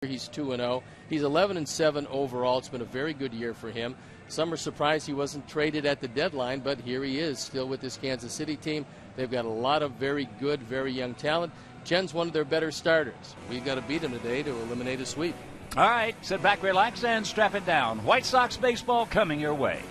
He's 2-0. He's 11-7 overall. It's been a very good year for him. Some are surprised he wasn't traded at the deadline, but here he is, still with this Kansas City team. They've got a lot of very good, very young talent. Chen's one of their better starters. We've got to beat him today to eliminate a sweep. All right, sit back, relax, and strap it down. White Sox baseball coming your way.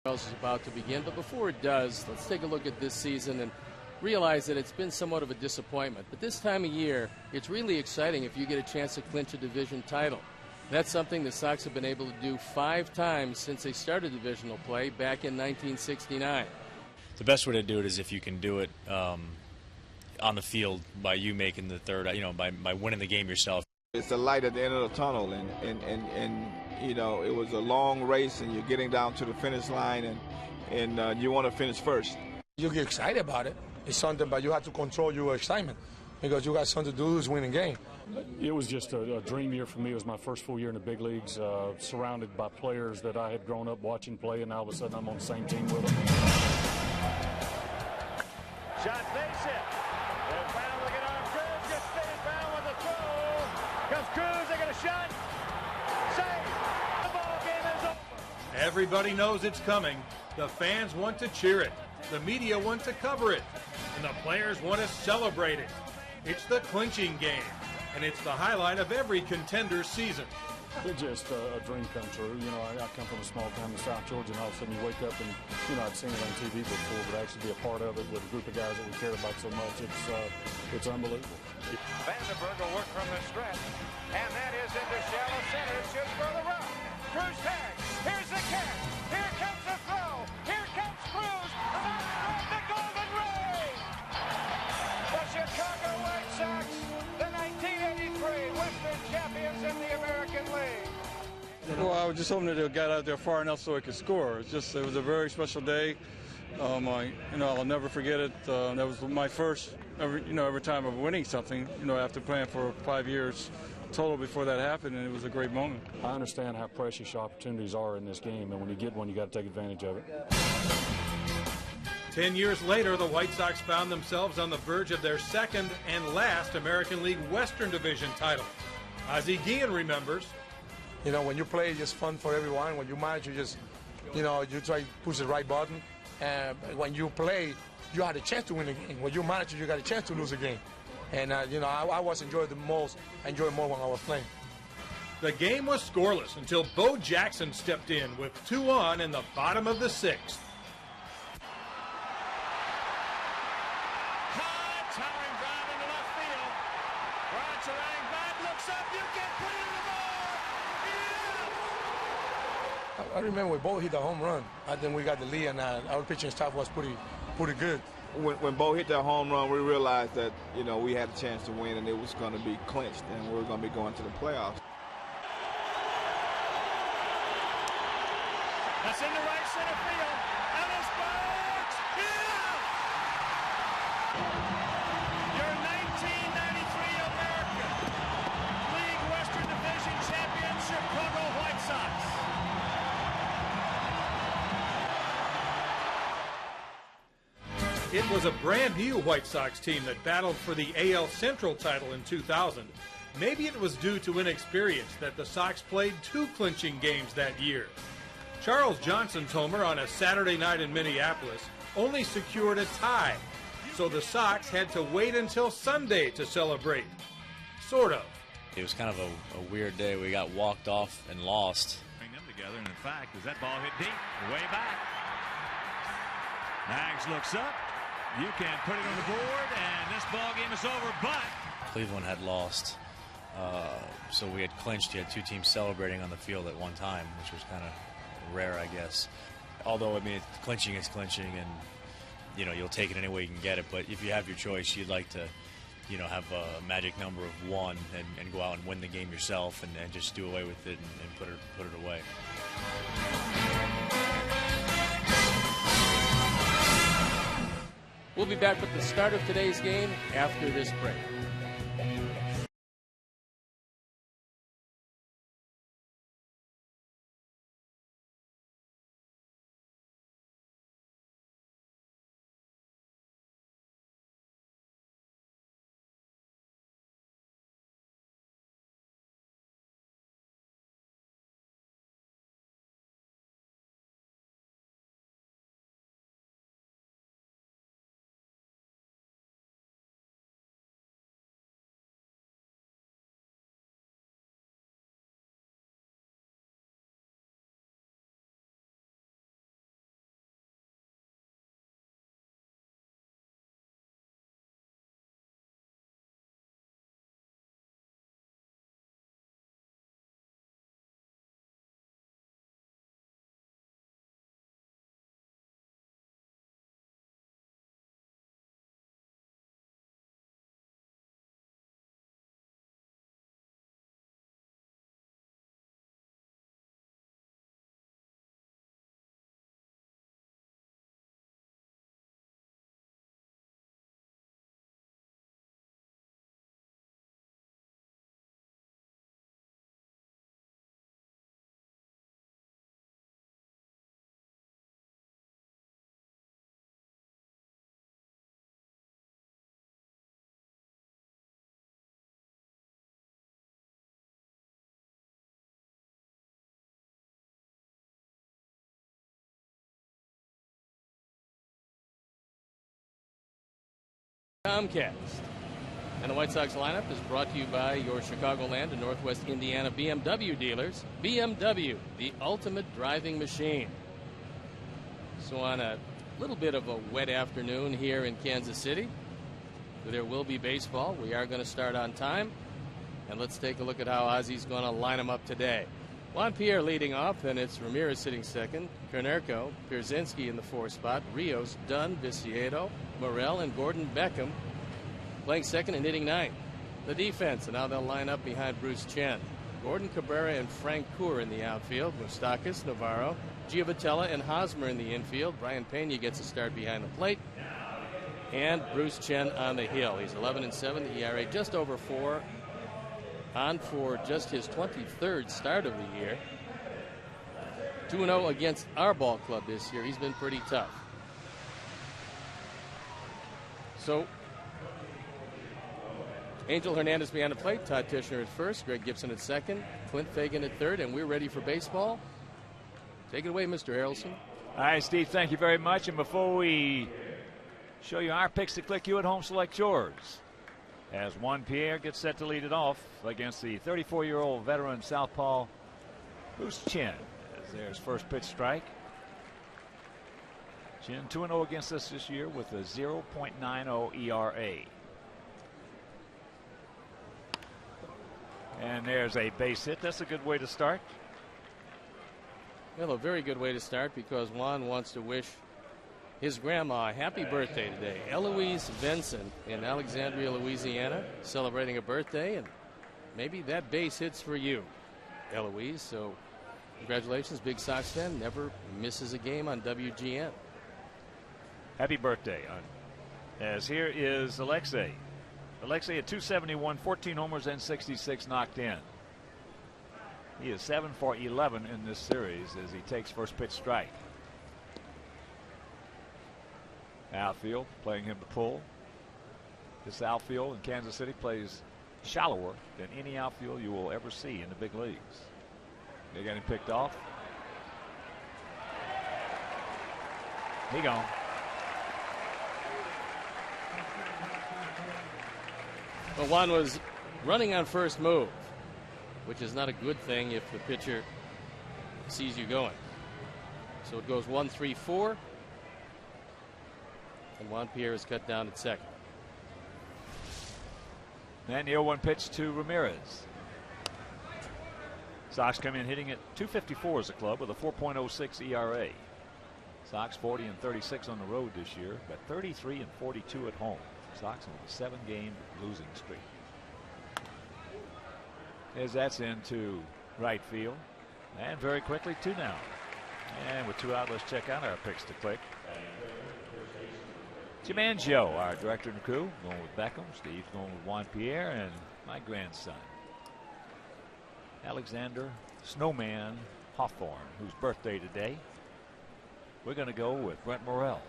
Is about to begin, but before it does, let's take a look at this season and realize that it's been somewhat of a disappointment. But this time of year, it's really exciting if you get a chance to clinch a division title. That's something the Sox have been able to do 5 times since they started divisional play back in 1969. The best way to do it is if you can do it on the field by you making the third, by winning the game yourself. It's the light at the end of the tunnel, and you know, it was a long race, and you're getting down to the finish line, and you want to finish first. You get excited about it. It's something, but you have to control your excitement because you got something to do is win a game. It was just a dream year for me. It was my first full year in the big leagues, surrounded by players that I had grown up watching play, and now all of a sudden I'm on the same team with them. Shot base hit. They're found looking on Cruz. Gets spinning found with a throw. Comes Cruz. They got a shot. Save. The ball game is over. Everybody knows it's coming. The fans want to cheer it. The media want to cover it. And the players want to celebrate it. It's the clinching game. And it's the highlight of every contender's season. It's just a dream come true. You know, I come from a small town in South Georgia, and all of a sudden you wake up and, you know, I'd seen it on TV before, but actually be a part of it with a group of guys that we care about so much, it's unbelievable. Vandenberg will work from the stretch, and that is into shallow center. Shoots for the run. Cruz tags. Here's the catch. Here comes the throw. Here comes Cruz. The Golden Ray. The Chicago White Sox, the 1983 Western champions in the American League. Well, I was just hoping that they got out there far enough so I could score. It was a very special day. I'll never forget it. That was my first, every time of winning something. After playing for 5 years total before that happened, and it was a great moment. I understand how precious your opportunities are in this game, and when you get one, you got to take advantage of it. 10 years later, the White Sox found themselves on the verge of their second and last American League Western Division title. Ozzie Guillen remembers. When you play, it's just fun for everyone. When you manage, you just, you try to push the right button. And when you play, you had a chance to win the game. When you're manager, you got a chance to lose a game. And, you know, I was enjoying the most. I enjoyed more when I was playing. The game was scoreless until Bo Jackson stepped in with 2 on in the bottom of the 6th. High towering drive into left field. Brian Turang back, looks up, you can put it in the ball. I remember when Bo hit the home run. I think we got the lead, and our pitching staff was pretty good. When Bo hit that home run, we realized that, you know, we had a chance to win, and it was going to be clinched, and we were going to be going to the playoffs. That's into right center field. Ellis Burks, yeah! Your 1993 American League Western Division champion Chicago White Sox. It was a brand new White Sox team that battled for the AL Central title in 2000. Maybe it was due to inexperience that the Sox played 2 clinching games that year. Charles Johnson's homer on a Saturday night in Minneapolis only secured a tie, so the Sox had to wait until Sunday to celebrate. Sort of. It was kind of a weird day. We got walked off and lost. Bring them together, and in fact, as that ball hit deep, way back. Nags looks up. You can put it on the board, and this ball game is over, but Cleveland had lost, so we had clinched. You had 2 teams celebrating on the field at one time, which was kind of rare, I guess. Although, I mean, clinching is clinching, and, you know, you'll take it any way you can get it. But if you have your choice, you'd like to, you know, have a magic number of 1 and go out and win the game yourself and just do away with it and put it away. We'll be back with the start of today's game after this break. Comcast. And the White Sox lineup is brought to you by your Chicagoland and Northwest Indiana BMW dealers. BMW, the ultimate driving machine. So on a little bit of a wet afternoon here in Kansas City, there will be baseball. We are going to start on time. And let's take a look at how Ozzy's going to line them up today. Juan Pierre leading off, and it's Ramirez sitting second. Konerko, Pierzynski in the 4th spot. Rios, Dunn, Viciedo, Morel, and Gordon Beckham playing second and hitting 9th. The defense, and now they'll line up behind Bruce Chen. Gordon Cabrera and Frank Coeur in the outfield. Moustakas, Navarro, Giovitella, and Hosmer in the infield. Brian Pena gets a start behind the plate. And Bruce Chen on the hill. He's 11-7, the ERA just over 4. On for just his 23rd start of the year. 2-0 against our ball club this year. He's been pretty tough. So, Angel Hernandez behind the plate, Todd Tishner at first, Greg Gibson at second, Clint Fagan at third, and we're ready for baseball. Take it away, Mr. Harrelson. All right, Steve, thank you very much. And before we Show you our picks to click. You at home select yours. As Juan Pierre gets set to lead it off against the 34-year-old veteran southpaw Bruce Chen. As there's first pitch strike. Chen 2-0 against us this year with a 0.90 ERA. And there's a base hit. That's a good way to start. Well, a very good way to start because Juan wants to wish his grandma a happy birthday today. Eloise Benson in Alexandria, Louisiana, celebrating a birthday, and maybe that base hit's for you, Eloise. So congratulations, Big Sox fan. Never misses a game on WGN. Happy birthday. As here is Alexei. Alexei at 271, 14 homers and 66 knocked in. He is 7 for 11 in this series as he takes first pitch strike. Outfield playing him to pull. This outfield in Kansas City plays shallower than any outfield you will ever see in the big leagues. They got him picked off. He gone. Well, Juan was running on first move, which is not a good thing if the pitcher sees you going. So it goes 1-3-4. And Juan Pierre is cut down at second. And the 0-1 pitch to Ramirez. Sox come in hitting at 254 as a club with a 4.06 ERA. Sox 40-36 on the road this year, but 33-42 at home. Sox on a 7-game losing streak. As that's into right field. And very quickly, 2 down. And with 2 out, let's check out our picks to click. Jim and Joe, our director and crew, going with Beckham. Steve's going with Juan Pierre, and my grandson, Alexander Snowman Hawthorne, whose birthday today. We're going to go with Brent Morrell.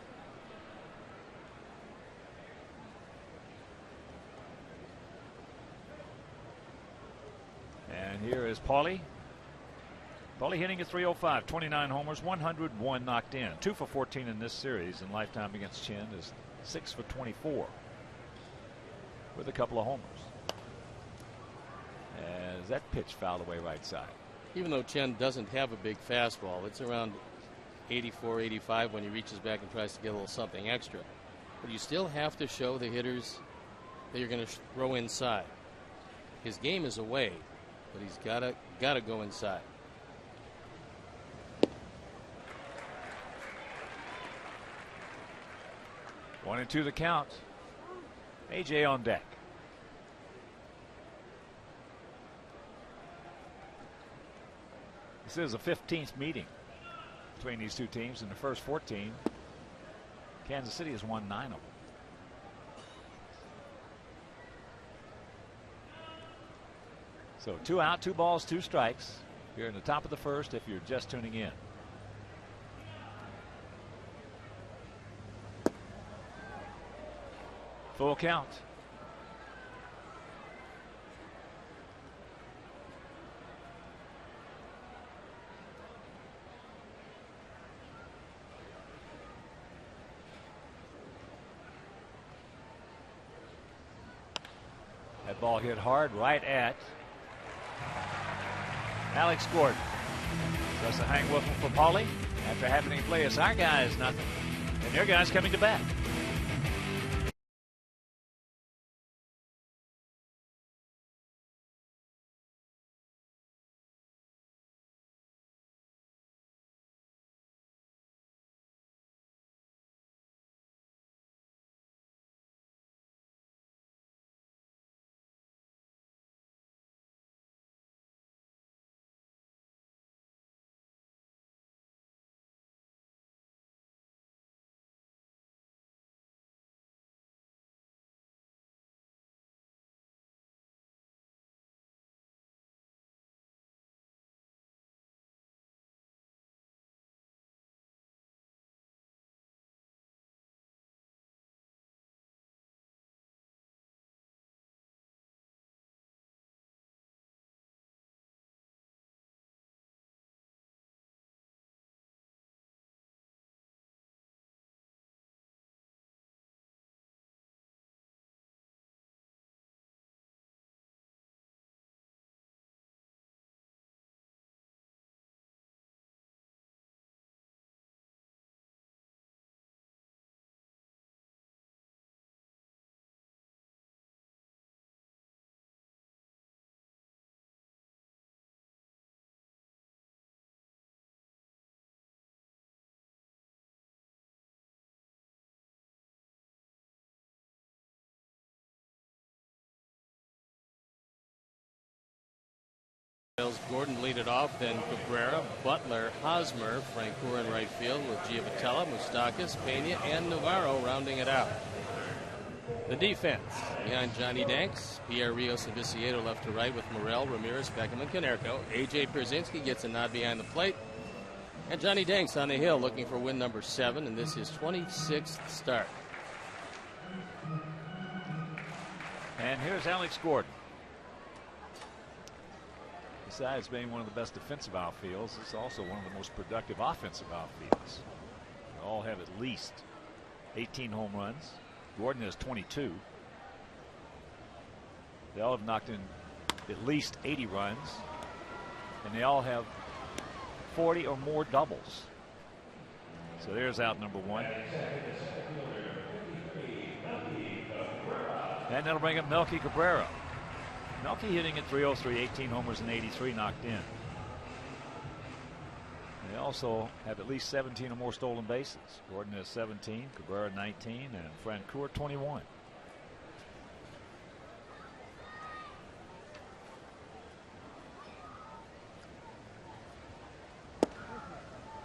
And here is Paulie. Paulie hitting at 305, 29 homers, 101 knocked in. 2 for 14 in this series, and lifetime against Chen is 6 for 24 with a couple of homers. As that pitch fouled away right side. Even though Chen doesn't have a big fastball, it's around 84, 85 when he reaches back and tries to get a little something extra. But you still have to show the hitters that you're going to throw inside. His game is away, but he's gotta go inside. One and 2 the count. AJ on deck. This is the 15th meeting between these two teams. In the first 14, Kansas City has won 9 of them. So 2 out, 2 balls, 2 strikes. Here in the top of the first if you're just tuning in. Full count. That ball hit hard right at Alex Gordon. Just a hang whistle for Paulie after having to play us. Our guys nothing, and their guys coming to bat. Gordon lead it off, then Cabrera, Butler, Hosmer, Francoeur in right field with Giavotella, Moustakas, Pena, and Navarro rounding it out. The defense behind Johnny Danks, Pierre Rios and Viciedo left to right with Morel, Ramirez, Beckham, and Konerko. A.J. Pierzynski gets a nod behind the plate. And Johnny Danks on the hill looking for win number 7, and this is 26th start. And here's Alex Gordon. Besides being one of the best defensive outfields, it's also one of the most productive offensive outfields. They all have at least 18 home runs. Gordon has 22. They all have knocked in at least 80 runs, and they all have 40 or more doubles. So there's out number 1. And that'll bring up Melky Cabrera. Melky hitting at 303, 18 homers and 83 knocked in. They also have at least 17 or more stolen bases. Gordon has 17, Cabrera 19, and Francoeur 21.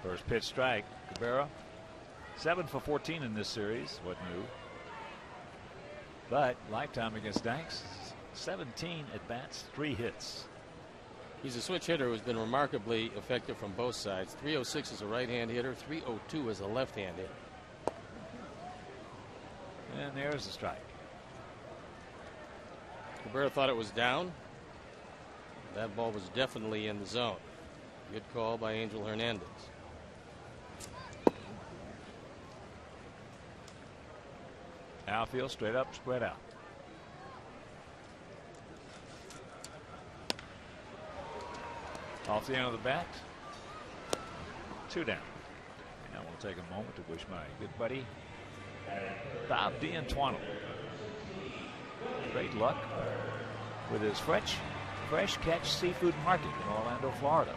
First pitch strike. Cabrera 7 for 14 in this series. What new? But lifetime against Danks, 17 at bats, 3 hits. He's a switch hitter who's been remarkably effective from both sides. 306 as a right-hand hitter, 302 as a left-hand hitter. And there's the strike. Cabrera thought it was down. That ball was definitely in the zone. Good call by Angel Hernandez. Outfield straight up, spread out. Off the end of the bat. 2 down. And I want to take a moment to wish my good buddy Bob D'Antuono great luck with his fresh catch seafood market in Orlando, Florida.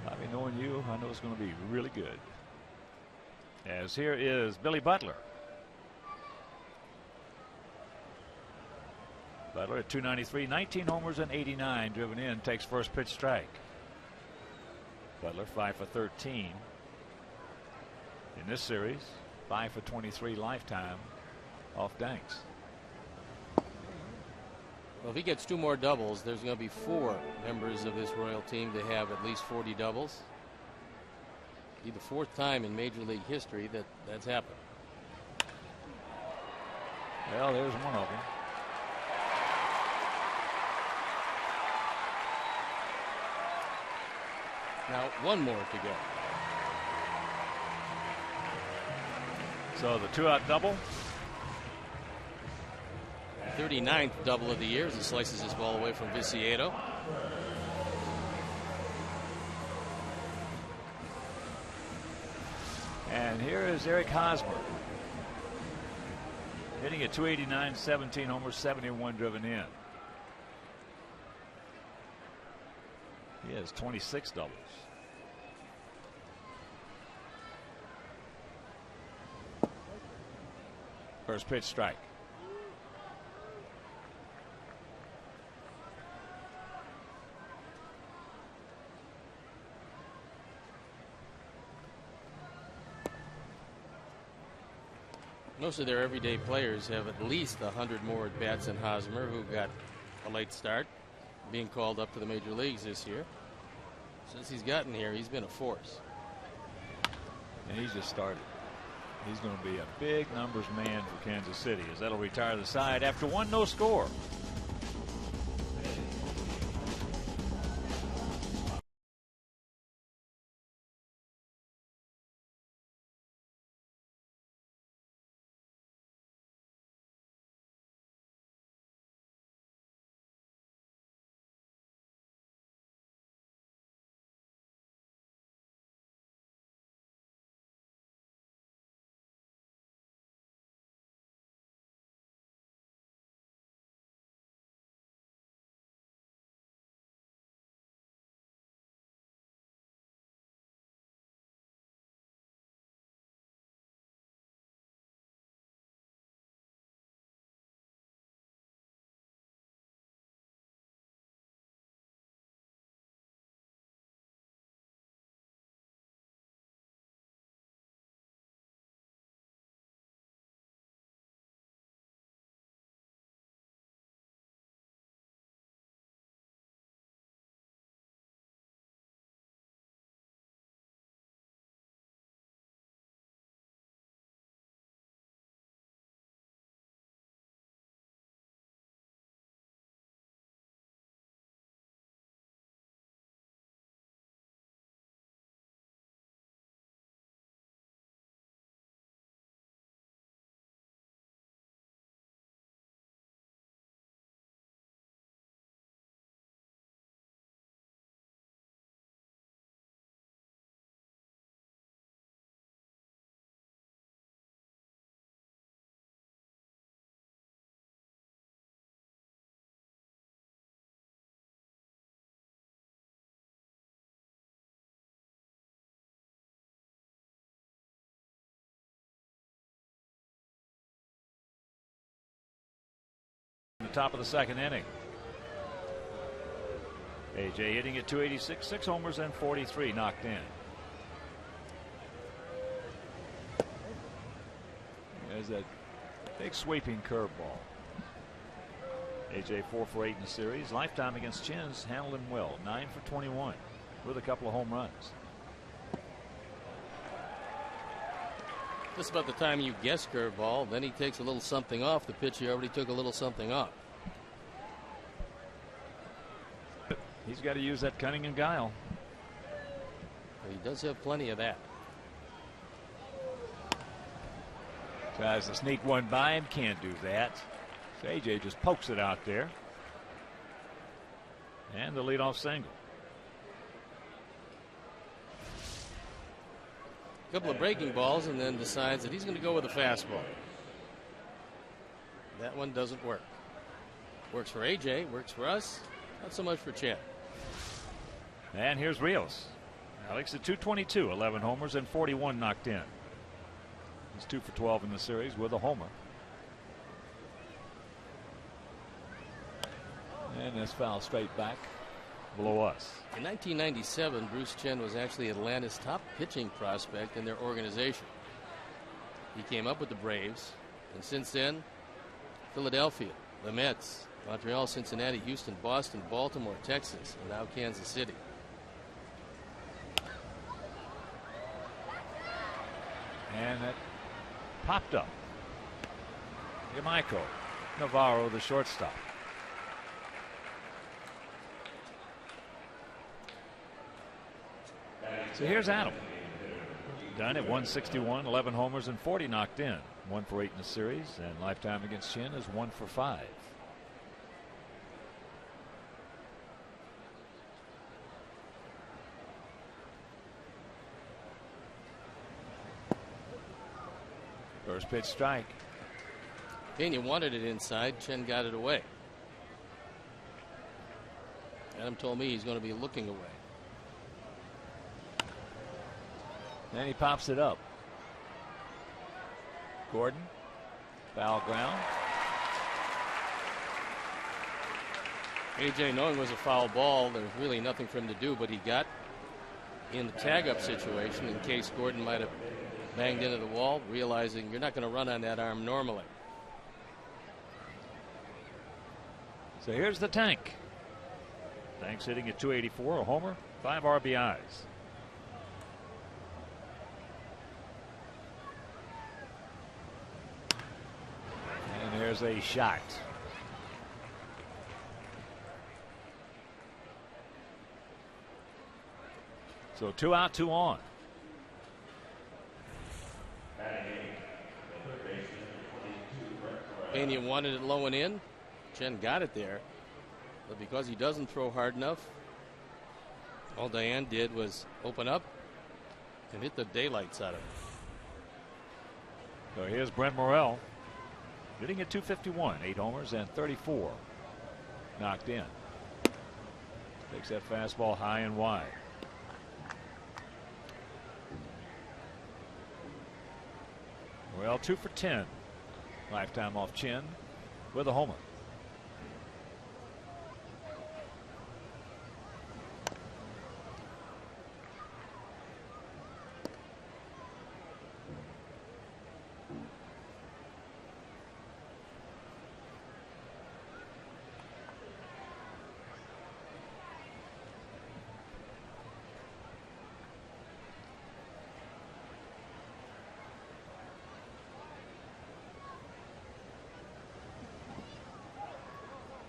Bobby, knowing you, I know it's going to be really good. As here is Billy Butler. Butler at 293, 19 homers and 89 driven in, takes first pitch strike. Butler 5 for 13 in this series, 5 for 23 lifetime off Danks. Well, if he gets 2 more doubles, there's going to be 4 members of this Royal team to have at least 40 doubles. Be the 4th time in Major League history that's happened. Well, there's one of them. Now 1 more to go. So the 2-out double. 39th double of the year as he slices his ball away from Viciedo. And here is Eric Hosmer hitting at 289, 17 homers, 71 driven in. He has 26 doubles. First pitch strike. Most of their everyday players have at least 100 more at bats than Hosmer, who got a late start, being called up to the major leagues this year. Since he's gotten here, he's been a force. And he's just started. He's going to be a big numbers man for Kansas City, as that'll retire the side after 1 no score. top of the second inning. AJ hitting at 286, 6 homers and 43 knocked in. There's that big sweeping curveball. AJ 4 for 8 in the series. Lifetime against Chin's handled him well. 9 for 21 with a couple of home runs. Just about the time you guess curveball, then he takes a little something off the pitch. He already took a little something off. He's got to use that cunning and guile. He does have plenty of that. Tries to sneak one by him, can't do that. So AJ just pokes it out there. And the leadoff single. A couple of breaking balls, and then decides that he's going to go with a fastball. That one doesn't work. Works for AJ, works for us, not so much for Chen. And here's Rios. Alex at 222, 11 homers and 41 knocked in. He's 2 for 12 in the series with a homer. And this foul straight back below us. In 1997, Bruce Chen was actually Atlanta's top pitching prospect in their organization. He came up with the Braves, and since then, Philadelphia, the Mets, Montreal, Cincinnati, Houston, Boston, Baltimore, Texas, and now Kansas City. And that popped up. Yamaiko, Navarro, the shortstop. So here's Adam. Done at 161, 11 homers and 40 knocked in. 1 for 8 in the series, and lifetime against Chin is 1 for 5. First pitch strike. Pena wanted it inside. Chen got it away. Adam told me he's going to be looking away. Then he pops it up. Gordon, foul ground. AJ, knowing it was a foul ball, there was really nothing for him to do, but he got in the tag-up situation in case Gordon might have banged into the wall, realizing you're not going to run on that arm normally. So here's the Tank. Tank's hitting at 284, a homer, 5 RBIs. And there's a shot. So 2 out, 2 on. Pena wanted it low and in. Chen got it there. But because he doesn't throw hard enough, all Diane did was open up and hit the daylights out of it. So here's Brent Morrell hitting at 251, 8 homers and 34 knocked in. Takes that fastball high and wide. Morrell 2 for 10. Lifetime off Chin with a homer.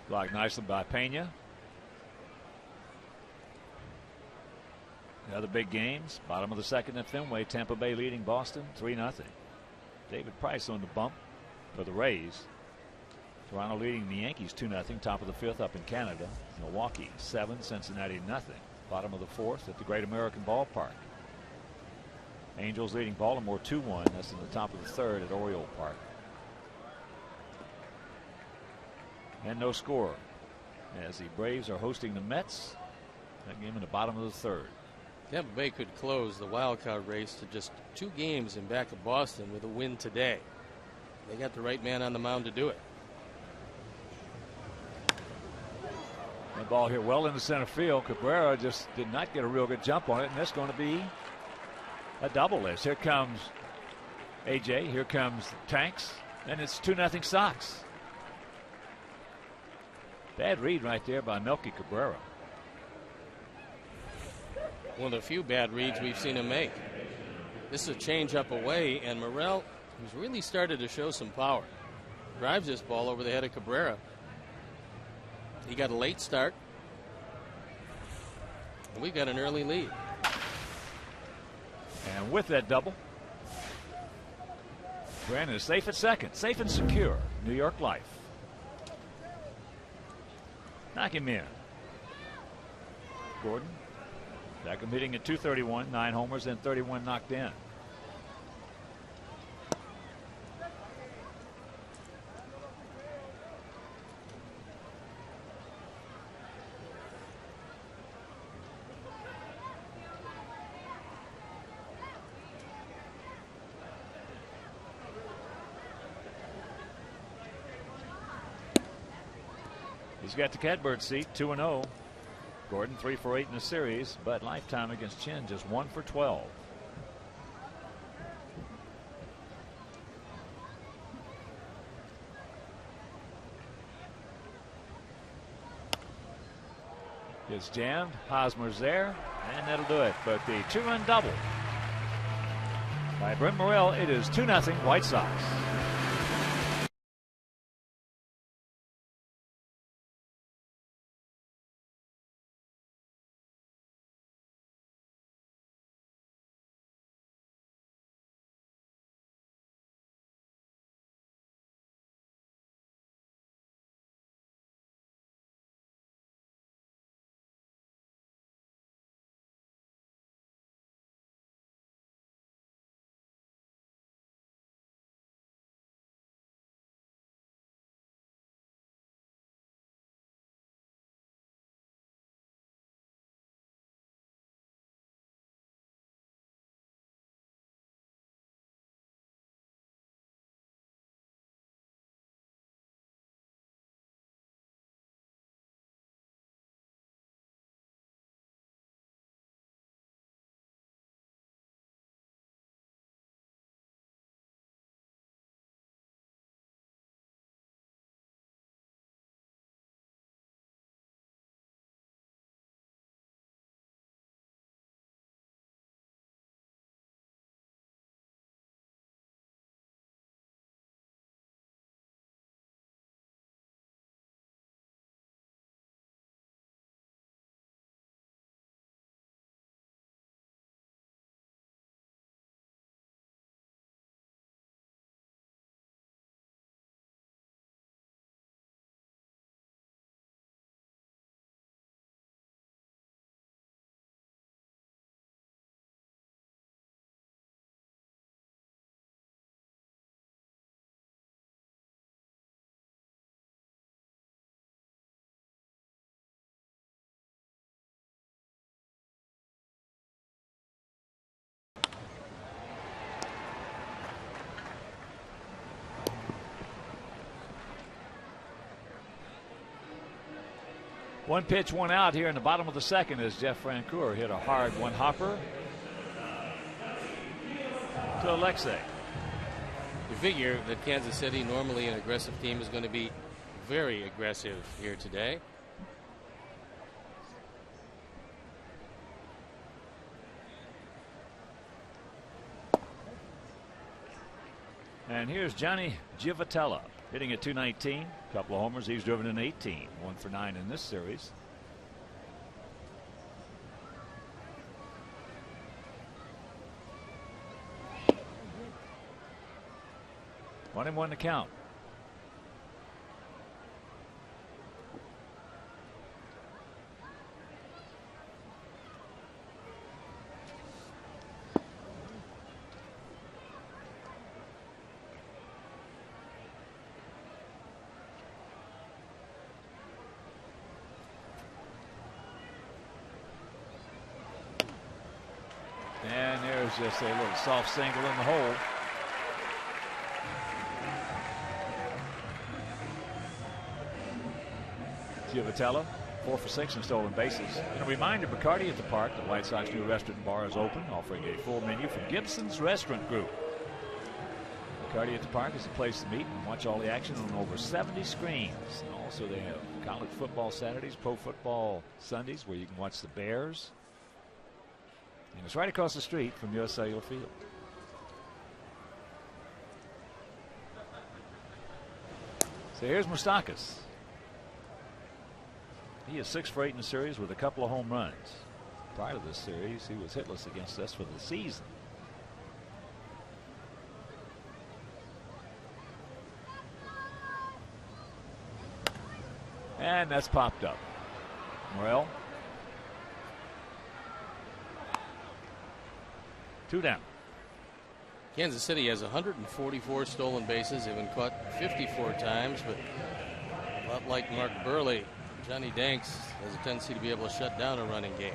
Blocked nicely by Pena. The other big games, bottom of the second at Fenway, Tampa Bay leading Boston 3-0. David Price on the bump for the Rays. Toronto leading the Yankees 2-0, top of the fifth up in Canada. Milwaukee 7, Cincinnati 0. Bottom of the fourth at the Great American Ballpark. Angels leading Baltimore 2-1. That's in the top of the third at Oriole Park. And no score as the Braves are hosting the Mets. That game in the bottom of the third. Tampa Bay could close the wild card race to just 2 games in back of Boston with a win today. They got the right man on the mound to do it. The ball here well into center field. Cabrera just did not get a real good jump on it, and that's going to be a double. This. Here comes AJ. Here comes Tanks, and it's 2-0 Sox. Bad read right there by Melky Cabrera. One of the few bad reads we've seen him make. This is a change-up away, and Morel, who's really started to show some power, drives this ball over the head of Cabrera. He got a late start, and we've got an early lead. And with that double, Brandon is safe at second, safe and secure. New York Life. Knock him in. Gordon, Beckham hitting at .231, 9 homers and 31 knocked in. He's got the catbird seat, 2-0. Gordon 3 for 8 in the series, but lifetime against Chin just 1 for 12. It's jammed. Hosmer's there, and that'll do it. But the 2-run double by Brent Morel. It is 2-0 White Sox. One pitch, one out here in the bottom of the second as Jeff Francoeur hit a hard one hopper to Alexei. You figure that Kansas City, normally an aggressive team, is going to be very aggressive here today. And here's Johnny Givotella hitting at .219. A couple of homers. He's driven an 18. 1 for 9 in this series. One and one to count. And there's just a little soft single in the hole. Givotella, 4 for 6 in stolen bases. And a reminder, Bacardi at the Park, the White Sox new restaurant and bar, is open, offering a full menu from Gibson's Restaurant Group. Bacardi at the Park is a place to meet and watch all the action on over 70 screens. And also they have college football Saturdays, pro football Sundays, where you can watch the Bears. And it's right across the street from US Cellular Field. So here's Moustakas. He is 6 for 8 in the series with a couple of home runs. Prior to this series, he was hitless against us for the season. And that's popped up. Morel. 2 down. Kansas City has 144 stolen bases. They've been caught 54 times, but a lot like Mark Burley, Johnny Danks has a tendency to be able to shut down a running game.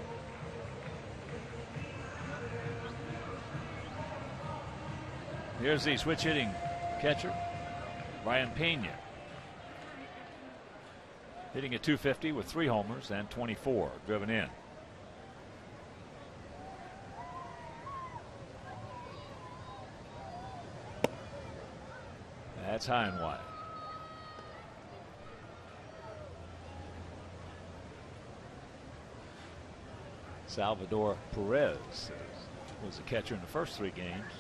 Here's the switch hitting catcher, Ryan Pena. Hitting at .250 with 3 homers and 24 driven in. That's high and wide. Salvador Perez was the catcher in the first 3 games.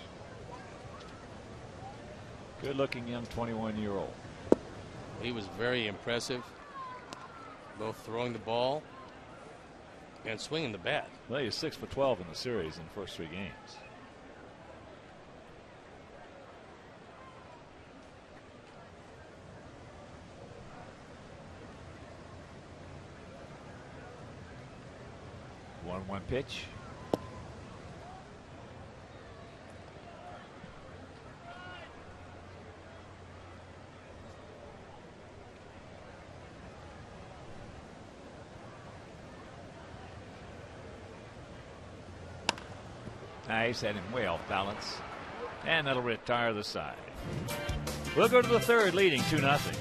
Good looking young 21-year-old. He was very impressive, both throwing the ball and swinging the bat. Well, he was 6 for 12 in the series in the first 3 games. One pitch. Nice, had him way off balance. And that'll retire the side. We'll go to the 3rd, leading 2-0.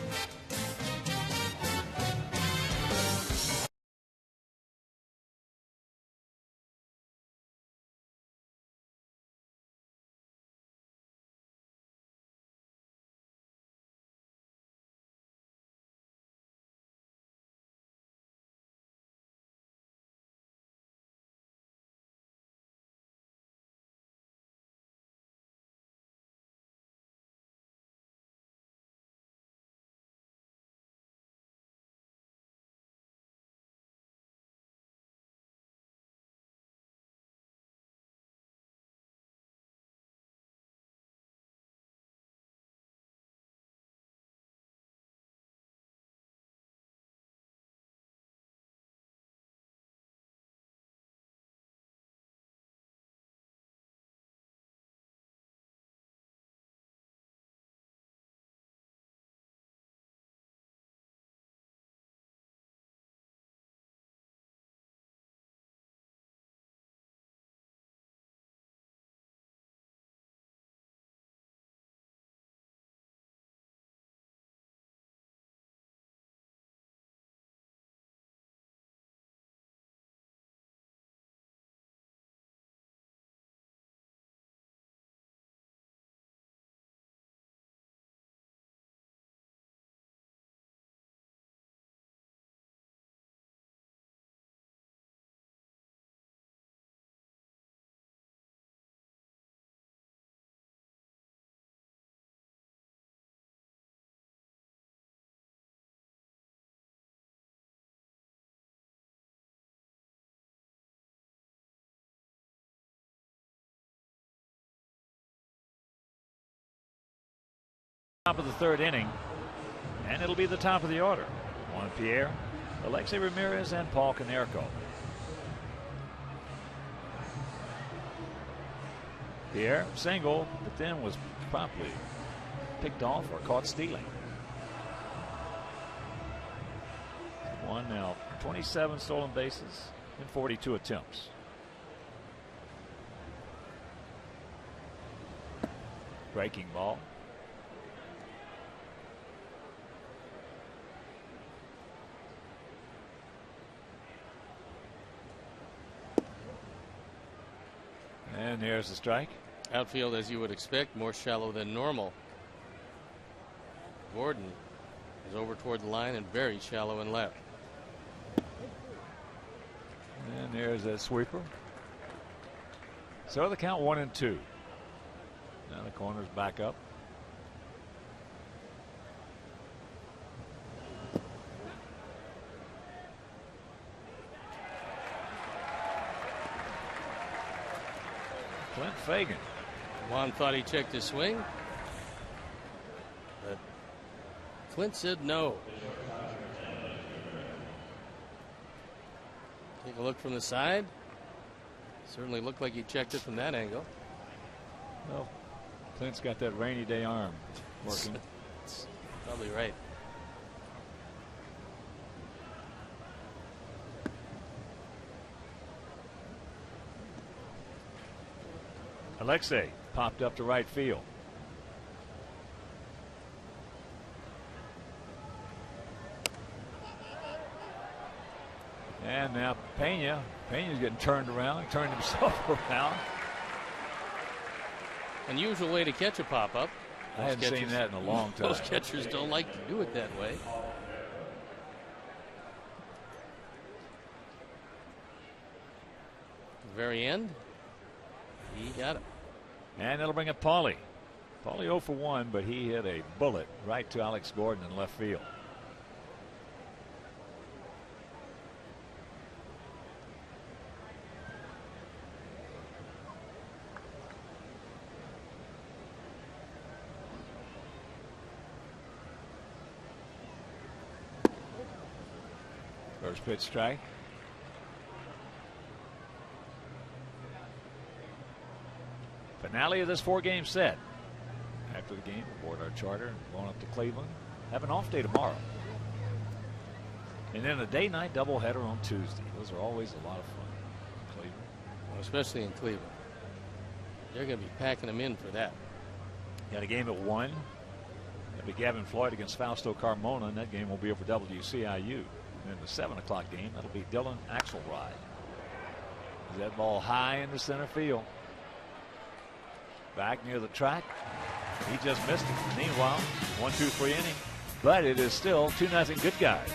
Top of the 3rd inning, and it'll be the top of the order. Juan Pierre, Alexei Ramirez, and Paul Konerko. Pierre single, but then was promptly picked off or caught stealing. Juan now 27 stolen bases in 42 attempts. Breaking ball. And there's the strike. Outfield, as you would expect, more shallow than normal. Gordon is over toward the line and very shallow and left. And there's that sweeper. So the count 1-2. Now the corner's back up. Clint Fagan. Juan thought he checked his swing, but Clint said no. Take a look from the side. Certainly looked like he checked it from that angle. Well, Clint's got that rainy day arm working. That's probably right. Alexei popped up to right field. And now Pena's getting turned around. He turned himself around. Unusual way to catch a pop-up. I hadn't seen that in a long time. Most catchers don't like to do it that way. The very end, he got it. And it'll bring up Paulie. Paulie 0 for 1, but he hit a bullet right to Alex Gordon in left field. First pitch strike. Finale of this 4-game set. After the game, aboard our charter, going up to Cleveland. Have an off day tomorrow. And then a day-night doubleheader on Tuesday. Those are always a lot of fun in Cleveland. Well, especially in Cleveland. They're going to be packing them in for that. Got a game at 1. That'll be Gavin Floyd against Fausto Carmona, and that game will be over WCIU. And then the 7 o'clock game, that'll be Dylan Axelrod. That ball high in the center field. Back near the track. He just missed it. Meanwhile, 1-2-3 inning. But it is still 2-0 Good Guys.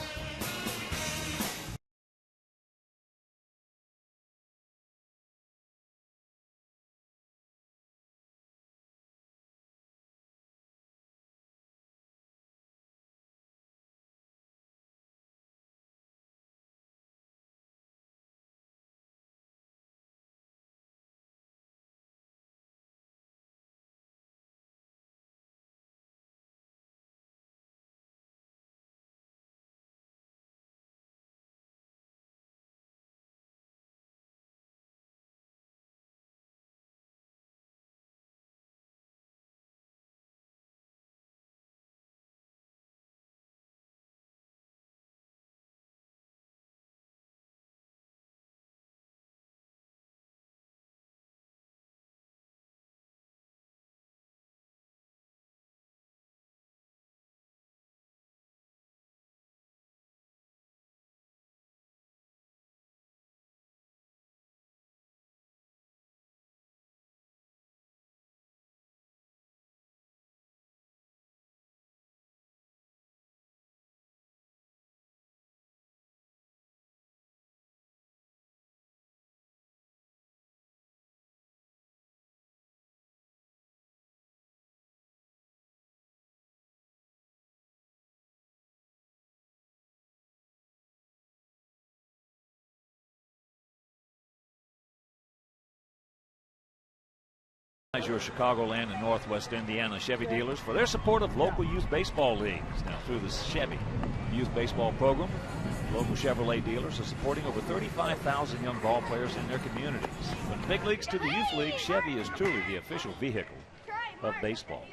Your Chicagoland and Northwest Indiana Chevy dealers for their support of local youth baseball leagues. Now, through the Chevy Youth Baseball Program, local Chevrolet dealers are supporting over 35,000 young ball players in their communities. From the big leagues to the youth league, Chevy is truly the official vehicle of baseball.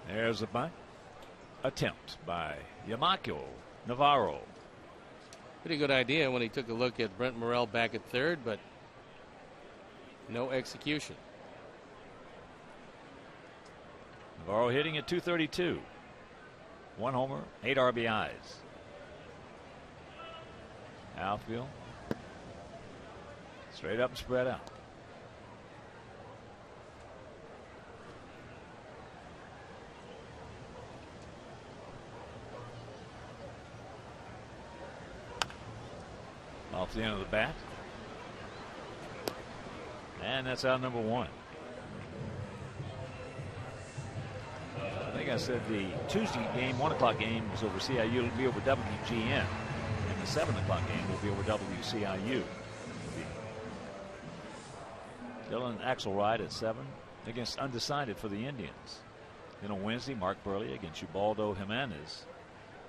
There's a bunt attempt by Yamako Navarro. Pretty good idea when he took a look at Brent Morrell back at third, but no execution. Navarro hitting at .232. 1 homer, 8 RBIs. Outfield. Straight up and spread out. Off the end of the bat. And that's out number 1. I think I said the Tuesday game, 1 o'clock game, was over CIU. It'll be over WGN. And the 7 o'clock game will be over WCIU. Dylan Axelrod at 7 against undecided for the Indians. Then on Wednesday, Mark Burley against Ubaldo Jimenez.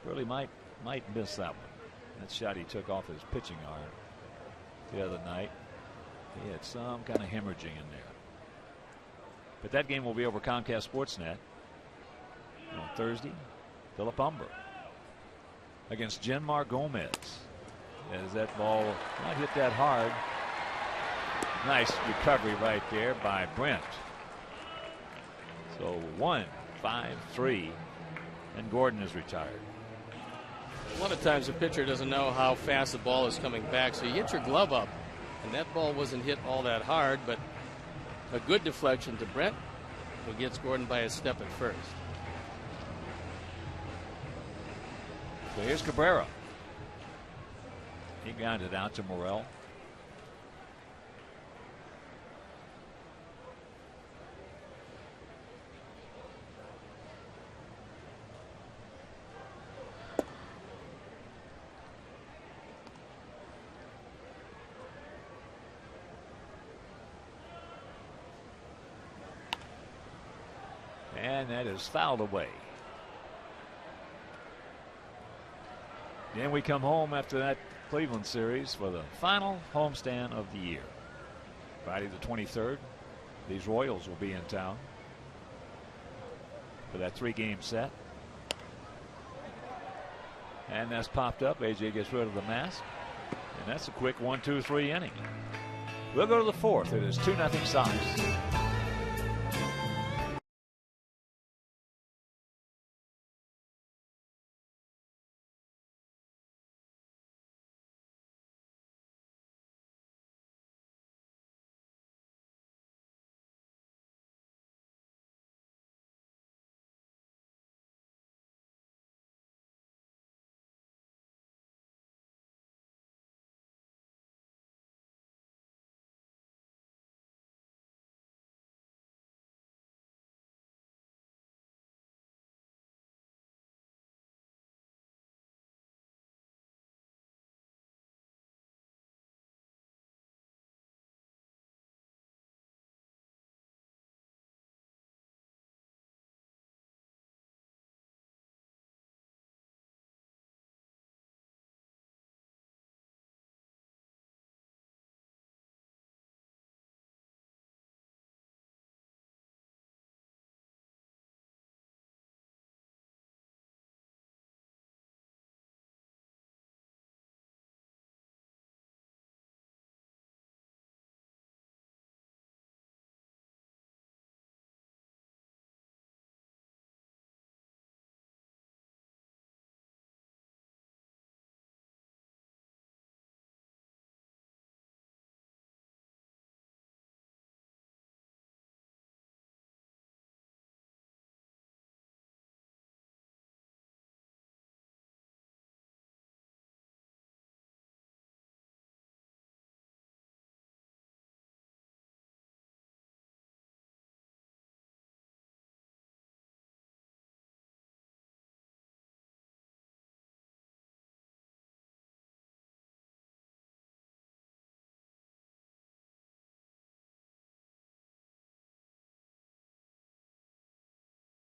Burley might miss that one. That shot he took off his pitching arm the other night. He had some kind of hemorrhaging in there. But that game will be over Comcast Sportsnet. And on Thursday, Philip Humber against Jenmar Gomez. As that ball not hit that hard. Nice recovery right there by Brent. So 1-5-3, and Gordon is retired. A lot of times the pitcher doesn't know how fast the ball is coming back, so you get your glove up, and that ball wasn't hit all that hard, but a good deflection to Brent, who gets Gordon by a step at first. So here's Cabrera. He grounded out to Morel. And that is fouled away. Then we come home after that Cleveland series for the final homestand of the year. Friday the 23rd, these Royals will be in town for that 3-game set. And that's popped up. AJ gets rid of the mask. And that's a quick 1-2-3 inning. We'll go to the 4th. It is 2-0 Sox.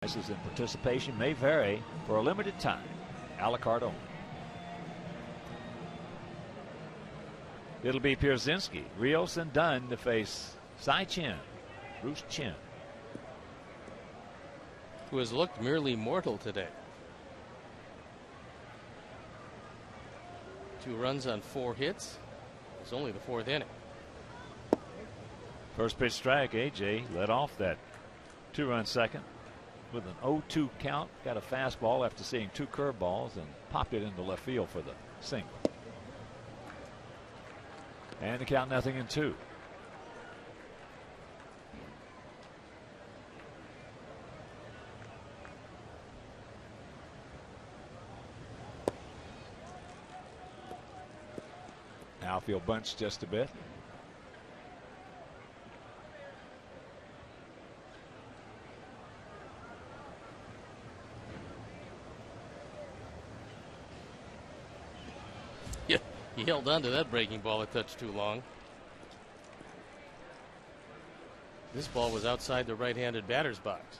Prices and participation may vary for a limited time. A la carte only. It'll be Pierzynski, Rios, and Dunn to face Cy Chen, Bruce Chen, who has looked merely mortal today. 2 runs on 4 hits. It's only the 4th inning. First pitch strike. AJ led off that 2-run second with an 0-2 count. Got a fastball after seeing 2 curveballs and popped it into left field for the single. And the count 0-2. Outfield bunched just a bit. Yeah, he held on to that breaking ball a touch too long. This ball was outside the right-handed batter's box.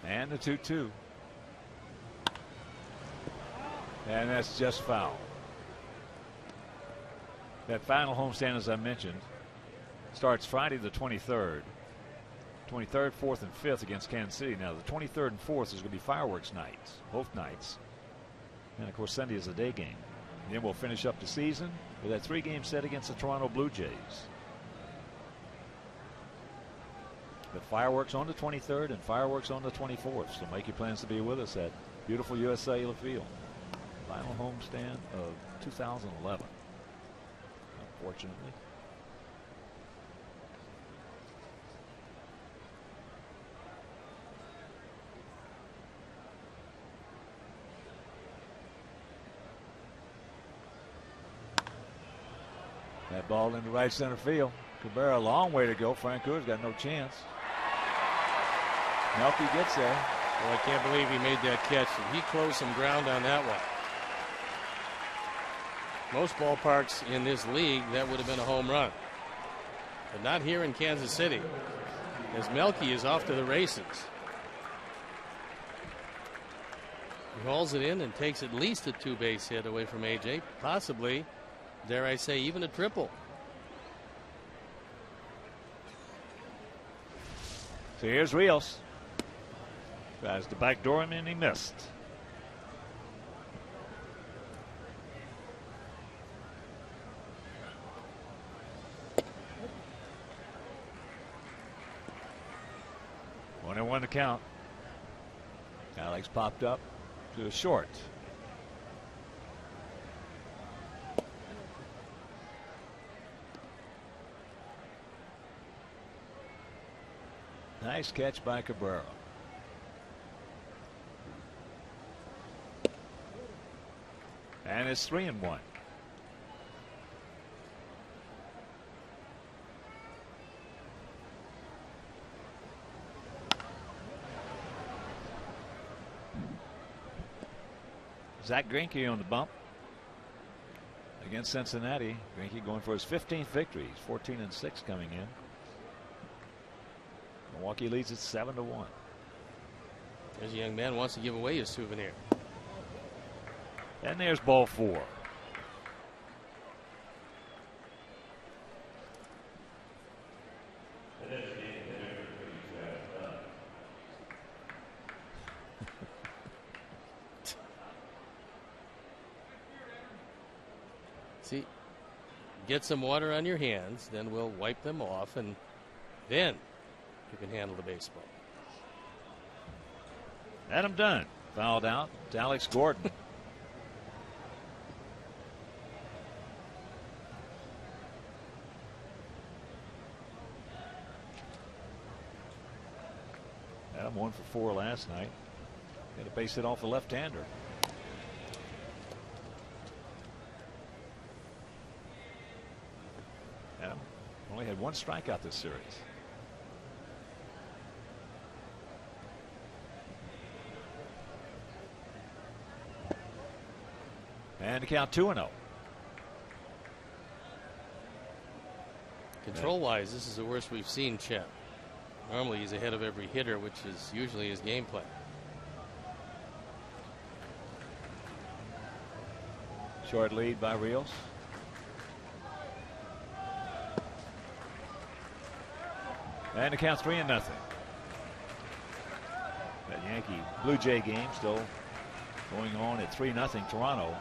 And the 2-2. And that's just foul. That final homestand, as I mentioned, starts Friday the 23rd. 23rd, 4th, and 5th against Kansas City. Now, the 23rd and 4th is going to be fireworks nights, both nights. And, of course, Sunday is a day game. And then we'll finish up the season with that 3-game set against the Toronto Blue Jays. But fireworks on the 23rd and fireworks on the 24th. So make your plans to be with us at beautiful US Cellular Field. Final homestand of 2011. Unfortunately. That ball into right center field. Cabrera, a long way to go. Francoeur's got no chance. Melky gets there. Well, I can't believe he made that catch. He closed some ground on that one. Most ballparks in this league, that would have been a home run. But not here in Kansas City, as Melky is off to the races. He hauls it in and takes at least a 2-base hit away from A.J., possibly, dare I say, even a triple. So here's Rios. Tries to backdoor him and he missed. One and one to count. Alex popped up to a short. Nice catch by Cabrera. And it's 3-1. Zach Greinke on the bump against Cincinnati. Greinke going for his 15th victory. He's 14-6 coming in. Milwaukee leads it 7-1. There's a young man who wants to give away his souvenir. And there's ball 4. See, get some water on your hands, then we'll wipe them off, and then you can handle the baseball. Adam Dunn fouled out to Alex Gordon. Adam 1 for 4 last night. Got a base hit off the left-hander. Adam only had 1 strikeout this series. And to count 2-0. Control-wise, this is the worst we've seen Chet. Normally he's ahead of every hitter, which is usually his game plan. Short lead by Rios. And the count's 3-0. That Yankee Blue Jay game still going on at 3-0 Toronto.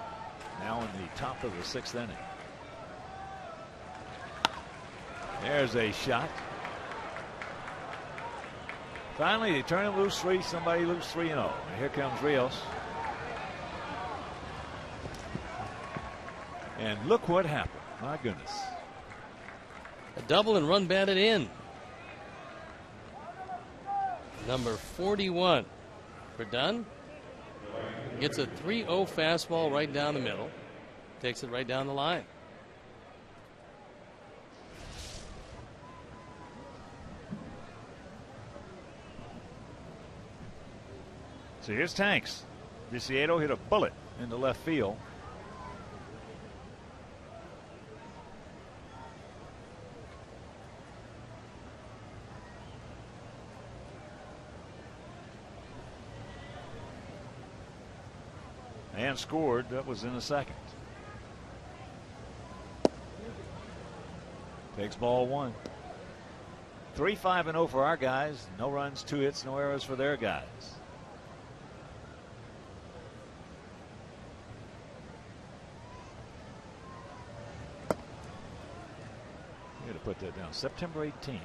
Now in the top of the 6th inning. There's a shot. Finally, they turn him loose 3. Somebody loose 3-0. And here comes Rios. And look what happened. My goodness. A double and run batted in. Number 41 for Dunn. Gets a 3-0 fastball right down the middle. Takes it right down the line. So here's Tanks. Viciedo hit a bullet into left field. And scored. That was in the second. Takes ball 1. 3-5-0 for our guys. No runs, 2 hits, no errors for their guys. I'm going to put that down. September 18th.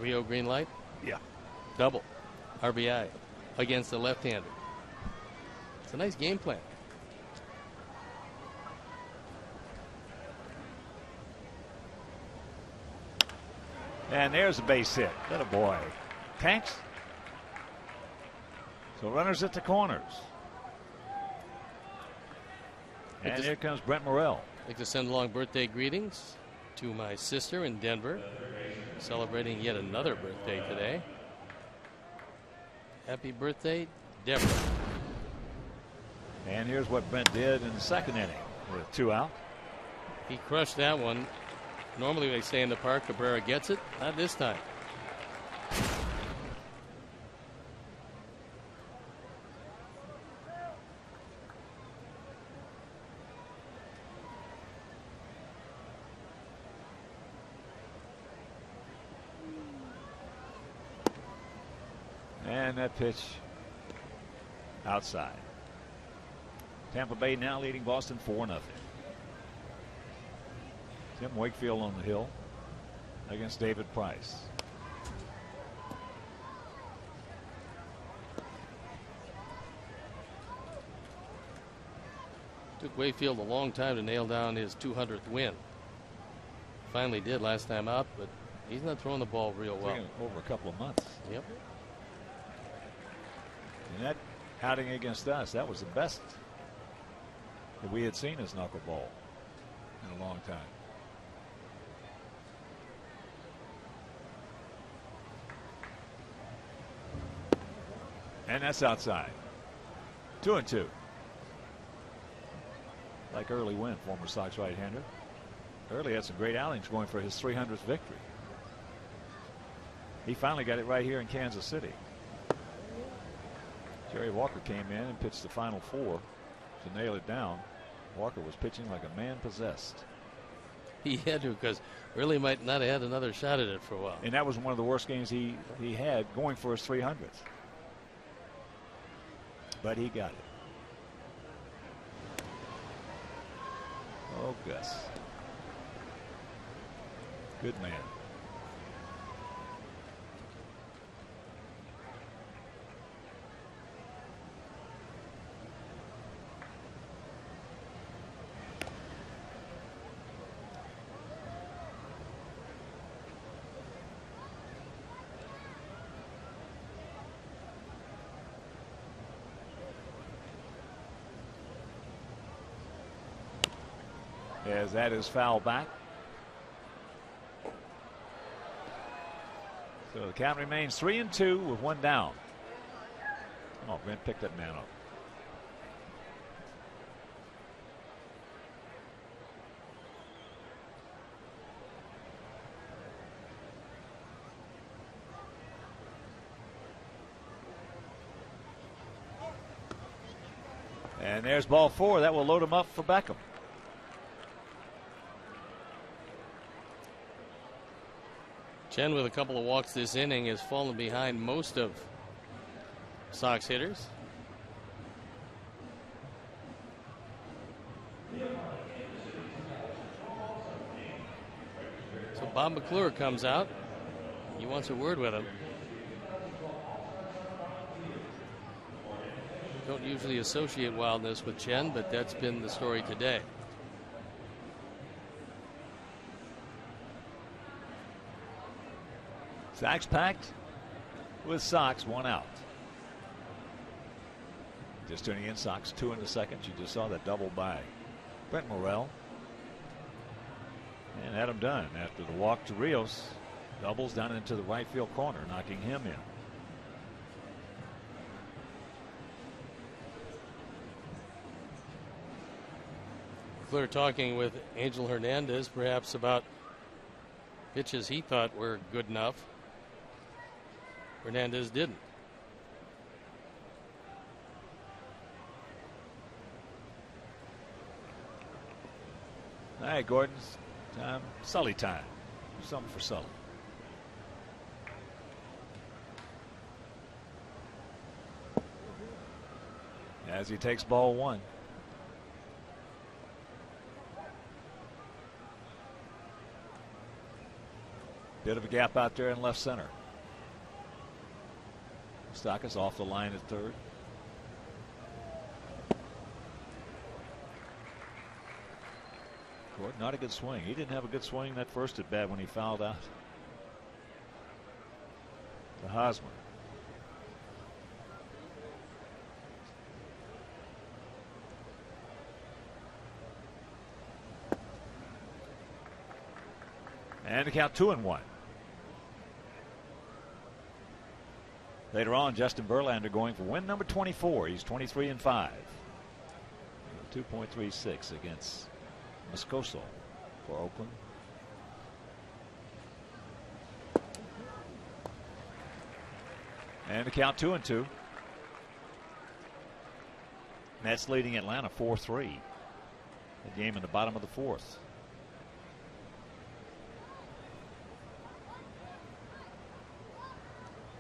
3-0 green light. Yeah. Double. RBI against the left-hander. It's a nice game plan. And there's a base hit. That a boy. Tanks. So runners at the corners. And here comes Brent Morrell. I'd like to send along birthday greetings to my sister in Denver, celebrating yet another birthday today. Happy birthday, Deborah. And here's what Brent did in the second inning with 2 out. He crushed that one. Normally they say in the park Cabrera gets it. Not this time. And that pitch outside. Tampa Bay now leading Boston 4-0. Tim Wakefield on the hill against David Price. Took Wakefield a long time to nail down his 200th win. Finally did last time out, but he's not throwing the ball real well. Over a couple of months. Yep. And that outing against us, that was the best that we had seen as knuckleball in a long time. And that's outside. 2-2. Like Early Wynn, former Sox right-hander. Early had some great outings going for his 300th victory. He finally got it right here in Kansas City. Jerry Walker came in and pitched the final 4 to nail it down. Walker was pitching like a man possessed. He had to, because Early might not have had another shot at it for a while. And that was one of the worst games he had going for his 300th. But he got it. Oh, Gus. Good man. As that is foul back. So the count remains 3-2 with 1 down. Oh, Brent picked that man up. And there's ball 4. That will load him up for Beckham. Chen, with a couple of walks this inning, has fallen behind most of Sox hitters. So Bob McClure comes out. He wants a word with him. Don't usually associate wildness with Chen, but that's been the story today. Sacks packed with Sox, 1 out. Just tuning in, Sox 2 in the second. You just saw that double by Brent Morrell. And Adam Dunn, after the walk to Rios, doubles down into the right field corner, knocking him in. Clear talking with Angel Hernandez, perhaps about pitches he thought were good enough. Hernandez didn't. All right, Gordon's time. Sully time. Something for Sully. As he takes ball 1. Bit of a gap out there in left center. Moustakas off the line at third. Gordon, not a good swing. He didn't have a good swing that first at bat when he fouled out to Hosmer. And the count 2-1. Later on, Justin Verlander going for win number 24. He's 23-5. 2.36 against Moscoso for Oakland. And the count 2-2. Mets leading Atlanta 4-3. The game in the bottom of the 4th.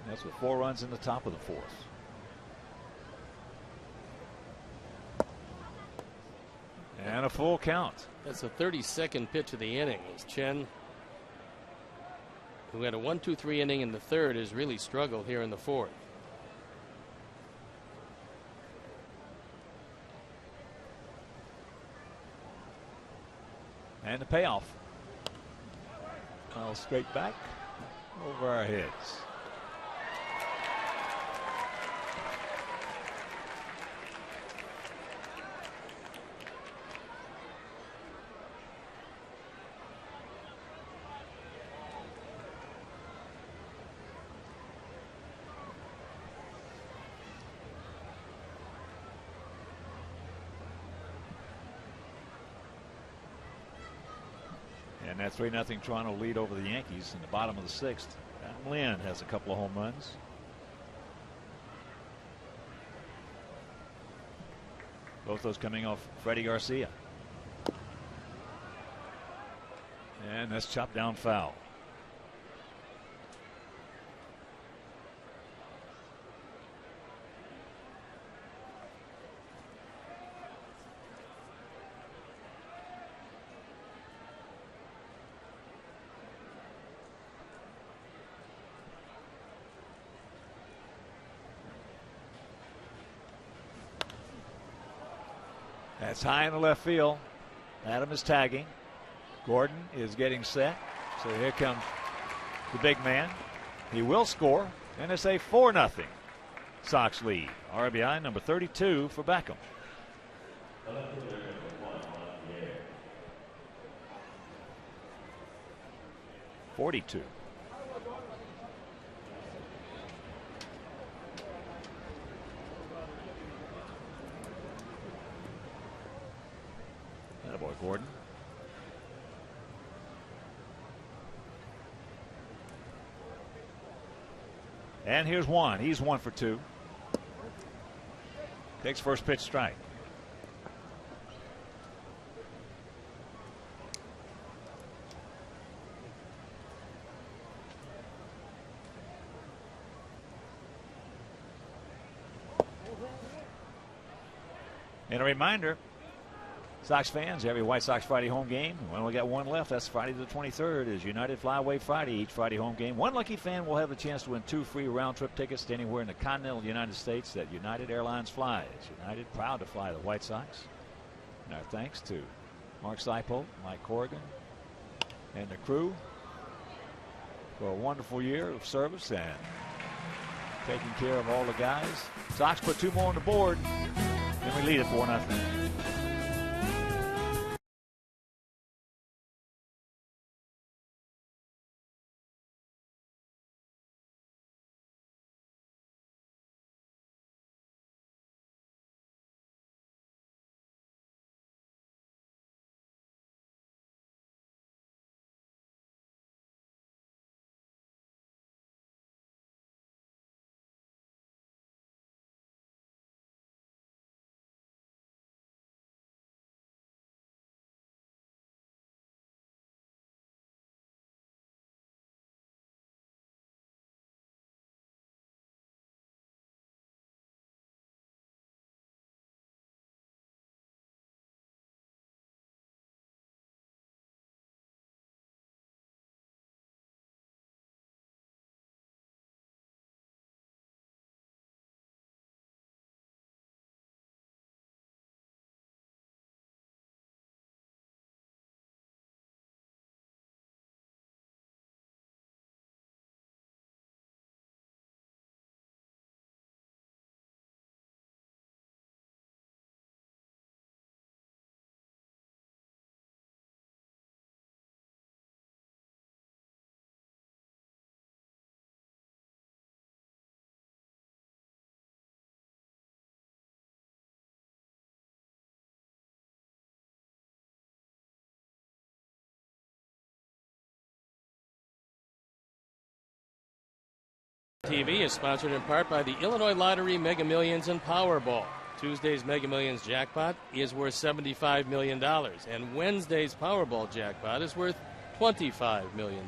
That's with 4 runs in the top of the 4th. And a full count. That's the 32nd pitch of the inning. As Chen, who had a 1-2-3 inning in the 3rd, has really struggled here in the 4th. And the payoff. Well, straight back over our heads. And that 3-0 Toronto lead over the Yankees in the bottom of the 6th. Adam Lynn has a couple of home runs. Both those coming off Freddie Garcia. And that's chopped down foul. That's high in the left field. Adam is tagging. Gordon is getting set. So here comes the big man. He will score, and it's a 4-0 Sox lead. RBI number 32 for Beckham. 42. Attaboy, Gordon. And here's one. He's 1 for 2. Takes first pitch strike. And a reminder, Sox fans, every White Sox Friday home game. We only got one left. That's Friday the 23rd is United Flyaway Friday. Each Friday home game. One lucky fan will have the chance to win 2 free round-trip tickets to anywhere in the continental United States that United Airlines flies. United proud to fly the White Sox. And our thanks to Mark Seipold, Mike Corrigan, and the crew for a wonderful year of service and taking care of all the guys. Sox put 2 more on the board, and we lead it 4-0. TV is sponsored in part by the Illinois Lottery Mega Millions and Powerball. Tuesday's Mega Millions jackpot is worth $75 million, and Wednesday's Powerball jackpot is worth $25 million.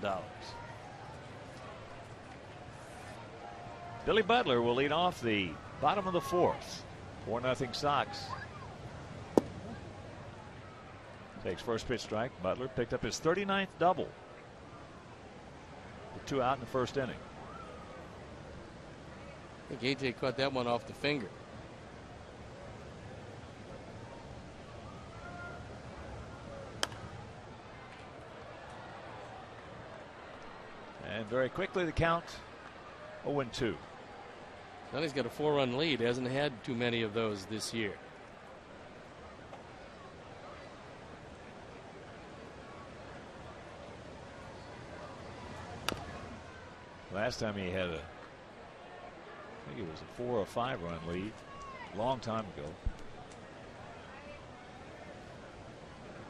Billy Butler will lead off the bottom of the 4th. 4-0 Sox. Takes first pitch strike. Butler picked up his 39th double. With 2 out in the first inning. I think AJ caught that one off the finger. And very quickly the count 0-2. Now he's got a 4-run lead. Hasn't had too many of those this year. Last time he had I think it was a 4 or 5 run lead a long time ago.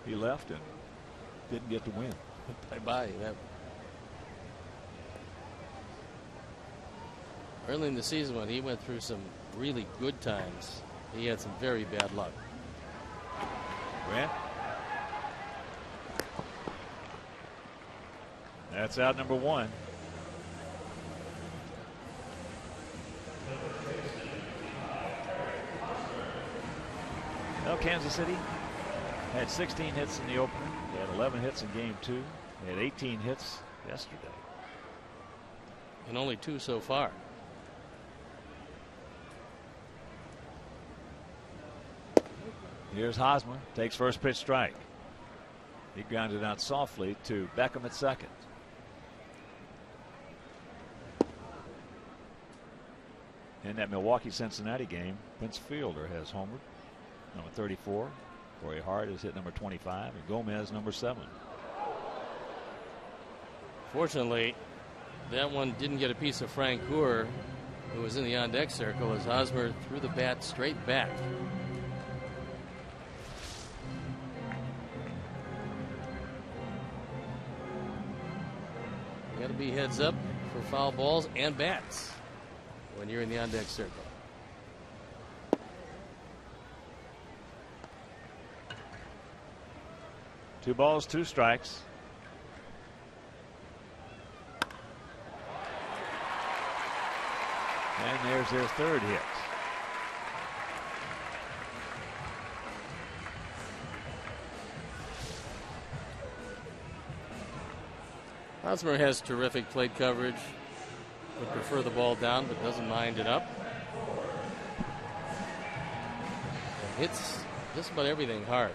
He left and didn't get to win. Bye-bye. Early in the season when he went through some really good times, he had some very bad luck. Grant. That's out number 1. Well, Kansas City had 16 hits in the opener. They had 11 hits in game 2. They had 18 hits yesterday. And only 2 so far. Here's Hosmer. Takes first pitch strike. He grounded out softly to Beckham at second. In that Milwaukee-Cincinnati game, Prince Fielder has homered. Number 34. Corey Hart has hit number 25. And Gomez number 7. Fortunately, that one didn't get a piece of Frank Gore, who was in the on-deck circle, as Hosmer threw the bat straight back. You got to be heads up for foul balls and bats when you're in the on-deck circle. Two balls, 2 strikes. And there's their 3rd hit. Hosmer has terrific plate coverage. Would prefer the ball down, but doesn't mind it up. Hits just about everything hard.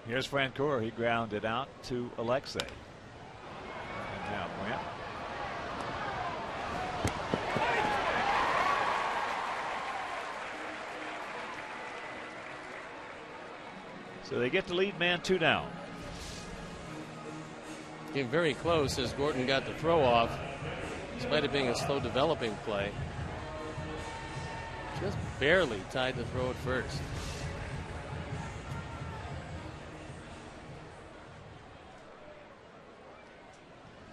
Here's Francoeur. He grounded out to Alexei. And now Grant. So they get the lead man 2 down. Getting very close as Gordon got the throw off, despite it being a slow developing play. Just barely tied the throw at first.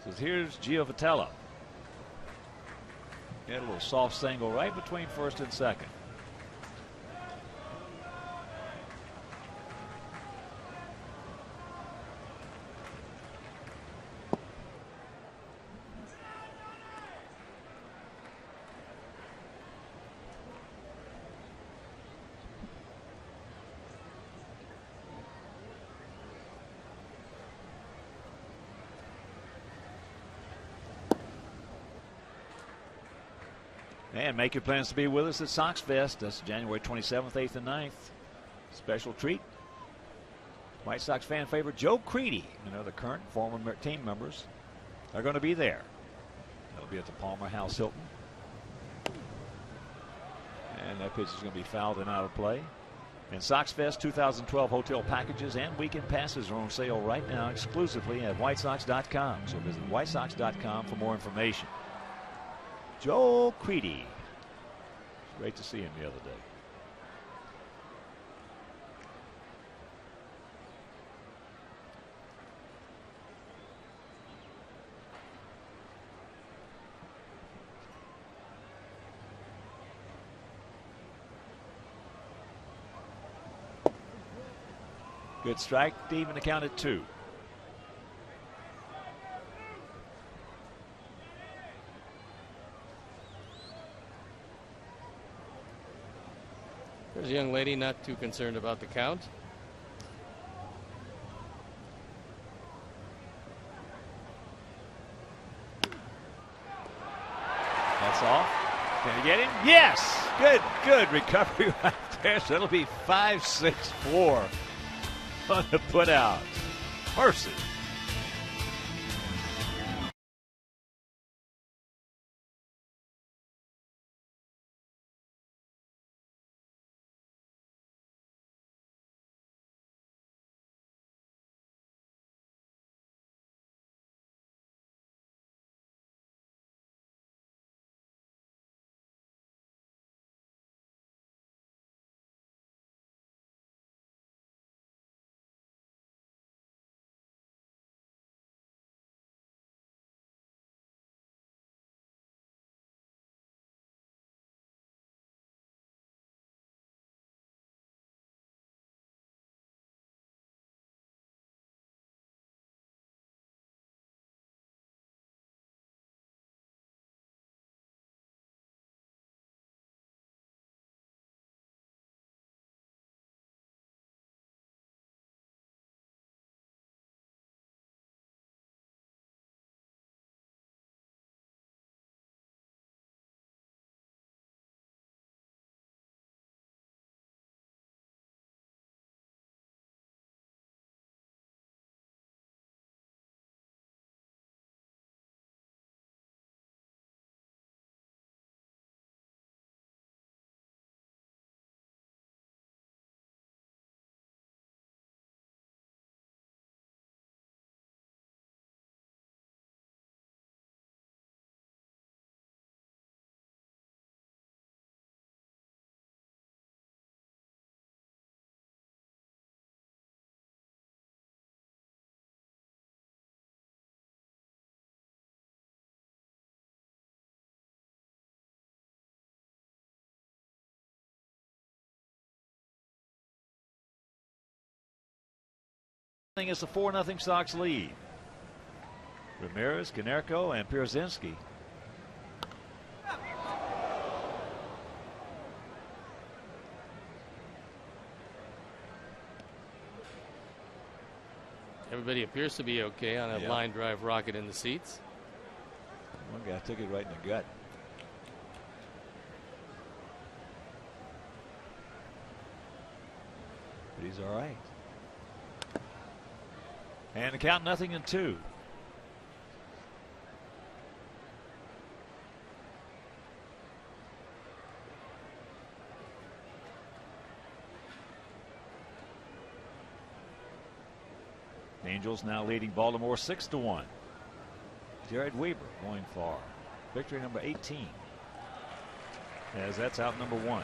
So here's Gio Vitello. He had a little soft single right between first and second. And make your plans to be with us at Sox Fest. That's January 27th, 8th, and 9th. Special treat. White Sox fan favorite Joe Creedy, the current former team members, are going to be there. That'll be at the Palmer House Hilton. And that pitch is going to be fouled and out of play. And Sox Fest 2012 hotel packages and weekend passes are on sale right now exclusively at WhiteSox.com. So visit WhiteSox.com for more information. Joe Creedy. Great to see him the other day. Good strike to even the count at 2. There's a young lady not too concerned about the count. That's off. Can he get him? Yes! Good recovery right there. So it'll be 5-6-4 on the put out. Mercy. It's a 4-0 Sox lead. Ramirez, Konerko, and Pierzynski. Everybody appears to be okay on a line drive rocket in the seats. One guy took it right in the gut. But he's all right. And the count 0-2. Angels now leading Baltimore 6-1. Jared Weaver going far. Victory number 18. As that's out number 1.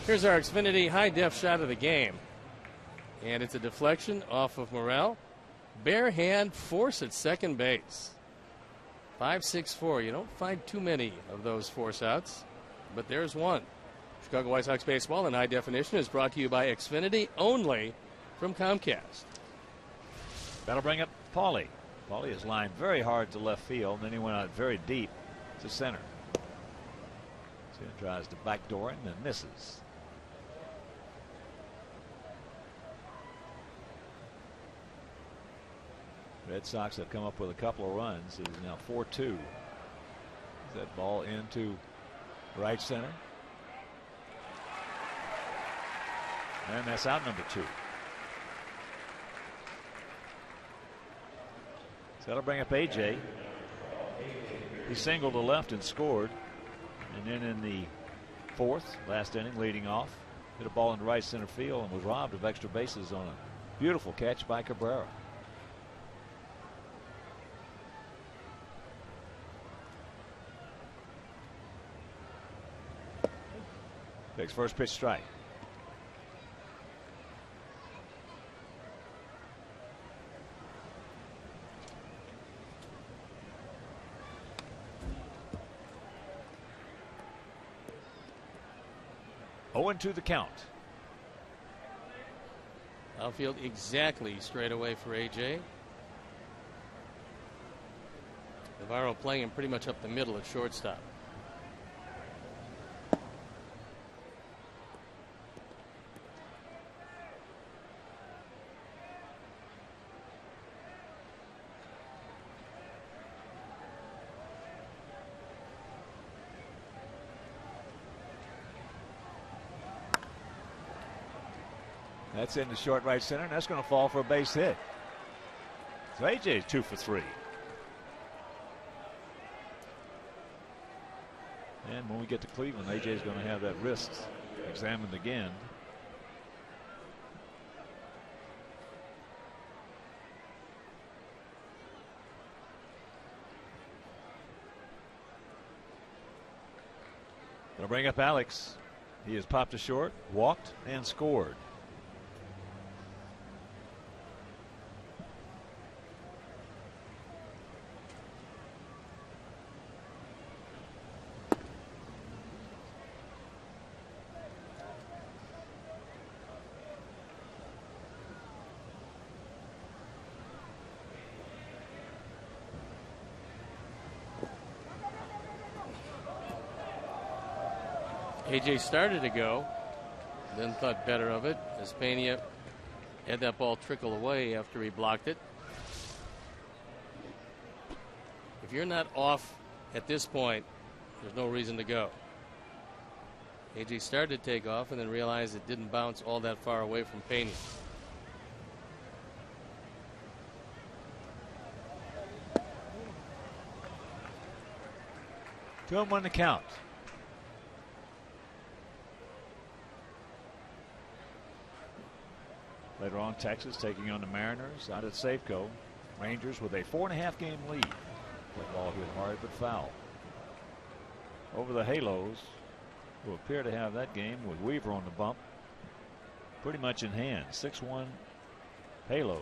Here's our Xfinity high-def shot of the game. And it's a deflection off of Morrell. Bare hand force at second base. 5-6-4. You don't find too many of those force outs, but there's one. Chicago White Sox baseball in high definition is brought to you by Xfinity, only from Comcast. That'll bring up Paulie. Paulie is lined very hard to left field, and then he went out very deep to center. So he tries to backdoor it and misses. Red Sox have come up with a couple of runs. It is now 4-2. That ball into right center. And that's out number 2. So that'll bring up AJ. He singled to left and scored. And then in the 4th, last inning, leading off, hit a ball into right center field and was robbed of extra bases on a beautiful catch by Cabrera. Takes first pitch strike. To the count. Outfield exactly straight away for AJ. Navarro playing him pretty much up the middle at shortstop. That's into short right center, and that's going to fall for a base hit. So AJ's 2 for 3. And when we get to Cleveland, AJ's going to have that wrist examined again. Going to bring up Alex. He has popped to short, walked, and scored. AJ started to go, then thought better of it as Pena had that ball trickle away after he blocked it. If you're not off at this point, there's no reason to go. AJ started to take off and then realized it didn't bounce all that far away from Pena. Two and one to count. Later on, Texas taking on the Mariners out at Safeco. Rangers with a 4.5 game lead. That ball hit hard but foul. Over the Halos, who appear to have that game with Weaver on the bump pretty much in hand. 6-1 Halos.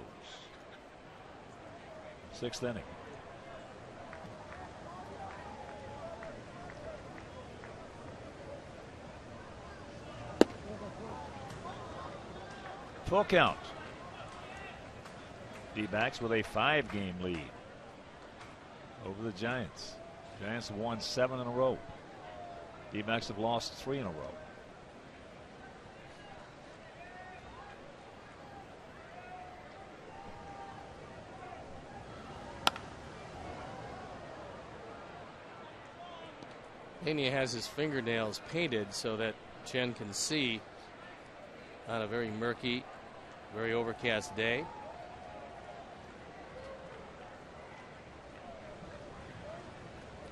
6th inning. Full count. D-backs with a 5 game lead over the Giants. Giants have won 7 in a row. D-backs have lost 3 in a row. Pena has his fingernails painted so that Chen can see on a very murky, very overcast day.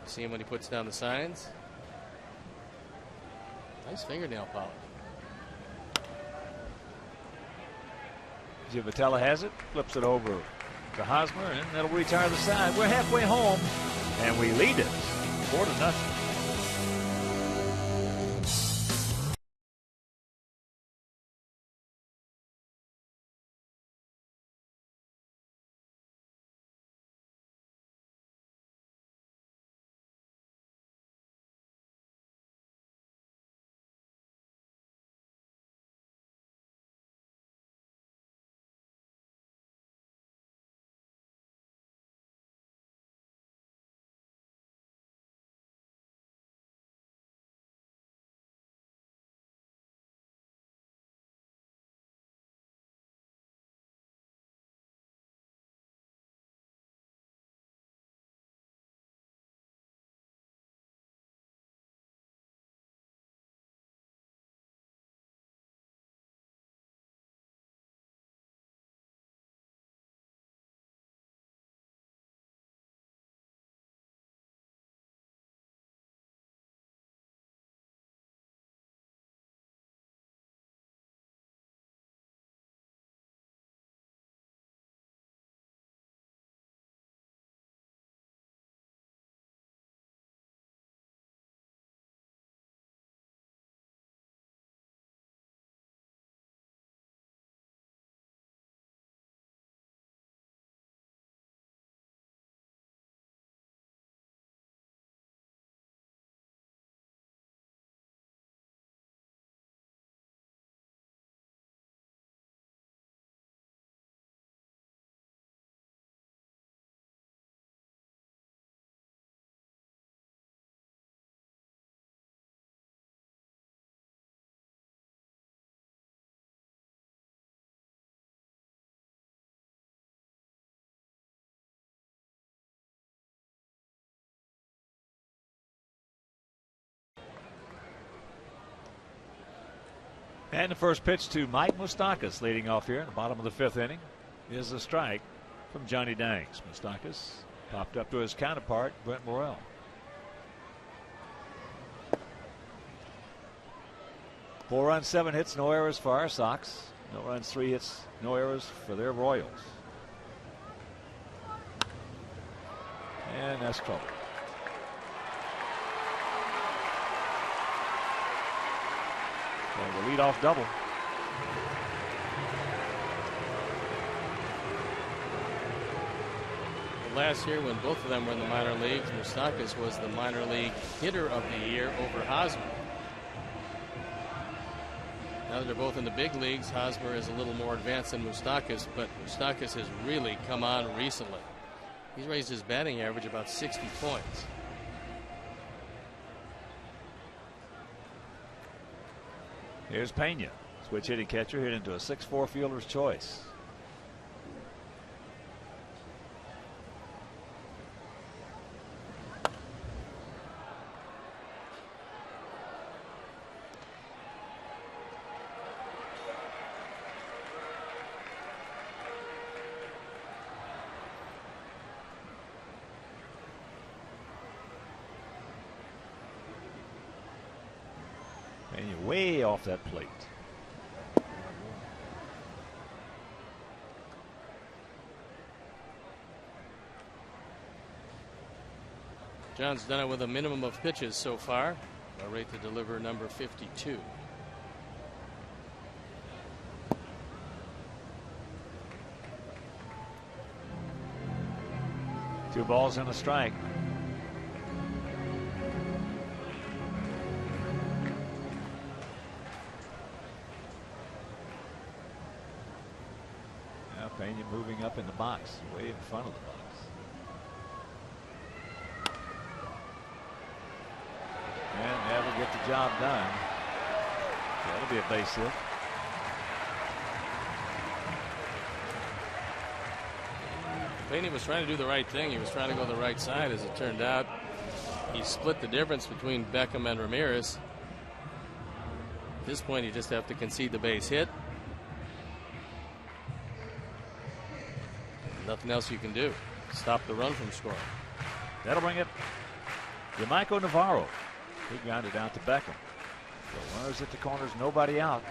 See him when he puts down the signs. Nice fingernail polish. Givatella has it, flips it over to Hosmer, and that'll retire the side. We're halfway home, and we lead it 4-0. And the first pitch to Mike Moustakas, leading off here in the bottom of the 5th inning, is a strike from Johnny Danks. Moustakas popped up to his counterpart, Brent Morrell. Four runs, 7 hits, no errors for our Sox. No runs, 3 hits, no errors for their Royals. And that's trouble. So the leadoff double. Last year, when both of them were in the minor leagues, Moustakas was the minor league hitter of the year over Hosmer. Now that they're both in the big leagues, Hosmer is a little more advanced than Moustakas, but Moustakas has really come on recently. He's raised his batting average about 60 points. Here's Pena, switch hitting catcher, hit into a 6-4 fielder's choice. Way off that plate. John's done it with a minimum of pitches so far. A rate to deliver number 52. Two balls and a strike. Pena moving up in the box, way in front of the box. And that'll get the job done. That'll be a base hit. Pena was trying to do the right thing. He was trying to go the right side. As it turned out, He split the difference between Beckham and Ramirez. At this point, you just have to concede the base hit. Nothing else you can do. Stop the run from scoring. That'll bring it Yamaiko Navarro. He grounded out to Beckham. So runners at the corners, nobody out.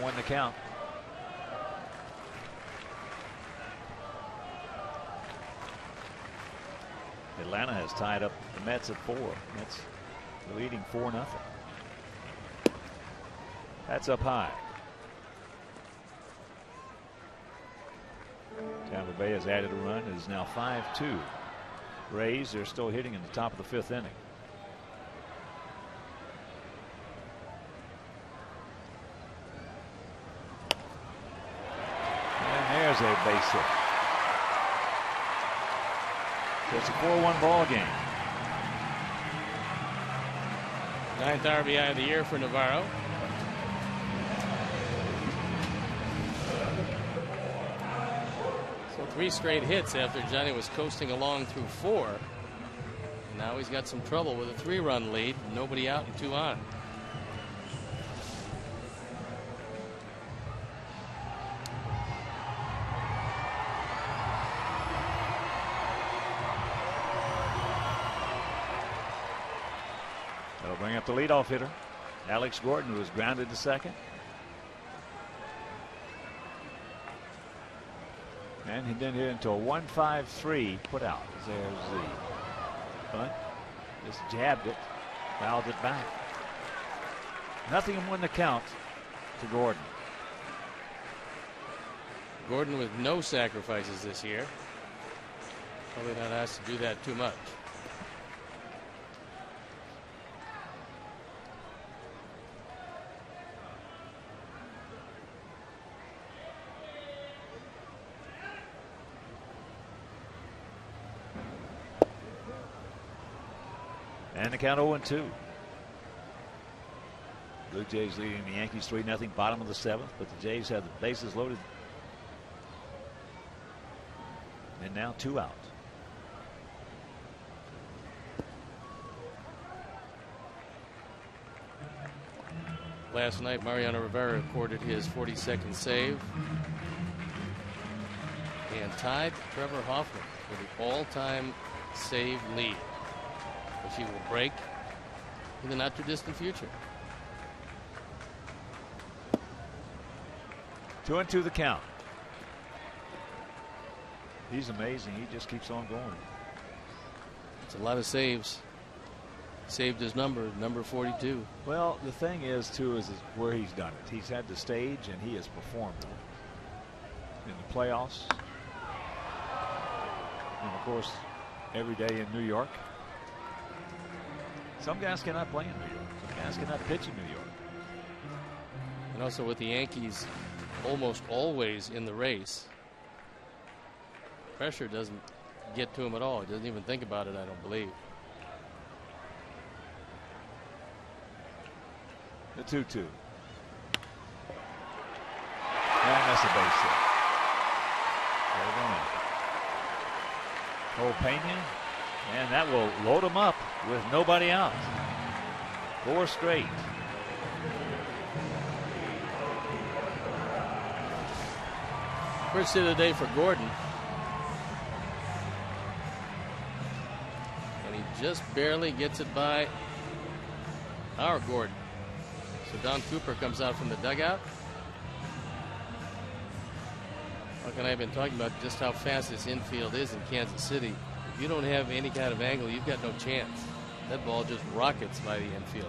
One the count. Atlanta has tied up the Mets at 4. Mets leading 4-0. That's up high. Tampa Bay has added a run. It is now 5-2. Rays, they're still hitting in the top of the 5th inning. And there's a base hit. So it's a 4-1 ball game. 9th RBI of the year for Navarro. So 3 straight hits after Johnny was coasting along through 4. And now he's got some trouble with a 3-run lead. Nobody out and 2 on. That'll bring up the leadoff hitter, Alex Gordon, who was grounded to second. And he didn't hit into a 1-5-3 put out. There's the bunt. Just jabbed it, fouled it back. Nothing in 1 the count to Gordon. Gordon with no sacrifices this year. Probably not asked to do that too much. And the count 0-2. Blue Jays leading the Yankees 3-0, bottom of the 7th, but the Jays have the bases loaded. And now 2 out. Last night, Mariano Rivera recorded his 42nd save and tied Trevor Hoffman for the all-time save lead, which he will break in the not-too-distant future. 2-2 the count. He's amazing. He just keeps on going. It's a lot of saves. Saved his number 42. Well, the thing is, too, is where he's done it. He's had the stage, and he has performed in the playoffs. And, of course, every day in New York. Some guys cannot play in New York. Some guys cannot pitch in New York. And also with the Yankees almost always in the race, pressure doesn't get to him at all. He doesn't even think about it, I don't believe. The 2-2. And that's a base hit. They're going to Pena, and that will load him up with nobody out. 4 straight. First hit of the day for Gordon. And he just barely gets it by our Gordon. So Don Cooper comes out from the dugout. Buck and I have been talking about just how fast this infield is in Kansas City. If you don't have any kind of angle, you've got no chance. That ball just rockets by the infielders.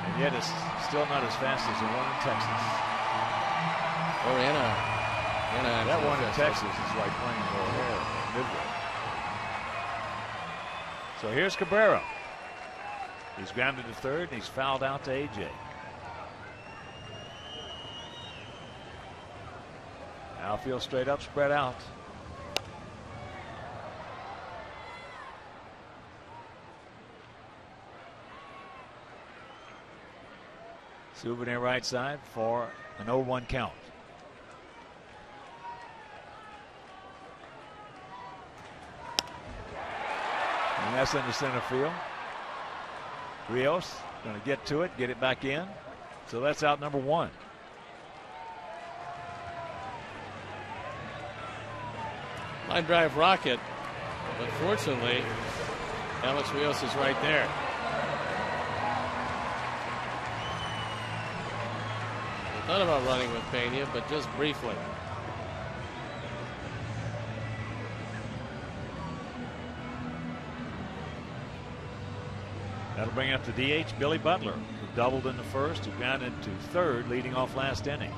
And yet it's still not as fast as the one in Texas. Or Anaheim. That one in Texas is like playing O'Hare or Midway. So here's Cabrera. He's grounded to third, and he's fouled out to AJ. Outfield straight up, spread out. Souvenir right side for an 0-1 count. And that's into center field. Rios going to get to it, get it back in. So that's out number 1. Line drive rocket. But fortunately, Alex Rios is right there. I thought about running with Pena, but just briefly. That'll bring up the DH, Billy Butler, who doubled in the first, who grounded to third, leading off last inning.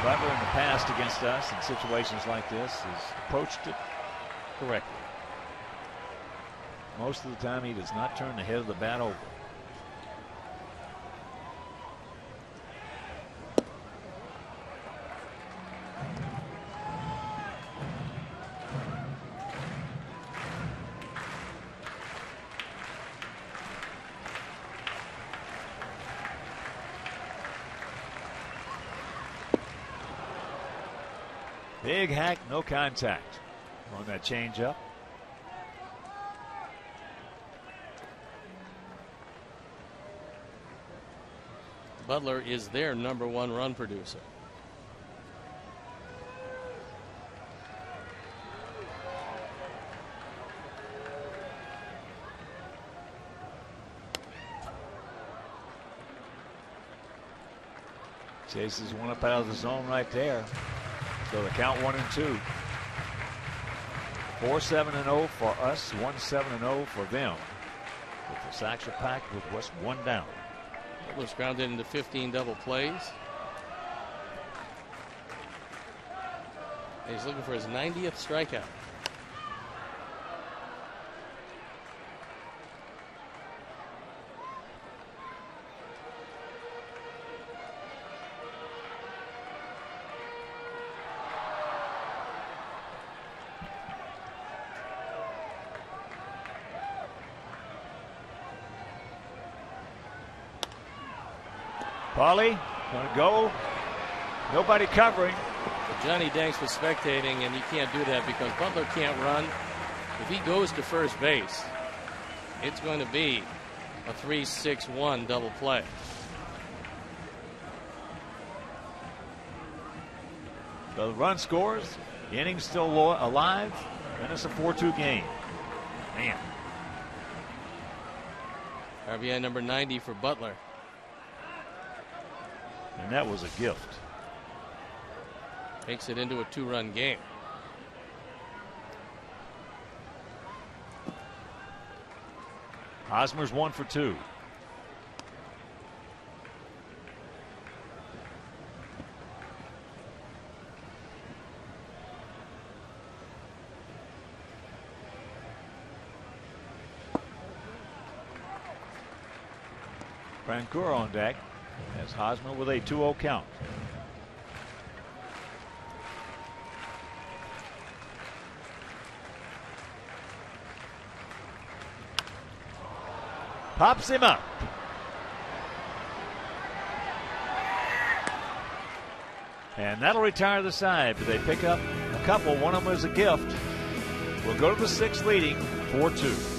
Butler in the past against us in situations like this has approached it correctly. Most of the time he does not turn the head of the bat over. Big hack, no contact on that changeup. Butler is their number 1 run producer. Chases one up out of the zone right there. So the count 1-2. 4-7-0 for us, 1-7-0 for them. But the sacks are packed with just 1 down. Butler's grounded into 15 double plays. He's looking for his 90th strikeout. Pauly going to go. Nobody covering. Johnny Danks was spectating, and you can't do that because Butler can't run. If he goes to first base, it's going to be a 3-6-1 double play. So the run scores. The inning's still alive, and it's a 4-2 game. Man. RBI number 90 for Butler. And that was a gift. Makes it into a 2-run game. Hosmer's 1 for 2. Francoeur on deck as Hosmer with a 2-0 count. Pops him up. And that'll retire the side, but they pick up a couple. One of them is a gift. We'll go to the 6th leading 4-2.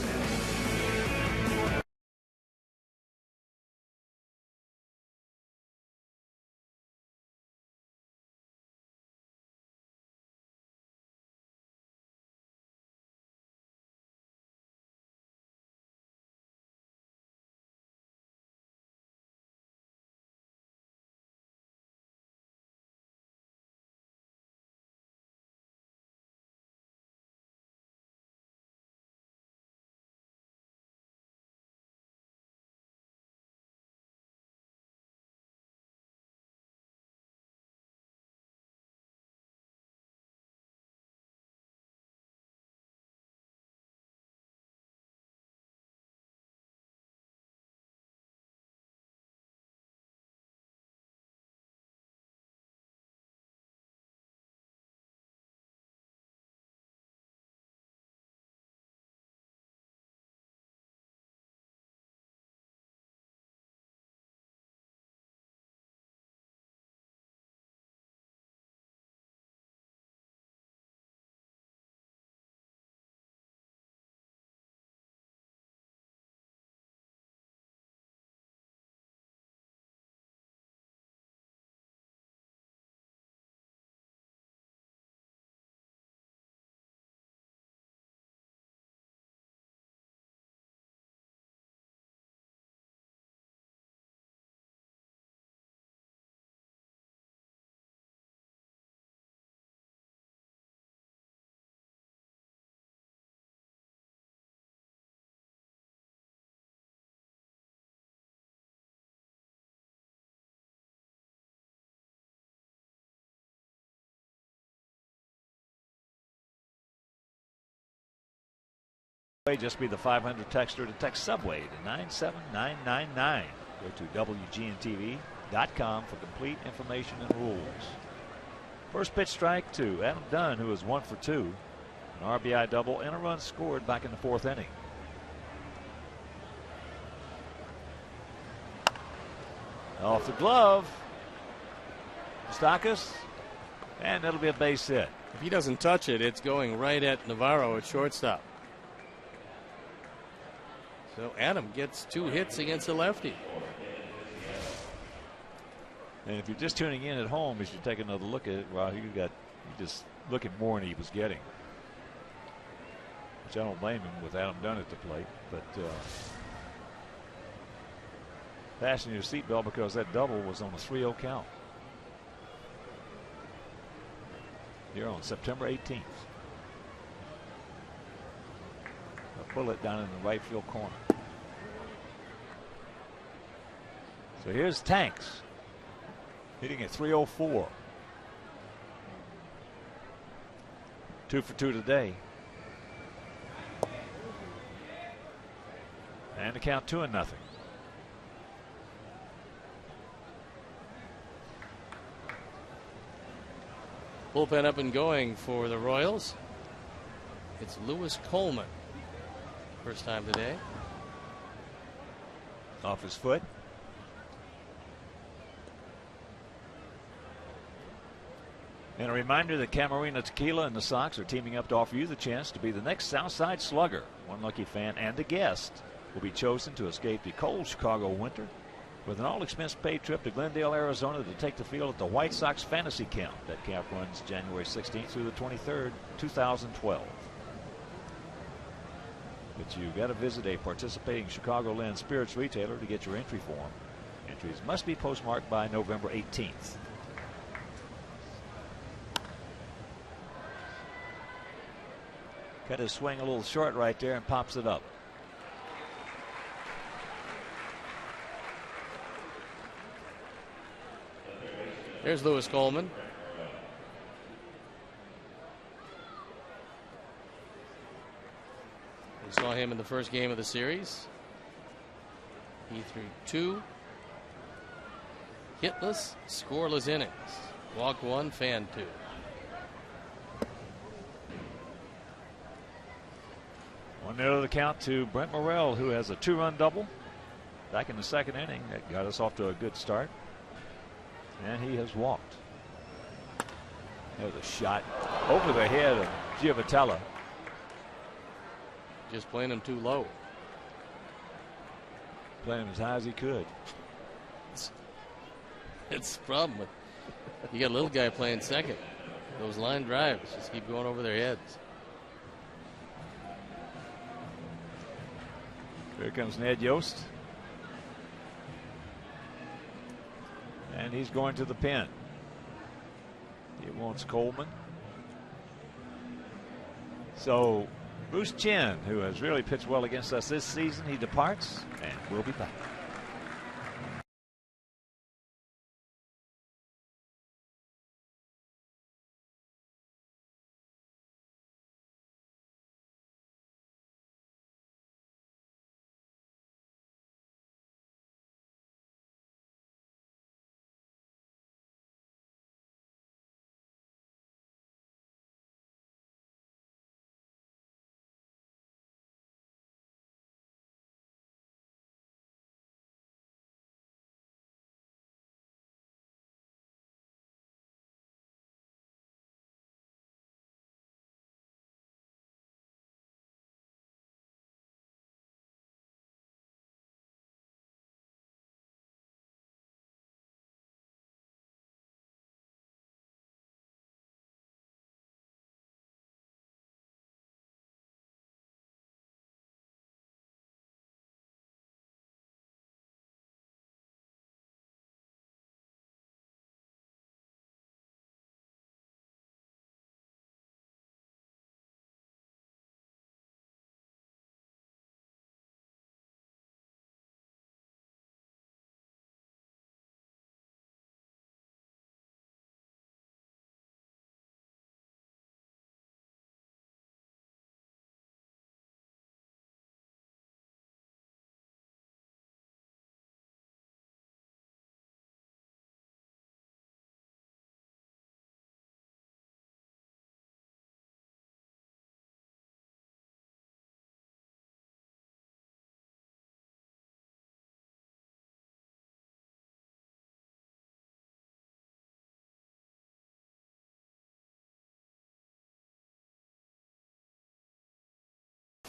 Just be the 500 texter to text Subway to 97999. Go to WGNTV.com for complete information and rules. First pitch strike to Adam Dunn, who is 1 for 2. An RBI double and a run scored back in the 4th inning. Off the glove. Stakas, and that'll be a base hit. If he doesn't touch it, it's going right at Navarro at shortstop. So Adam gets 2 hits against a lefty. And if you're just tuning in at home, as you take another look at it, well, you just look at more than he was getting. Which I don't blame him with Adam Dunn at the plate, but fasten your seatbelt because that double was on a 3-0 count. Here on September 18th. A bullet down in the right field corner. So here's Tanks hitting at 304. 2 for 2 today. And the count 2-0. Bullpen up and going for the Royals. It's Lewis Coleman. First time today. Off his foot. And a reminder that Camarena Tequila and the Sox are teaming up to offer you the chance to be the next Southside Slugger. One lucky fan and a guest will be chosen to escape the cold Chicago winter with an all-expense paid trip to Glendale, Arizona to take the field at the White Sox Fantasy Camp. That camp runs January 16th through the 23rd, 2012. But you got to visit a participating Chicagoland spirits retailer to get your entry form. Entries must be postmarked by November 18th. Cut his swing a little short right there and pops it up. There's Lewis Coleman. We saw him in the first game of the series. He threw 2 hitless, scoreless innings. Walked 1, fanned 2. One to the count to Brent Morrell, who has a 2-run double back in the 2nd inning. That got us off to a good start. And he has walked. There's a shot over the head of Giovitella. Just playing him too low. Playing him as high as he could. It's the problem with you got a little guy playing second. Those line drives just keep going over their heads. Here comes Ned Yost. And he's going to the pen. He wants Coleman. So Bruce Chen, who has really pitched well against us this season, he departs, and we'll be back.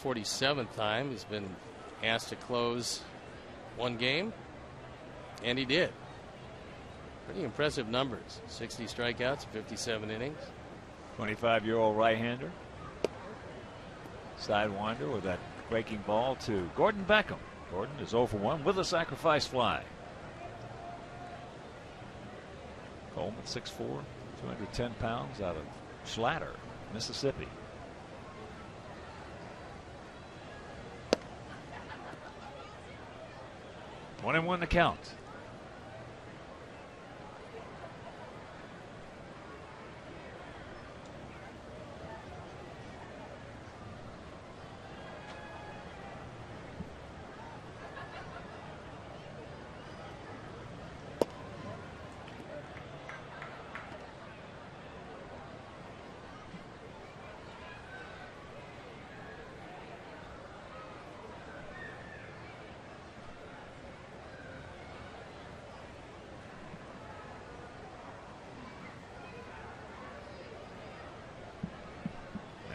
47th time he's been asked to close one game, and he did. Pretty impressive numbers. 60 strikeouts, 57 innings. 25-year-old right-hander. Sidewinder with that breaking ball to Gordon Beckham. Gordon is 0 for 1 with a sacrifice fly. Coleman, 6'4", 210 pounds, out of Schlatter, Mississippi. One and one to count.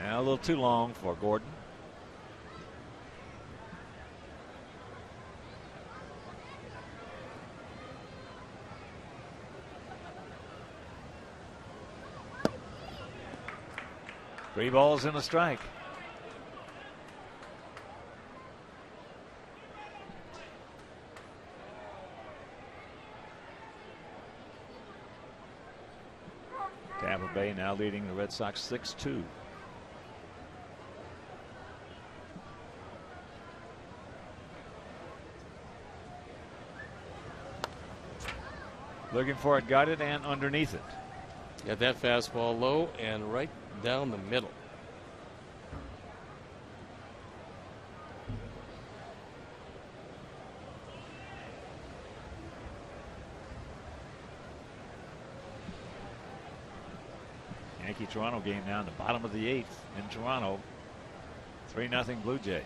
Now a little too long for Gordon. Three balls and a strike. Tampa Bay now leading the Red Sox 6-2. Looking for it, got it, and underneath it. Got that fastball low and right down the middle. Yankee-Toronto game now in the bottom of the 8th in Toronto. 3-0 Blue Jays.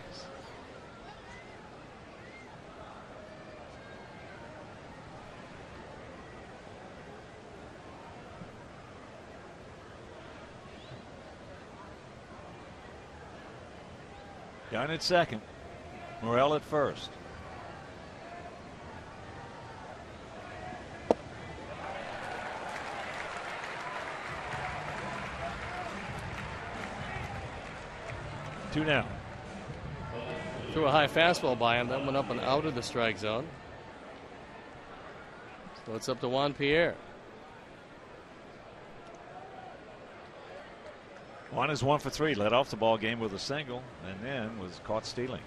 Gunn at second. Morel at first. Two now. Threw a high fastball by him. That went up and out of the strike zone. So it's up to Juan Pierre. Juan is 1 for 3. Led off the ball game with a single and then was caught stealing.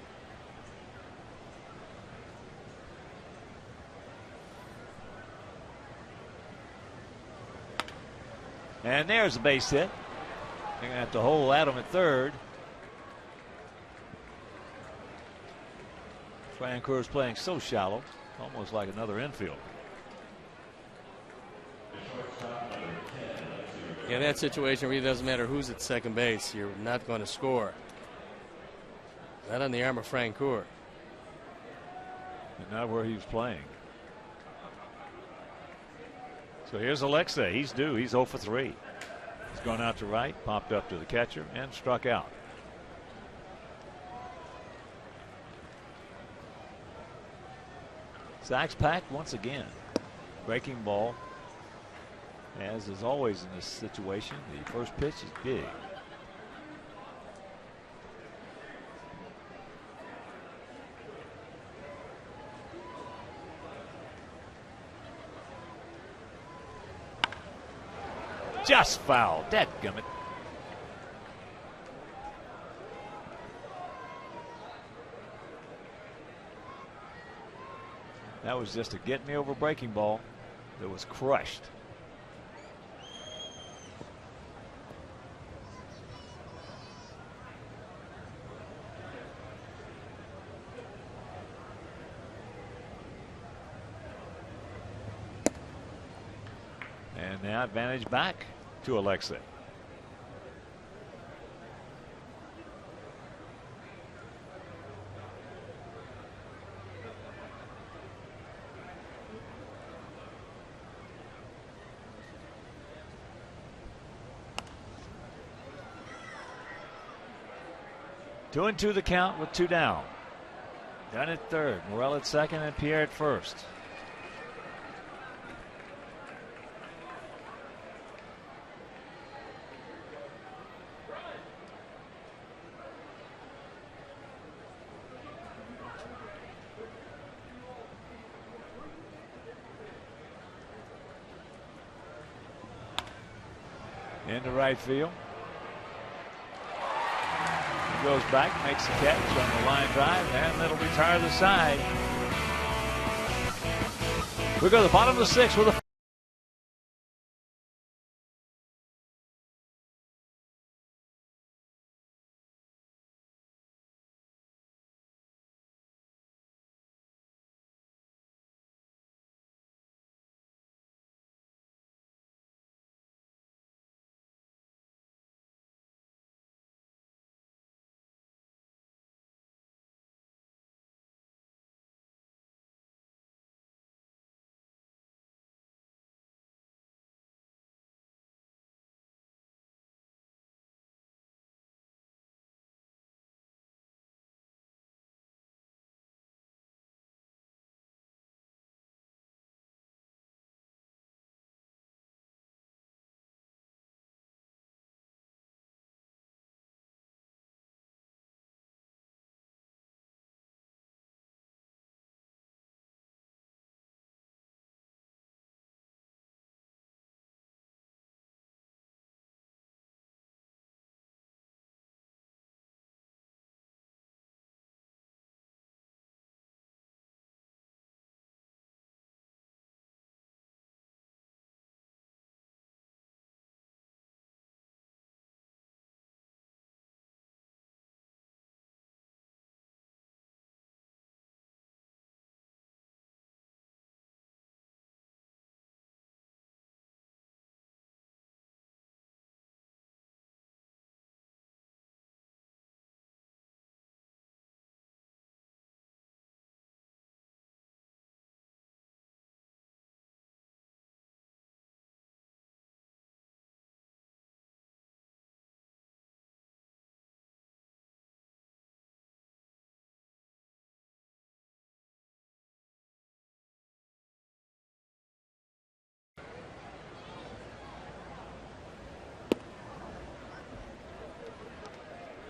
And there's a base hit. They're going to have to hold Adam at third. Francoeur is playing so shallow, almost like another infield. Yeah, in that situation, it really doesn't matter who's at second base. You're not going to score. Not on the arm of Francoeur. And not where he was playing. So here's Alexei. He's due. He's 0 for 3. He's gone out to right, popped up to the catcher, and struck out. Sacks packed once again. Breaking ball. As is always in this situation, the first pitch is big. Just foul. Dadgummit. That was just a get me over breaking ball that was crushed. And now advantage back to Alexei. 2-2 the count with 2 down. Dunn at third, Morel at second, and Pierre at first. Into right field. He goes back, makes the catch on the line drive, and it'll retire the side. We go to the bottom of the 6th with a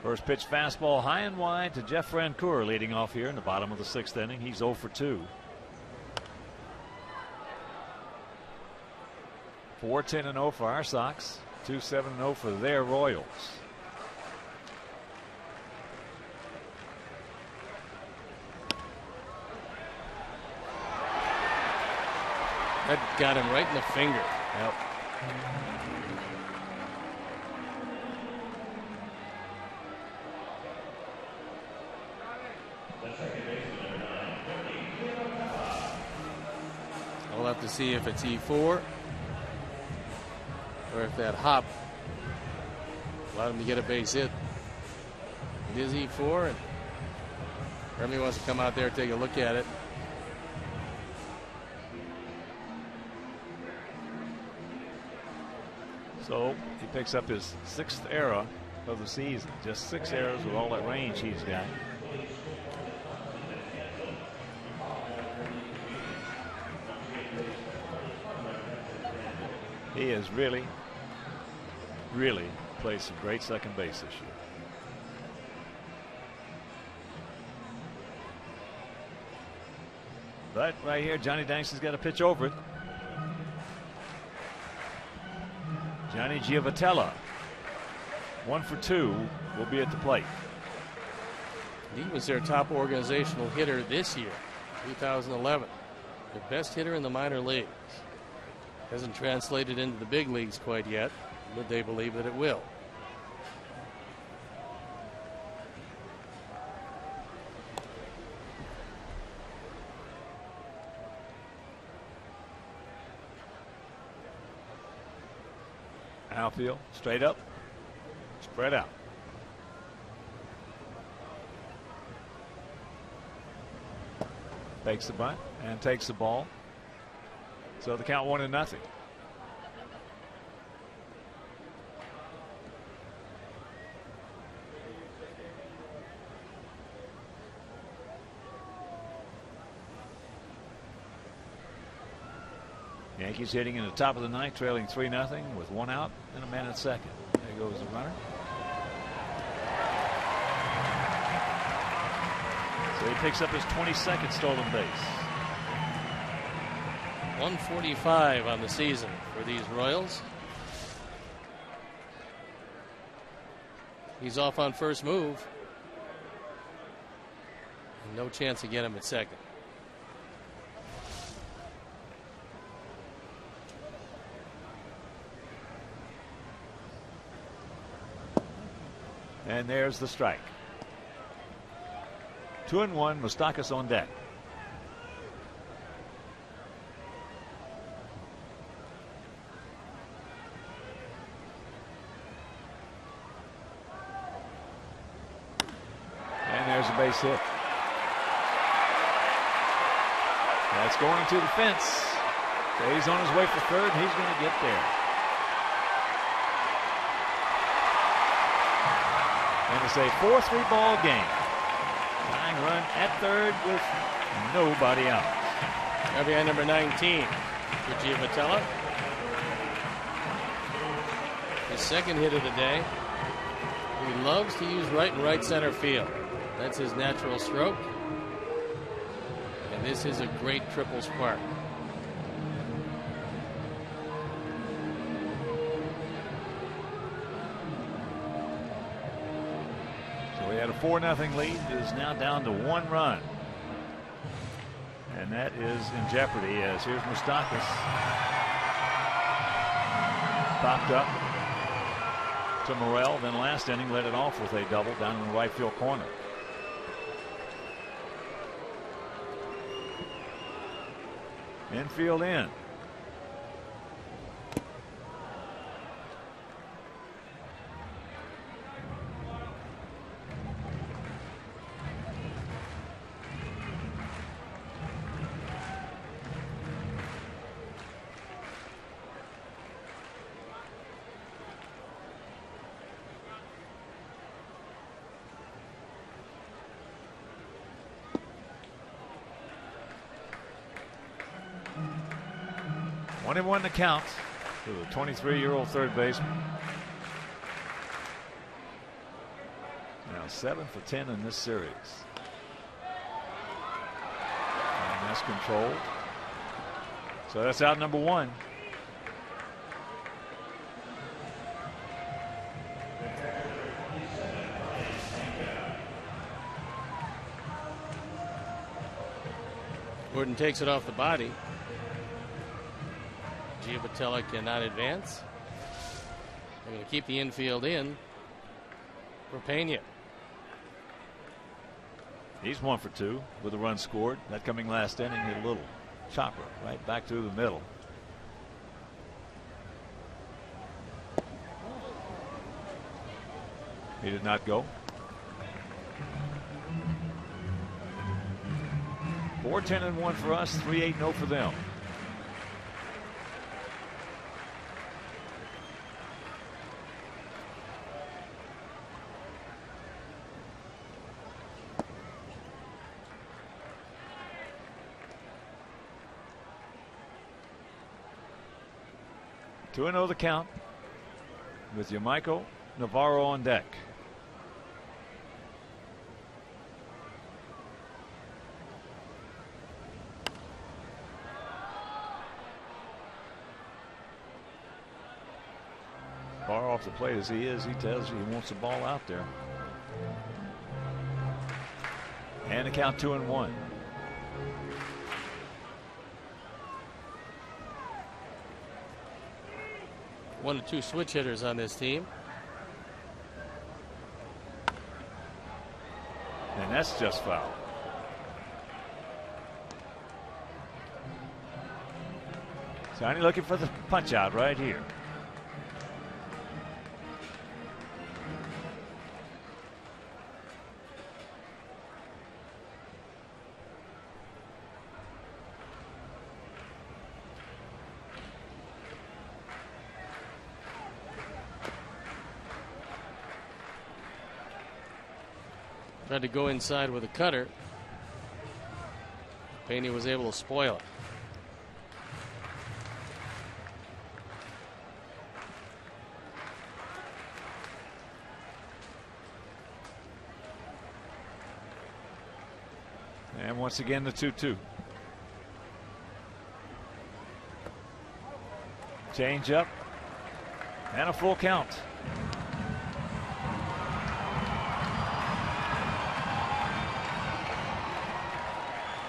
first pitch fastball high and wide to Jeff Francoeur, leading off here in the bottom of the 6th inning. He's 0 for 2. 4-10-0 for our Sox. 2-7-0 for their Royals. That got him right in the finger. Yep. We'll have to see if it's E4 or if that hop allowed him to get a base hit. It is E4, and Remy wants to come out there and take a look at it. So he picks up his 6th error of the season. Just 6 errors with all that range he's got. He has really played some great second base this year. But right here, Johnny Dangston's got to pitch over it. Johnny Giovitella, 1 for 2, will be at the plate. He was their top organizational hitter this year, 2011. The best hitter in the minor leagues. Hasn't translated into the big leagues quite yet, but they believe that it will. Outfield, straight up, spread out. Takes the bunt and takes the ball. So the count 1-0. Yankees hitting in the top of the ninth, trailing 3-0 with 1 out and a man at second. There goes the runner. So he picks up his 22nd stolen base. 145 on the season for these Royals. He's off on first move. No chance to get him at second. And there's the strike. 2-1, Moustakas on deck. And there's a base hit. That's going to the fence. So he's on his way for third, and he's going to get there. And it's a 4-3 ball game. Tying run at third with nobody out. RBI number 19 for Giavotella. His second hit of the day. He loves to use right and right center field. That's his natural stroke. And this is a great triple spark. So he had a 4-0 lead. It is now down to 1 run. And that is in jeopardy as here's Moustakas. Popped up to Morel. Then last inning led it off with a double down in the right field corner. Infield in. One to count for the 23-year-old third baseman. Now 7 for 10 in this series. And that's controlled. So that's out number 1. Gordon takes it off the body. Giavotella cannot advance. They're going to keep the infield in for Pena. He's 1 for 2 with a run scored. That coming last inning, hit a little chopper right back through the middle. He did not go. 4-10-1 for us, 3-8-0 for them. Two and 0 the count with Yamaiko Navarro on deck. Far off the plate as he is, he tells you he wants the ball out there. And the count 2-1. One or two switch hitters on this team. And that's just foul. Tiny looking for the punch out right here. Tried to go inside with a cutter. Pena was able to spoil it. And once again, the 2-2. Change up. And a full count.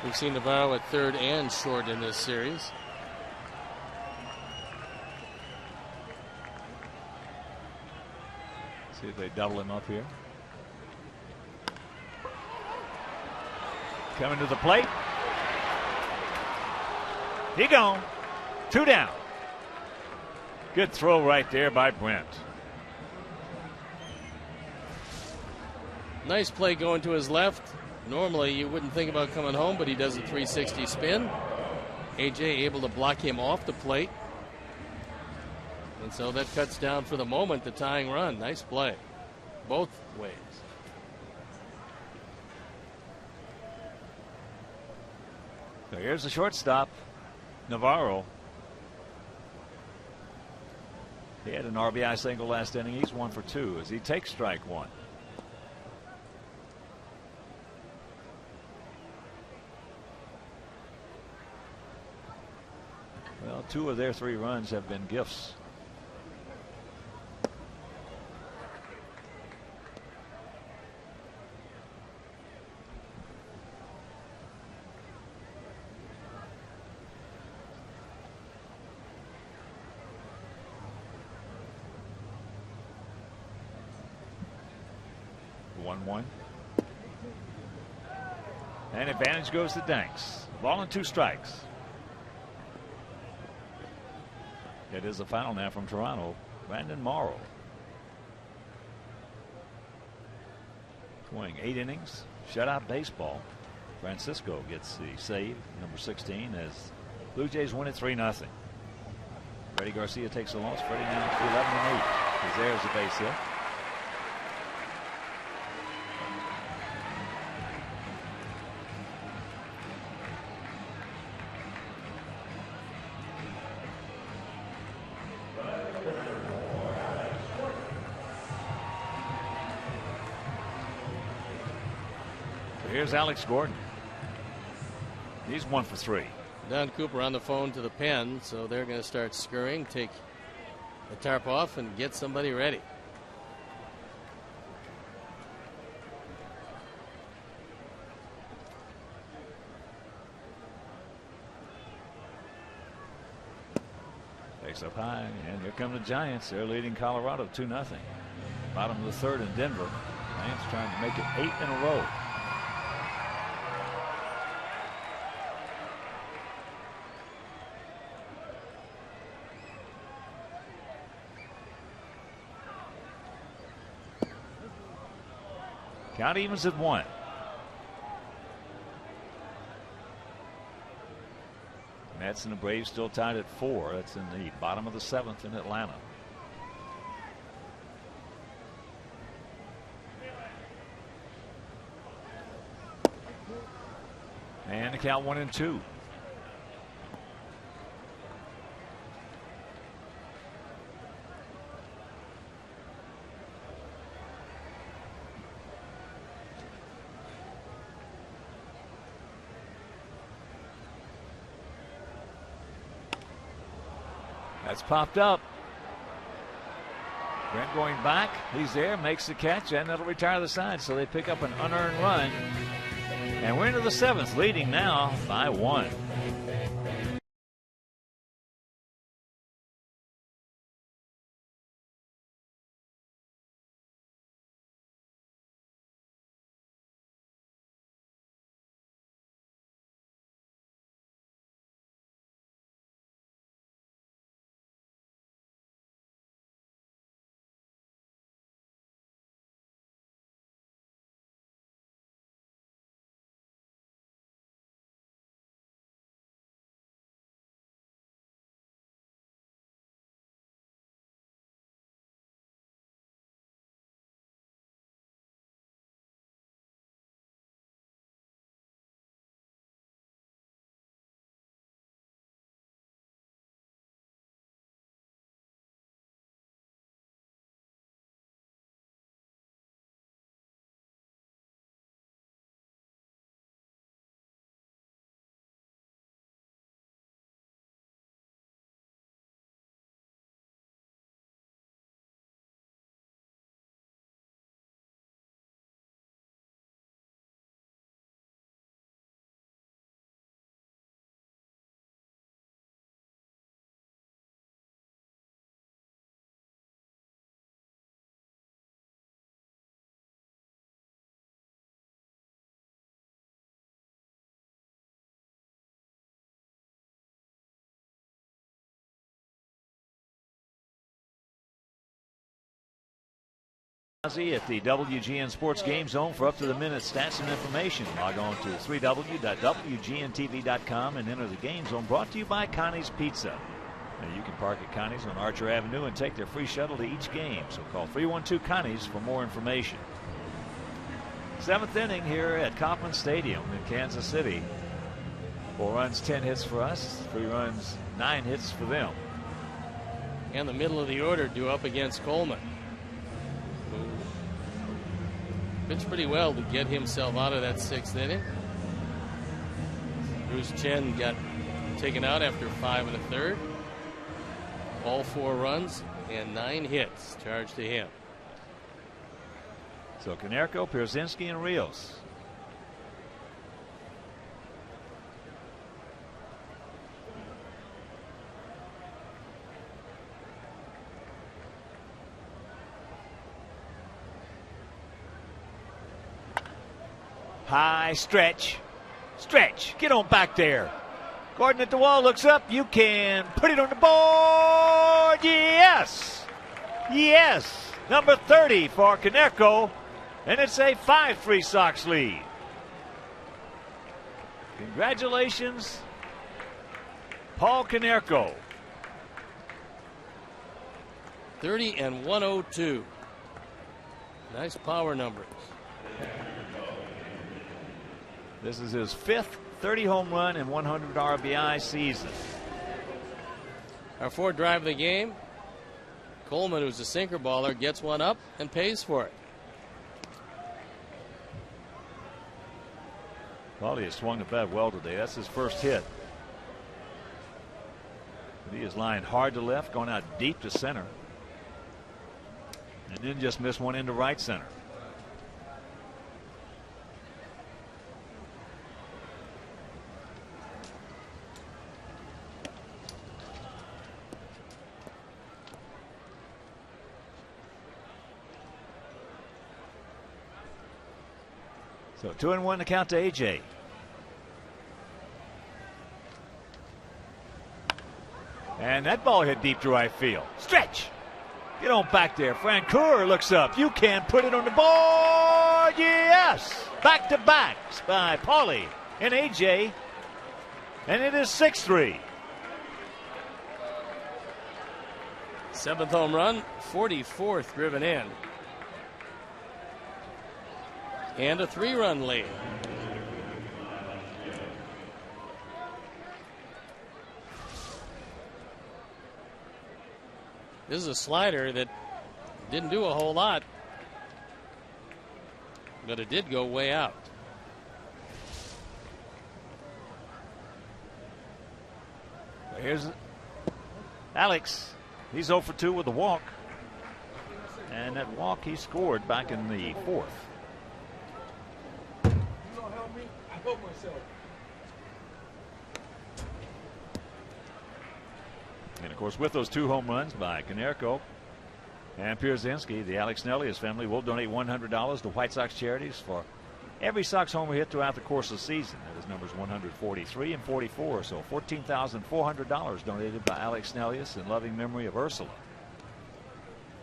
We've seen Navarro at third and short in this series. See if they double him up here. Coming to the plate. He gone. 2 down. Good throw right there by Brent. Nice play going to his left. Normally you wouldn't think about coming home, but he does a 360 spin. AJ able to block him off the plate. And so that cuts down for the moment the tying run. Nice play. Both ways. So here's the shortstop, Navarro. He had an RBI single last inning. He's 1 for 2 as he takes strike 1. Well, 2 of their 3 runs have been gifts. And advantage goes to Danks. Ball and 2 strikes. It is the final now from Toronto. Brandon Morrow. Going 8 innings. Shutout baseball. Francisco gets the save, number 16, as Blue Jays win it 3-0. Freddie Garcia takes the loss. Freddie now 11-8. He's there as a base hit. Here's Alex Gordon. He's 1 for 3. Don Cooper on the phone to the pen, so they're going to start scurrying, take the tarp off, and get somebody ready. Takes up high, and here come the Giants. They're leading Colorado 2-0. Bottom of the 3rd in Denver. Giants trying to make it 8 in a row. Count evens at 1. Mets and the Braves still tied at 4. That's in the bottom of the 7th in Atlanta. And the count 1-2. That's popped up. Brent going back. He's there, makes the catch, and that'll retire the side. So they pick up an unearned run. And we're into the 7th, leading now by 1. At the WGN Sports Game Zone for up-to-the-minute stats and information. Log on to www.wgntv.com and enter the Game Zone, brought to you by Connie's Pizza. Now, you can park at Connie's on Archer Avenue and take their free shuttle to each game. So call 312-CONNIES for more information. 7th inning here at Kauffman Stadium in Kansas City. 4 runs, 10 hits for us. 3 runs, 9 hits for them. And the middle of the order due up against Coleman. Pitched pretty well to get himself out of that 6th inning. Bruce Chen got taken out after 5 1/3. All 4 runs and 9 hits charged to him. So Konerko, Pierzynski, and Rios. High stretch. Stretch. Get on back there. Gordon at the wall looks up. You can put it on the board. Yes. Yes. Number 30 for Konerko. And it's a 5-3 Sox lead. Congratulations, Paul Konerko. 30 and 102. Nice power numbers. This is his 5th 30 home run and 100 RBI season. Our 4th drive of the game. Coleman, who's a sinker baller, gets one up and pays for it. Well, he has swung the bat well today. That's his first hit. But he is lined hard to left, going out deep to center. And then just missed one into right center. So 2-1 to count to AJ. And that ball hit deep to right field. Stretch. Get on back there. Francoeur looks up. You can put it on the board. Yes. Back to backs by Paulie and AJ. And it is 6-3. 7th home run, 44th driven in. And a 3-run lead. This is a slider that didn't do a whole lot, but it did go way out. Here's Alex. He's 0 for 2 with a walk. And that walk he scored back in the 4th. And of course, with those 2 home runs by Konerko and Pierzynski, the Alex Nelius family will donate $100 to White Sox charities for every Sox homer hit throughout the course of the season. That is numbers 143 and 44. So $14,400 donated by Alex Nelius in loving memory of Ursula.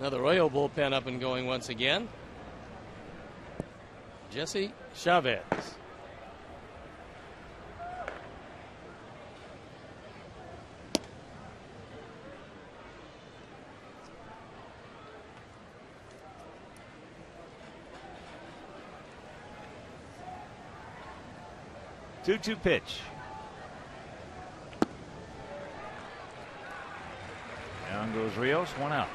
Another Royal bullpen up and going once again. Jesse Chavez. Two-two pitch. Down goes Rios, 1 out.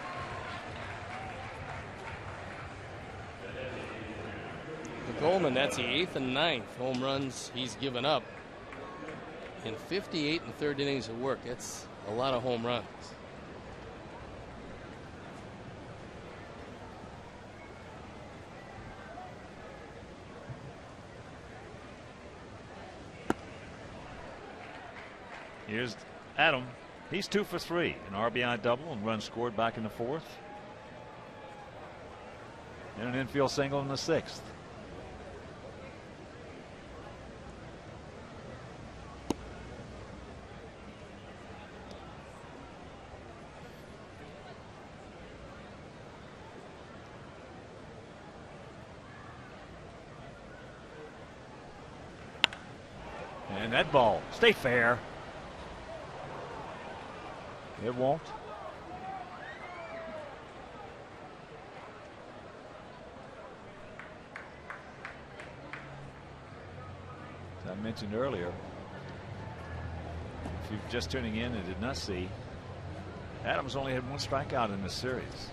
For Coleman, that's the 8th and 9th home runs he's given up in 58 1/3 innings of work. That's a lot of home runs. Here's Adam. He's 2 for 3. An RBI double and run scored back in the 4th. And an infield single in the 6th. And that ball, stay fair. It won't. As I mentioned earlier, if you're just tuning in and did not see, Adams only had one strikeout in this series.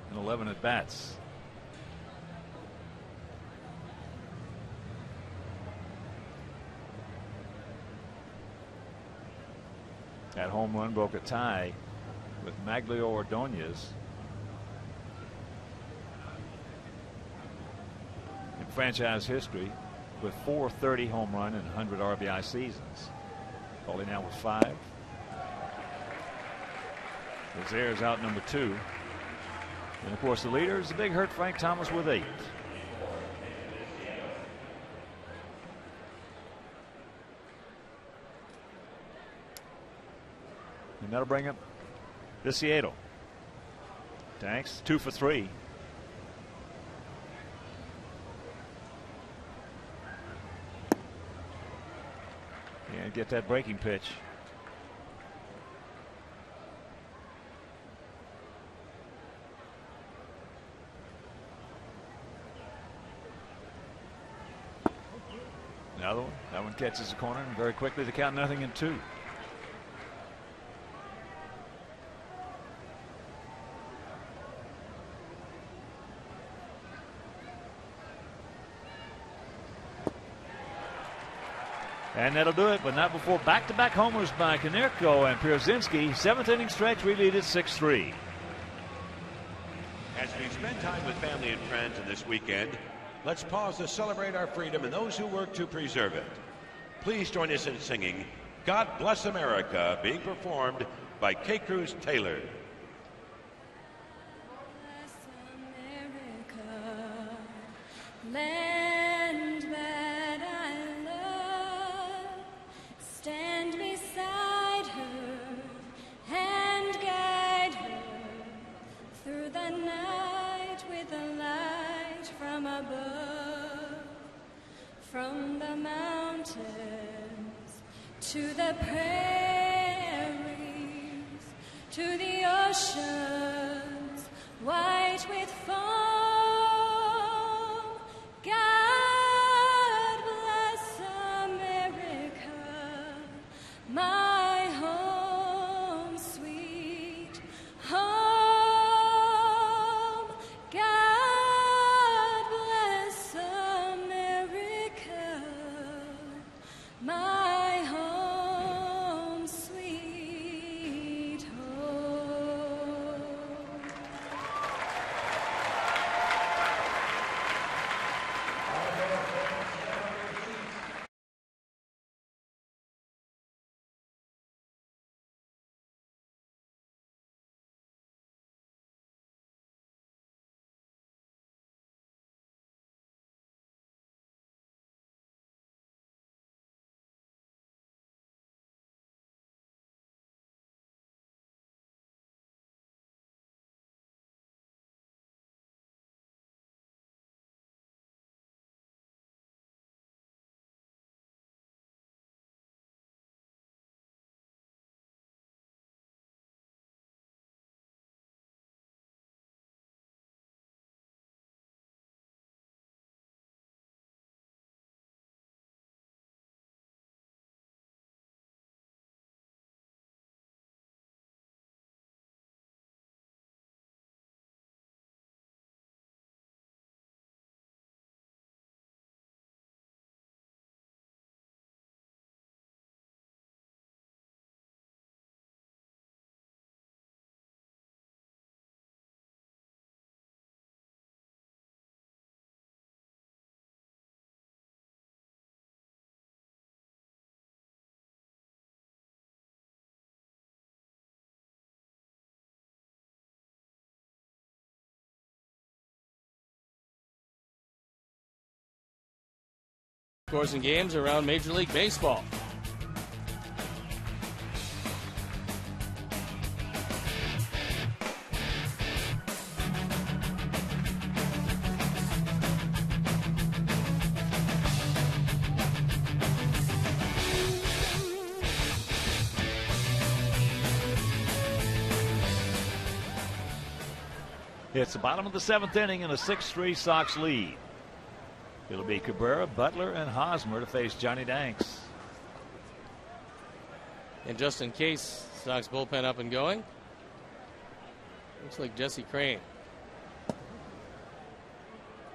And 11 at bats. That home run broke a tie with Maglio Ordonez in franchise history with 430 home run and 100 RBI seasons. Calling now with 5. Rozier's out number 2. And of course the leader is the big hurt Frank Thomas with 8. And that'll bring up Viciedo. Tanks 2 for 3. And get that breaking pitch. Another one. That one catches the corner and very quickly to count 0-2. And that'll do it, but not before back-to-back homers by Konerko and Pierzynski. 7th inning stretch, we lead at 6-3. As we spend time with family and friends in this weekend, let's pause to celebrate our freedom and those who work to preserve it. Please join us in singing God Bless America, being performed by K. Cruz Taylor. Bless America, land that I love. Stand beside her and guide her through the night with a light from above. From the mountains to the prairies, to the oceans white with foam. God bless America, my home, sweet home. God bless America, my home, sweet home. Scores and games around Major League Baseball. It's the bottom of the 7th inning and a 6-3 Sox lead. It'll be Cabrera, Butler, and Hosmer to face Johnny Danks. And just in case, Sox bullpen up and going. Looks like Jesse Crain.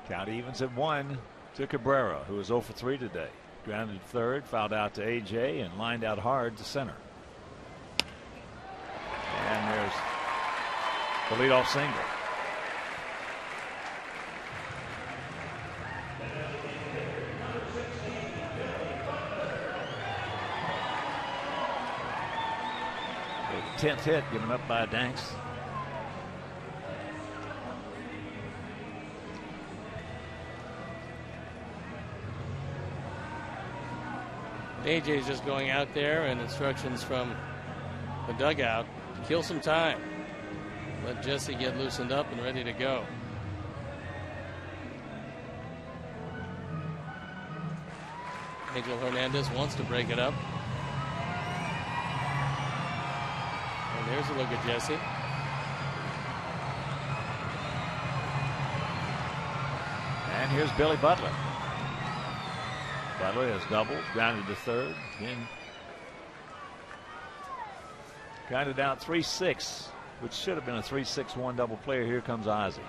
Count evens at 1 to Cabrera, who is 0 for 3 today. Grounded third, fouled out to AJ, and lined out hard to center. And there's the leadoff single. The 10th hit given up by Danks. AJ's just going out there, and instructions from the dugout to kill some time. Let Jesse get loosened up and ready to go. Angel Hernandez wants to break it up. And there's a look at Jesse. And here's Billy Butler. Butler has doubled, grounded to third, then grounded out 3-6, which should have been a 3-6-1 double player. Here comes Ozzie.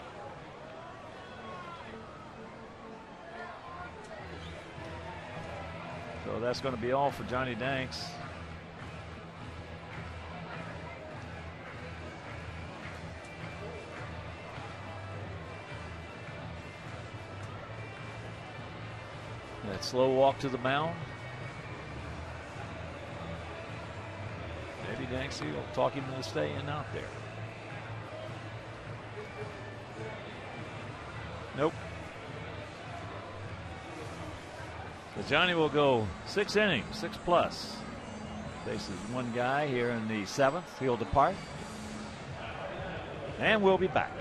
So that's going to be all for Johnny Danks. That slow walk to the mound. Maybe Danks will talk him into staying out there. Nope. So Johnny will go 6 innings, 6+. Faces one guy here in the 7th. He'll depart. And we'll be back.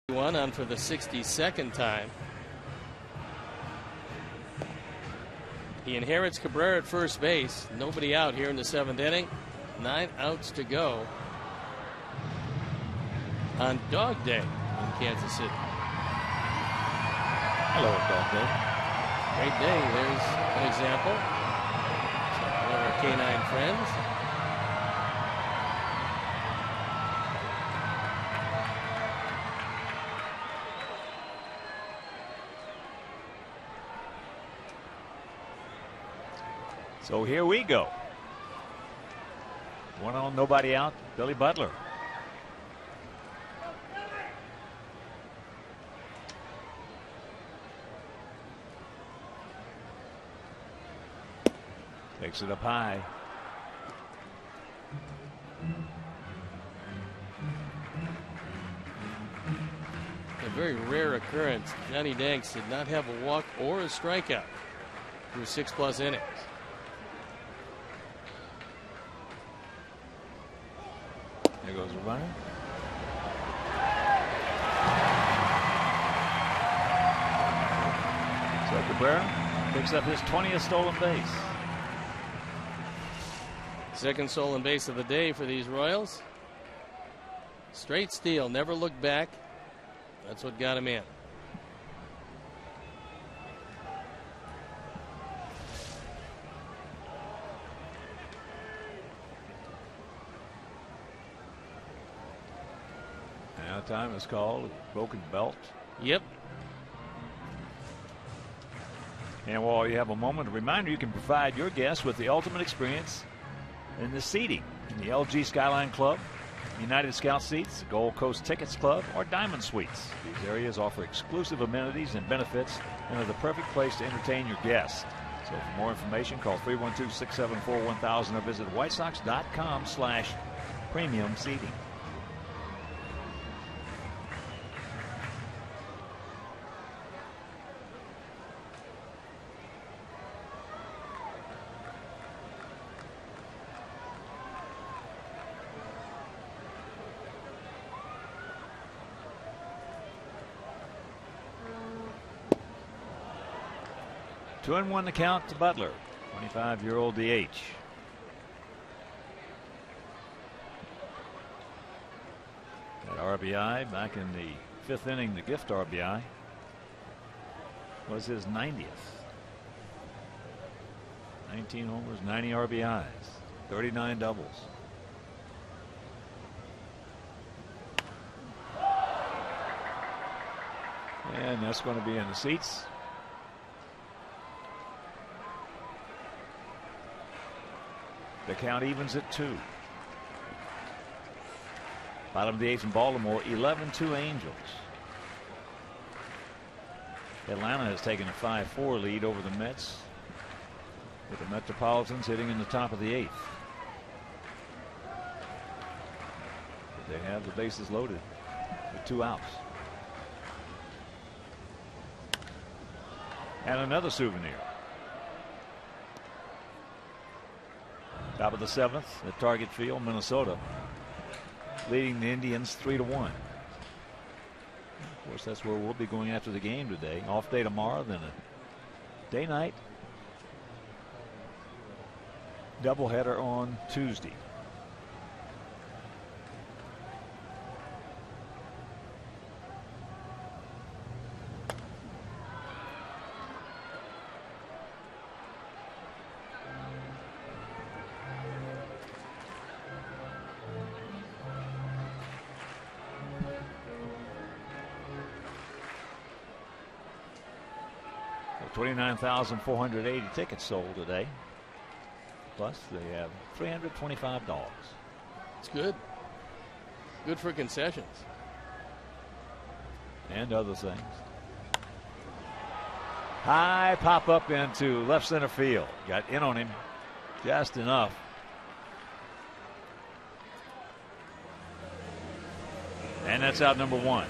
One on for the 62nd time. He inherits Cabrera at first base. Nobody out here in the 7th inning. 9 outs to go on Dog Day in Kansas City. Hello, Dog Day. Great day. There's an example. One of our canine friends. So here we go. 1 on, nobody out. Billy Butler. Takes it up high. A very rare occurrence. Johnny Danks did not have a walk or a strikeout through 6+ innings. There goes the runner. So Cabrera picks up his 20th stolen base. Second stolen base of the day for these Royals. Straight steal, never looked back. That's what got him in. Now time is called. Broken belt. Yep. And while you have a moment, a reminder, you can provide your guests with the ultimate experience in the seating in the LG Skyline Club, United Scout Seats, Gold Coast Tickets Club, or Diamond Suites. These areas offer exclusive amenities and benefits and are the perfect place to entertain your guests. So for more information, call 312-674-1000 or visit whitesox.com/premium seating. Two and one the count to Butler, 25-year-old DH. That RBI back in the 5th inning, the gift RBI, was his 90th. 19 homers, 90 RBIs, 39 doubles. And that's going to be in the seats. The count evens at 2. Bottom of the 8th in Baltimore, 11-2 Angels. Atlanta has taken a 5-4 lead over the Mets, with the Metropolitans hitting in the top of the 8th. But they have the bases loaded with 2 outs. And another souvenir. Top of the 7th at Target Field, Minnesota, leading the Indians 3-1. Of course, that's where we'll be going after the game today. Off day tomorrow, then a day night doubleheader on Tuesday. So 29,480 tickets sold today. Plus, they have $325. It's good. Good for concessions. And other things. High pop up into left center field. Got in on him just enough. And that's out number 1.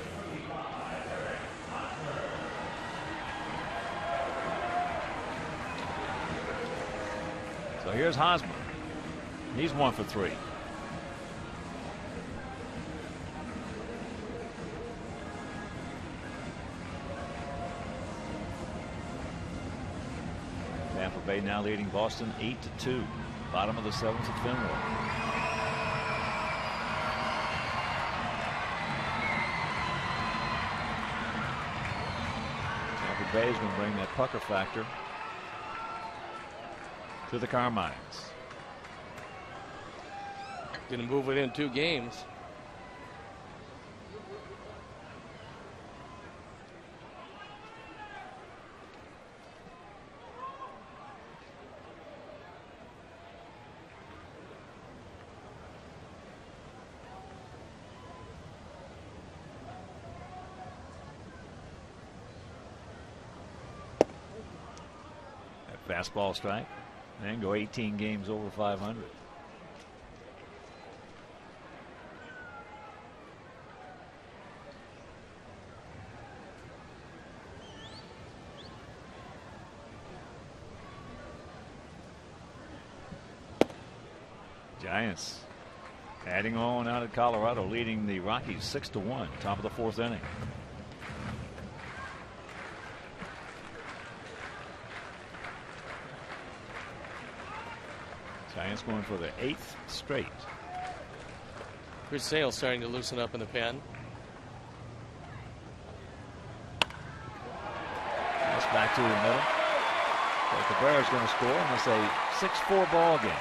So here's Hosmer. He's 1 for 3. Tampa Bay now leading Boston 8-2. Bottom of the 7th at Fenway. Tampa Bay is going to bring that pucker factor to the Carmines. Going to move it in 2 games. That fastball strike. and go 18 games over 500. Giants adding on out of Colorado, leading the Rockies 6-1, top of the 4th inning. Giants going for the 8th straight. Chris Sale starting to loosen up in the pen. That's back to the middle. So Cabrera's going to score, and it's a 6-4 ball game.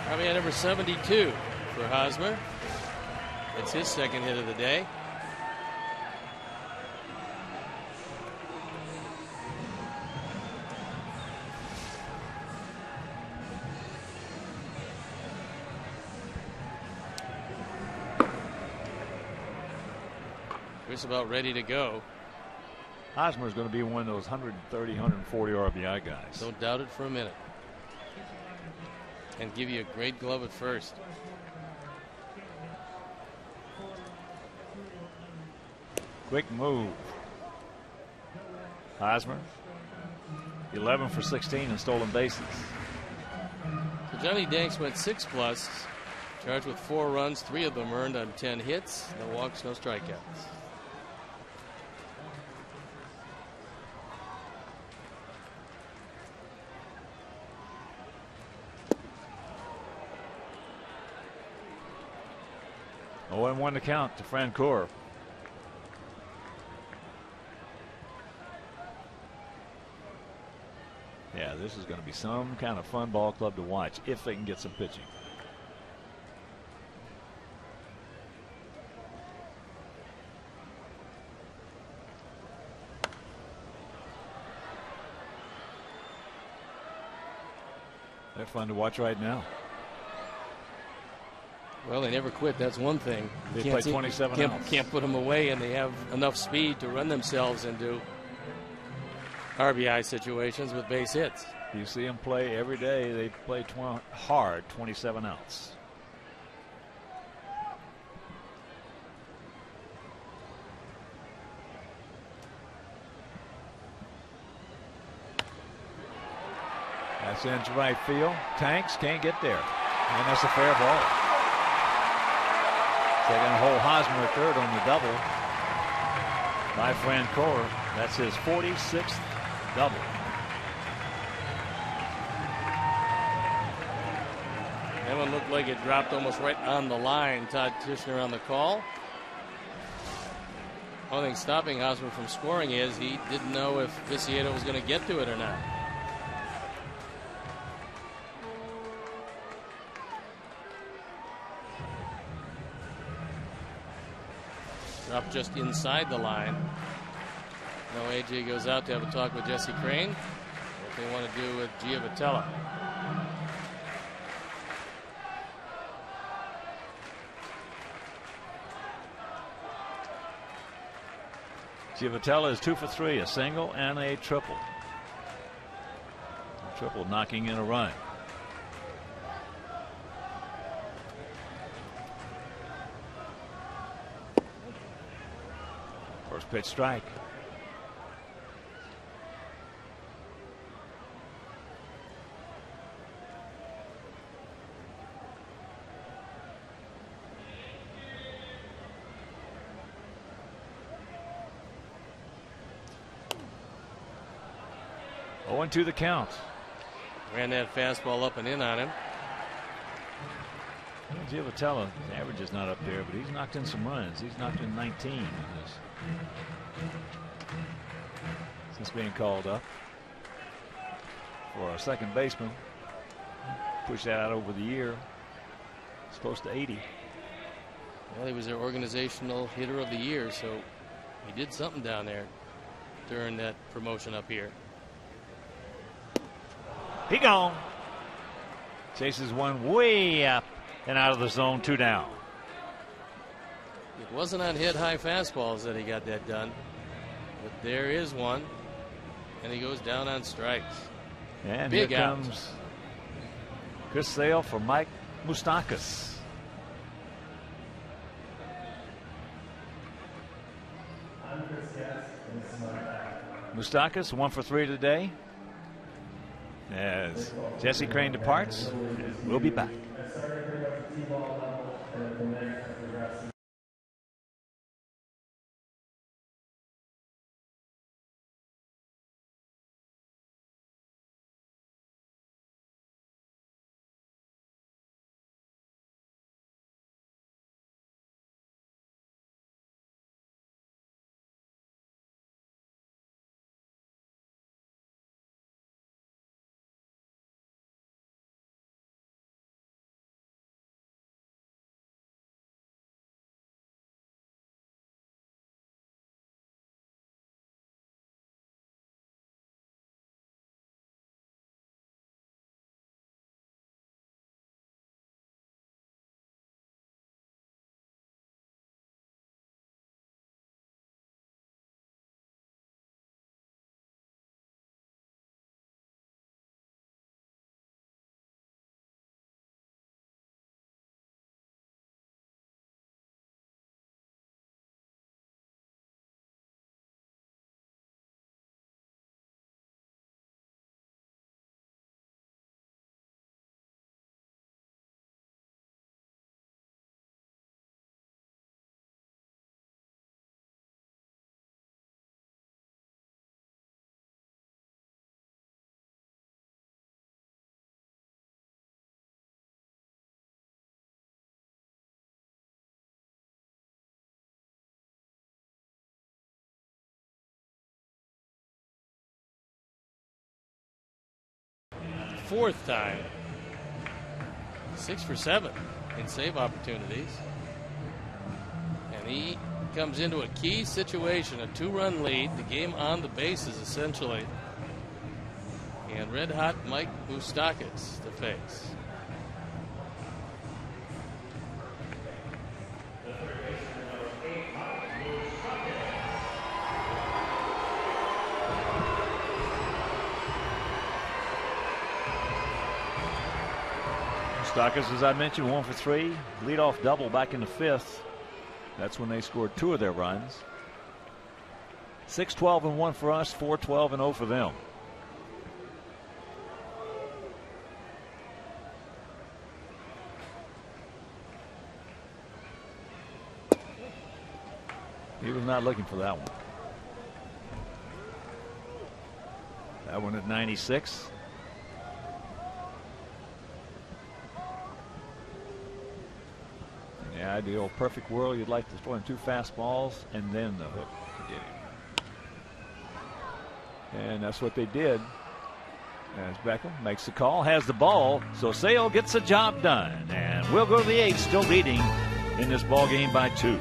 RBI number 72 for Hosmer. It's his second hit of the day. Chris about ready to go. Hosmer's going to be one of those 130, 140 RBI guys. Don't doubt it for a minute. And give you a great glove at first. Quick move. Hosmer, 11 for 16 in stolen bases. So Johnny Danks went 6+, charged with 4 runs, 3 of them earned on 10 hits. No walks, no strikeouts. Oh, and 1 to count to Francoeur. Yeah, this is going to be some kind of fun ball club to watch if they can get some pitching. They're fun to watch right now. Well, they never quit. That's one thing. They play 27 outs. Can't put them away, and they have enough speed to run themselves into RBI situations with base hits. You see them play every day. They play hard, 27 outs. That's into right field. Tanks can't get there. And that's a fair ball. They're going to hold Hosmer at third on the double by Francoeur. That's his 46th double. That one looked like it dropped almost right on the line. Todd Tishner on the call. Only thing stopping Hosmer from scoring is he didn't know if Viciedo was going to get to it or not. Up just inside the line. Now AJ goes out to have a talk with Jesse Crane. What they want to do with Giavotella. Giavotella is 2 for 3, a single and a triple. A triple knocking in a run. First pitch strike. Oh, 1-2 the count. Ran that fastball up and in on him. Giavotella, his average is not up there, but he's knocked in some runs. He's knocked in 19 since being called up for a second baseman. Push that out over the year. It's close to 80. Well, he was their organizational hitter of the year, so he did something down there during that promotion up here. He gone. Chases one way up and out of the zone, 2 down. It wasn't on hit high fastballs that he got that done. But there is one, and he goes down on strikes. And Big here out. comes Chris Sale for Mike Moustakas. Moustakas 1 for 3 today. As Jesse Crane departs, we'll be back. Fourth time. 6 for 7 in save opportunities. And he comes into a key situation, a 2-run lead, the game on the bases essentially. And red hot Mike Moustakas to face. Moustakas, as I mentioned, 1 for 3. Leadoff double back in the 5th. That's when they scored 2 of their runs. 6-12 and 1 for us, 4-12 and 0 for them. He was not looking for that one. That one at 96. In the ideal perfect world, you'd like to throw in 2 fastballs and then the hook to get him. And that's what they did. As Beckham makes the call, has the ball, so Sale gets the job done. And we'll go to the 8th, still leading in this ball game by 2.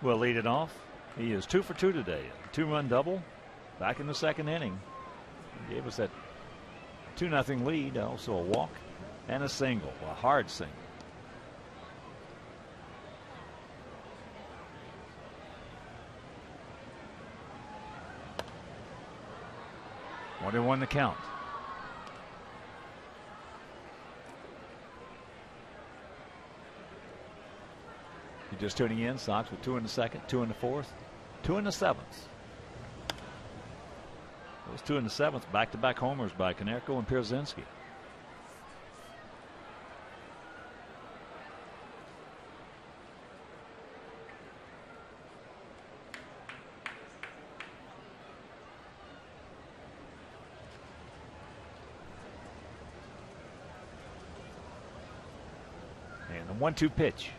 will lead it off. He is 2 for 2 today. A 2-run double back in the second inning. He gave us that 2-0 lead. Also a walk and a single, a hard single. One and 1 the count. You're just tuning in. Sox with 2 in the second, 2 in the fourth, 2 in the seventh. Those 2 in the seventh, back-to-back homers by Konerko and Pierzynski. And the 1-2 pitch.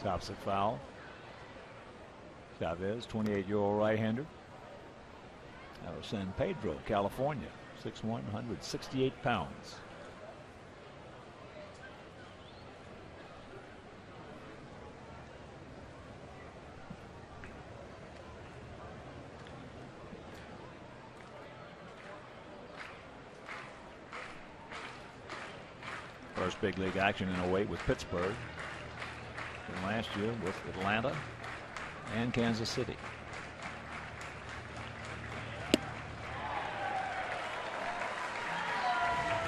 Tops it foul. Chavez, 28-year-old right-hander out of San Pedro, California, 6'1", 168 pounds. First big league action in 08 with Pittsburgh. And last year with Atlanta and Kansas City.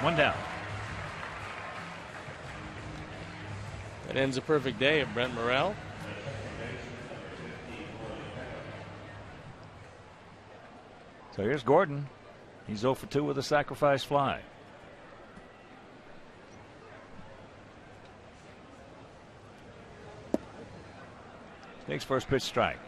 One down. That ends a perfect day of Brent Morel. So here's Gordon. He's 0 for 2 with a sacrifice fly. Takes first pitch strike.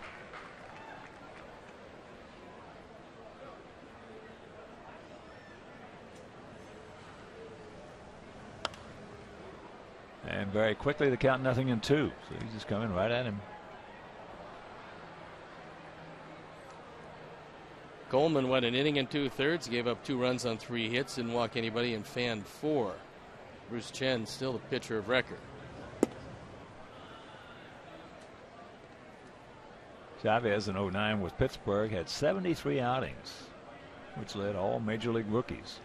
And very quickly the count 0-2. So he's just coming right at him. Coleman went an inning and 2/3, gave up 2 runs on 3 hits, didn't walk anybody, and fanned 4. Bruce Chen still the pitcher of record. Chavez in 09 with Pittsburgh had 73 outings, which led all major league rookies.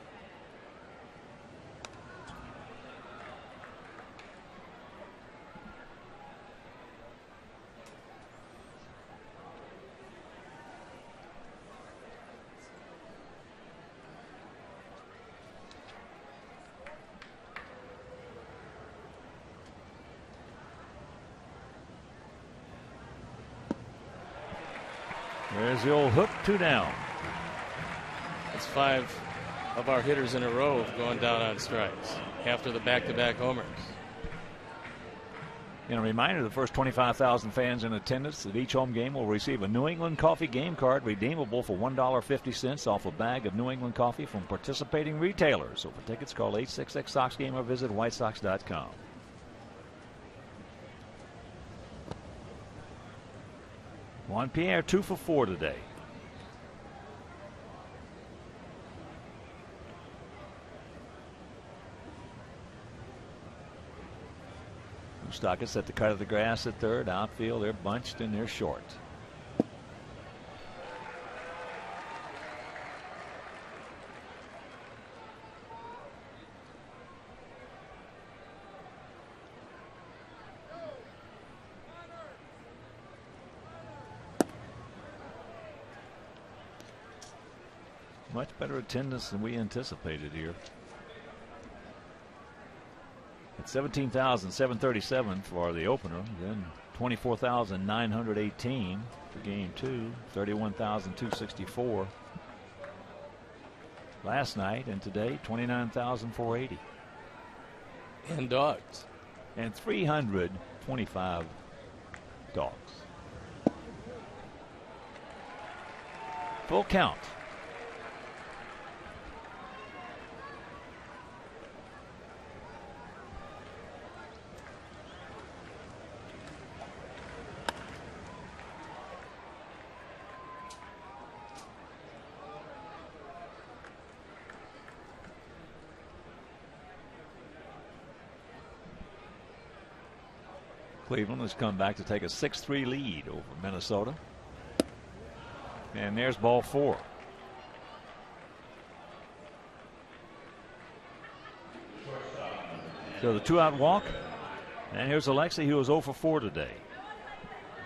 There's the old hook, 2 down. That's 5 of our hitters in a row have gone down on strikes after the back-to-back homers. And a reminder to the first 25,000 fans in attendance that each home game will receive a New England Coffee game card redeemable for $1.50 off a bag of New England coffee from participating retailers. So for tickets, call 866-SOX-GAME or visit whitesox.com. Juan Pierre 2 for 4 today. Stockers at the cut of the grass at third. Outfield, they're bunched and they're short. Much better attendance than we anticipated here. At 17,737 for the opener, then 24,918 for game 2, 31,264 last night, and today 29,480. And dogs. And 325 dogs. Full count. Cleveland has come back to take a 6-3 lead over Minnesota. And there's ball 4. So the 2-out walk. And here's Alexei, who was 0 for 4 today.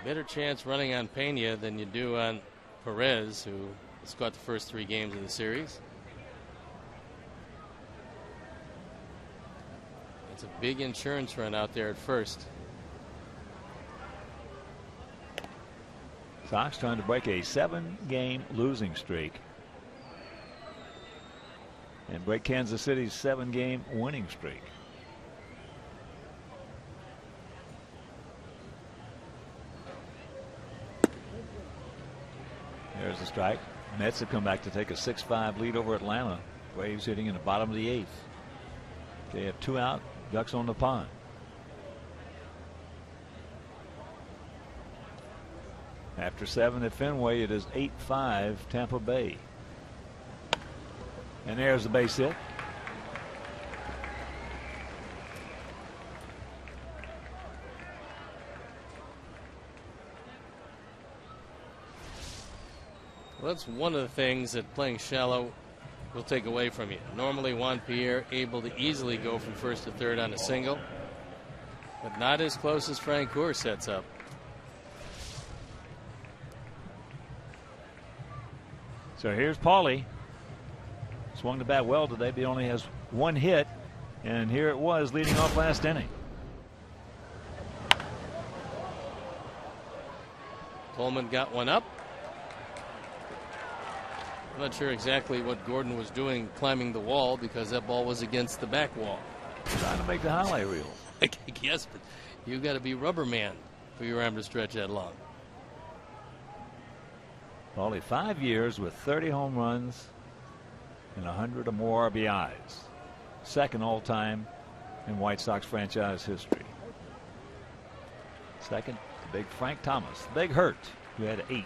Better chance running on Pena than you do on Perez, who has got the first 3 games of the series. It's a big insurance run out there at first. Sox trying to break a 7-game losing streak and break Kansas City's 7-game winning streak. There's the strike. Mets have come back to take a 6-5 lead over Atlanta. Braves hitting in the bottom of the 8th. They have 2 out. Ducks on the pond. After 7 at Fenway, it is 8-5 Tampa Bay. And there's the base hit. Well, that's one of the things that playing shallow will take away from you. Normally Juan Pierre able to easily go from first to third on a single, but not as close as Frank Gore sets up. So here's Paulie. Swung the bat well today, but he only has 1 hit. And here it was leading off last inning. Coleman got one up. I'm not sure exactly what Gordon was doing climbing the wall, because that ball was against the back wall. Trying to make the highlight reel. Yes, but you got to be rubber man for your arm to stretch that long. Only 5 years with 30 home runs and 100 or more RBIs. Second all time in White Sox franchise history. Second, the big Frank Thomas, the big Hurt, who had 8.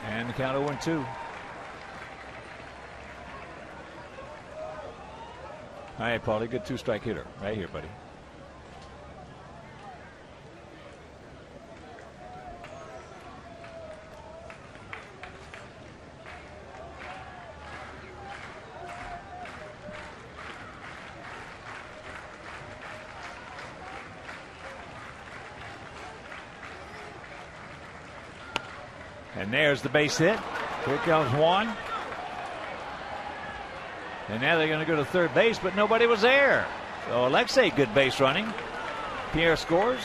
And the count 0-2. All right, Paulie, good 2-strike hitter right here, buddy. And there's the base hit. Here comes Juan. And now they're going to go to third base, but nobody was there. So Alexei, good base running. Pierre scores.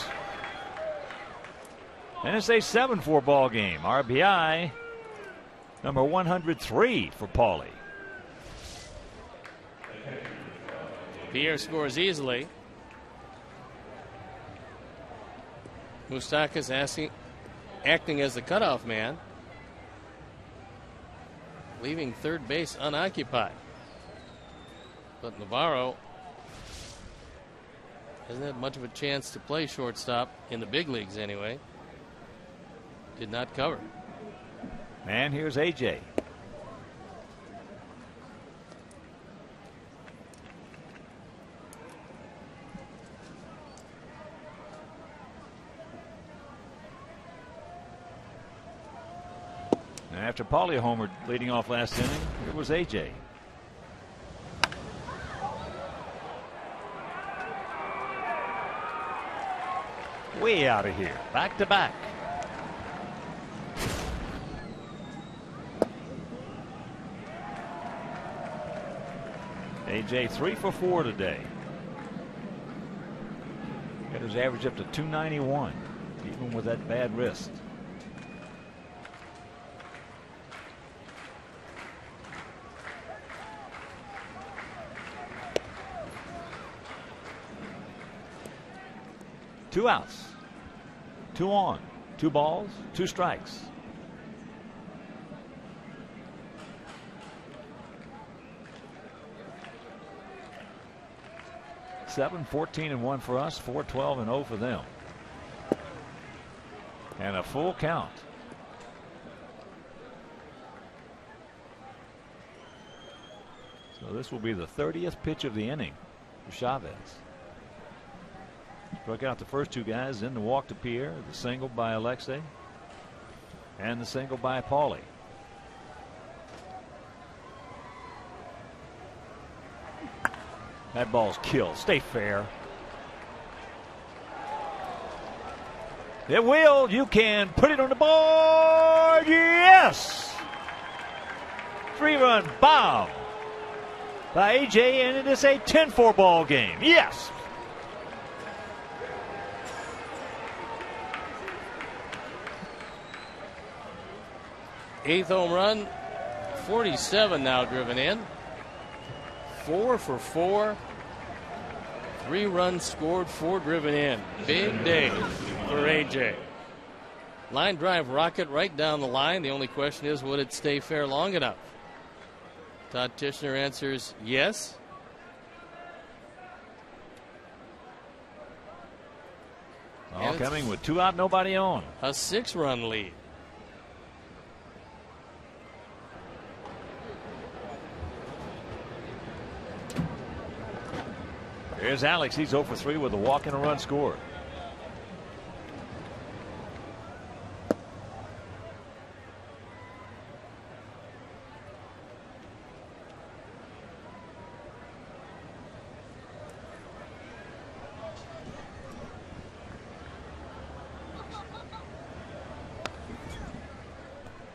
And it's a 7-4 ball game. RBI number 103 for Paulie. Pierre scores easily. Moustakas acting as the cutoff man, leaving third base unoccupied. But Navarro hasn't had much of a chance to play shortstop in the big leagues anyway. Did not cover. And here's AJ. And after Paulie homered leading off last inning, it was AJ. Way out of here, back to back. AJ 3 for 4 today. Got Hitters average up to 291, even with that bad wrist. Two outs, 2 on, 2 balls, 2 strikes. Seven, 14-1 for us, 4-12-0 for them. And a full count. So this will be the 30th pitch of the inning for Chavez. Struck out the first 2 guys, then the walk to Pierre, the single by Alexei, and the single by Paulie. That ball's killed. Stay fair. It will. You can put it on the board. Yes! 3-run bomb by AJ, and it is a 10-4 ball game. Yes! Eighth home run, 47 now driven in. 4 for 4. 3 runs scored, 4 driven in. Big day for AJ. Line drive rocket right down the line. The only question is, would it stay fair long enough? Todd Tishner answers yes. All coming with 2 out, nobody on. A 6-run lead. Here's Alex. He's 0 for 3 with a walk and a run scored.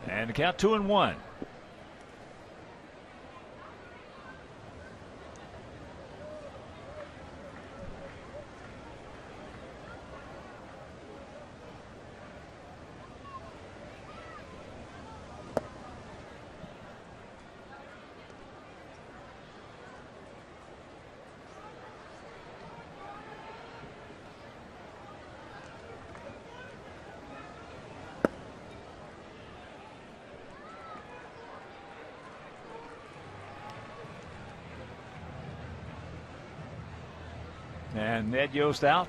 And the count 2-1. And Ned Yost out.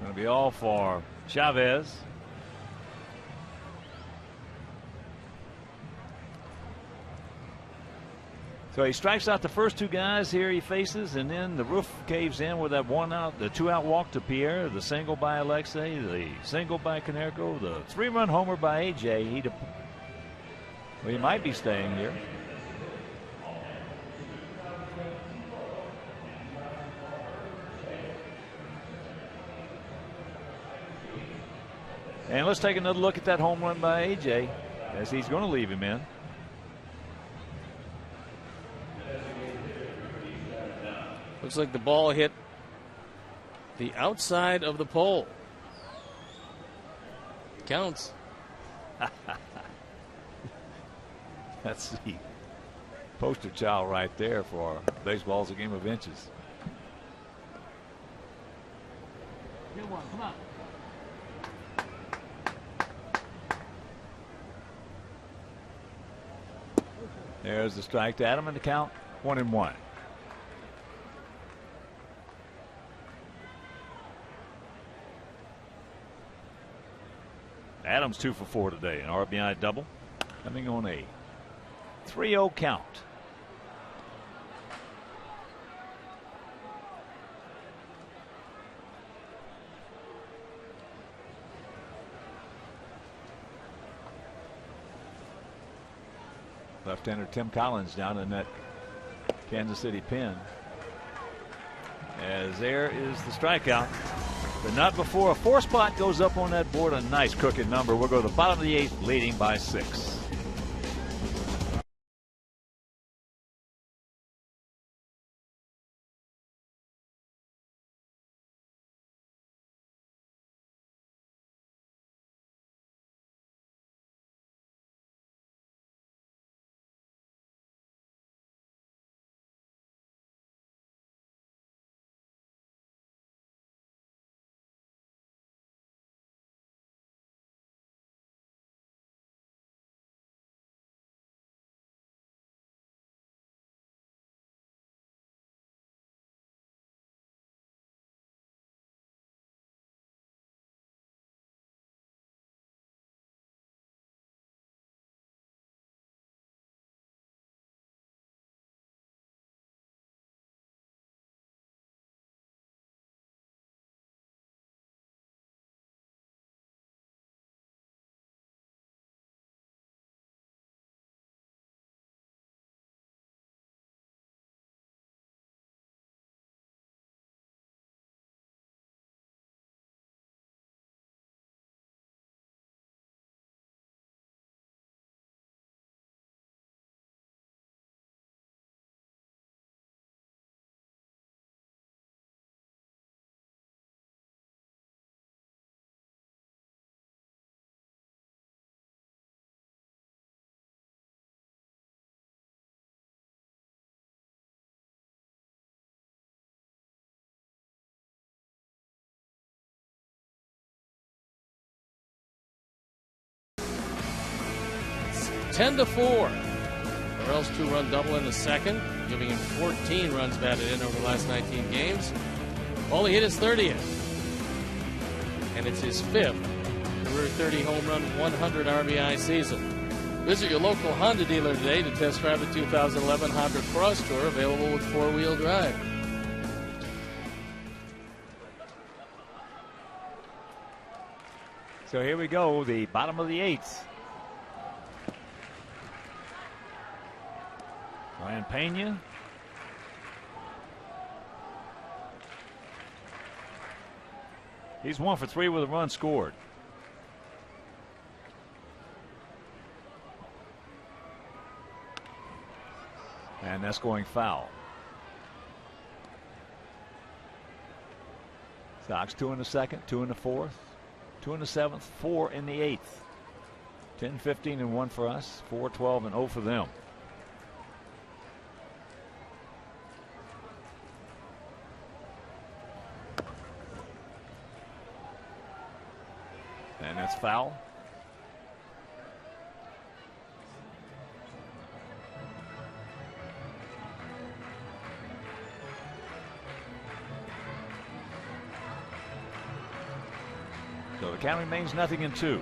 Going to be all for Chavez. So he strikes out the first 2 guys here he faces, and then the roof caves in with that 1 out, the 2 out walk to Pierre, the single by Alexei, the single by Konerko, the 3-run homer by AJ. He might be staying here. And let's take another look at that home run by AJ, as he's going to leave him in. Looks like the ball hit the outside of the pole. Counts. That's the poster child right there for baseball's a game of inches. Good one. Come on. There's the strike to Adam, and the count 1-1. Adams 2 for 4 today, an RBI double, coming on a 3-0 count. Left-hander Tim Collins down in that Kansas City pen. As there is the strikeout, but not before a 4 spot goes up on that board. A nice crooked number. We'll go to the bottom of the 8th, leading by 6. 10-4. Burrell's 2-run double in the second, giving him 14 runs batted in over the last 19 games. All he hit is 30th. And it's his 5th career 30 home run, 100 RBI season. Visit your local Honda dealer today to test drive the 2011 Honda Cross Tour, available with 4-wheel drive. So here we go, the bottom of the 8th. Ryan Pena. He's 1 for 3 with a run scored. And that's going foul. Sox 2 in the second, 2 in the fourth, 2 in the seventh, 4 in the 8th. 10-15 and 1 for us, 4-12 and 0 for them. And that's foul. So the count remains 0-2.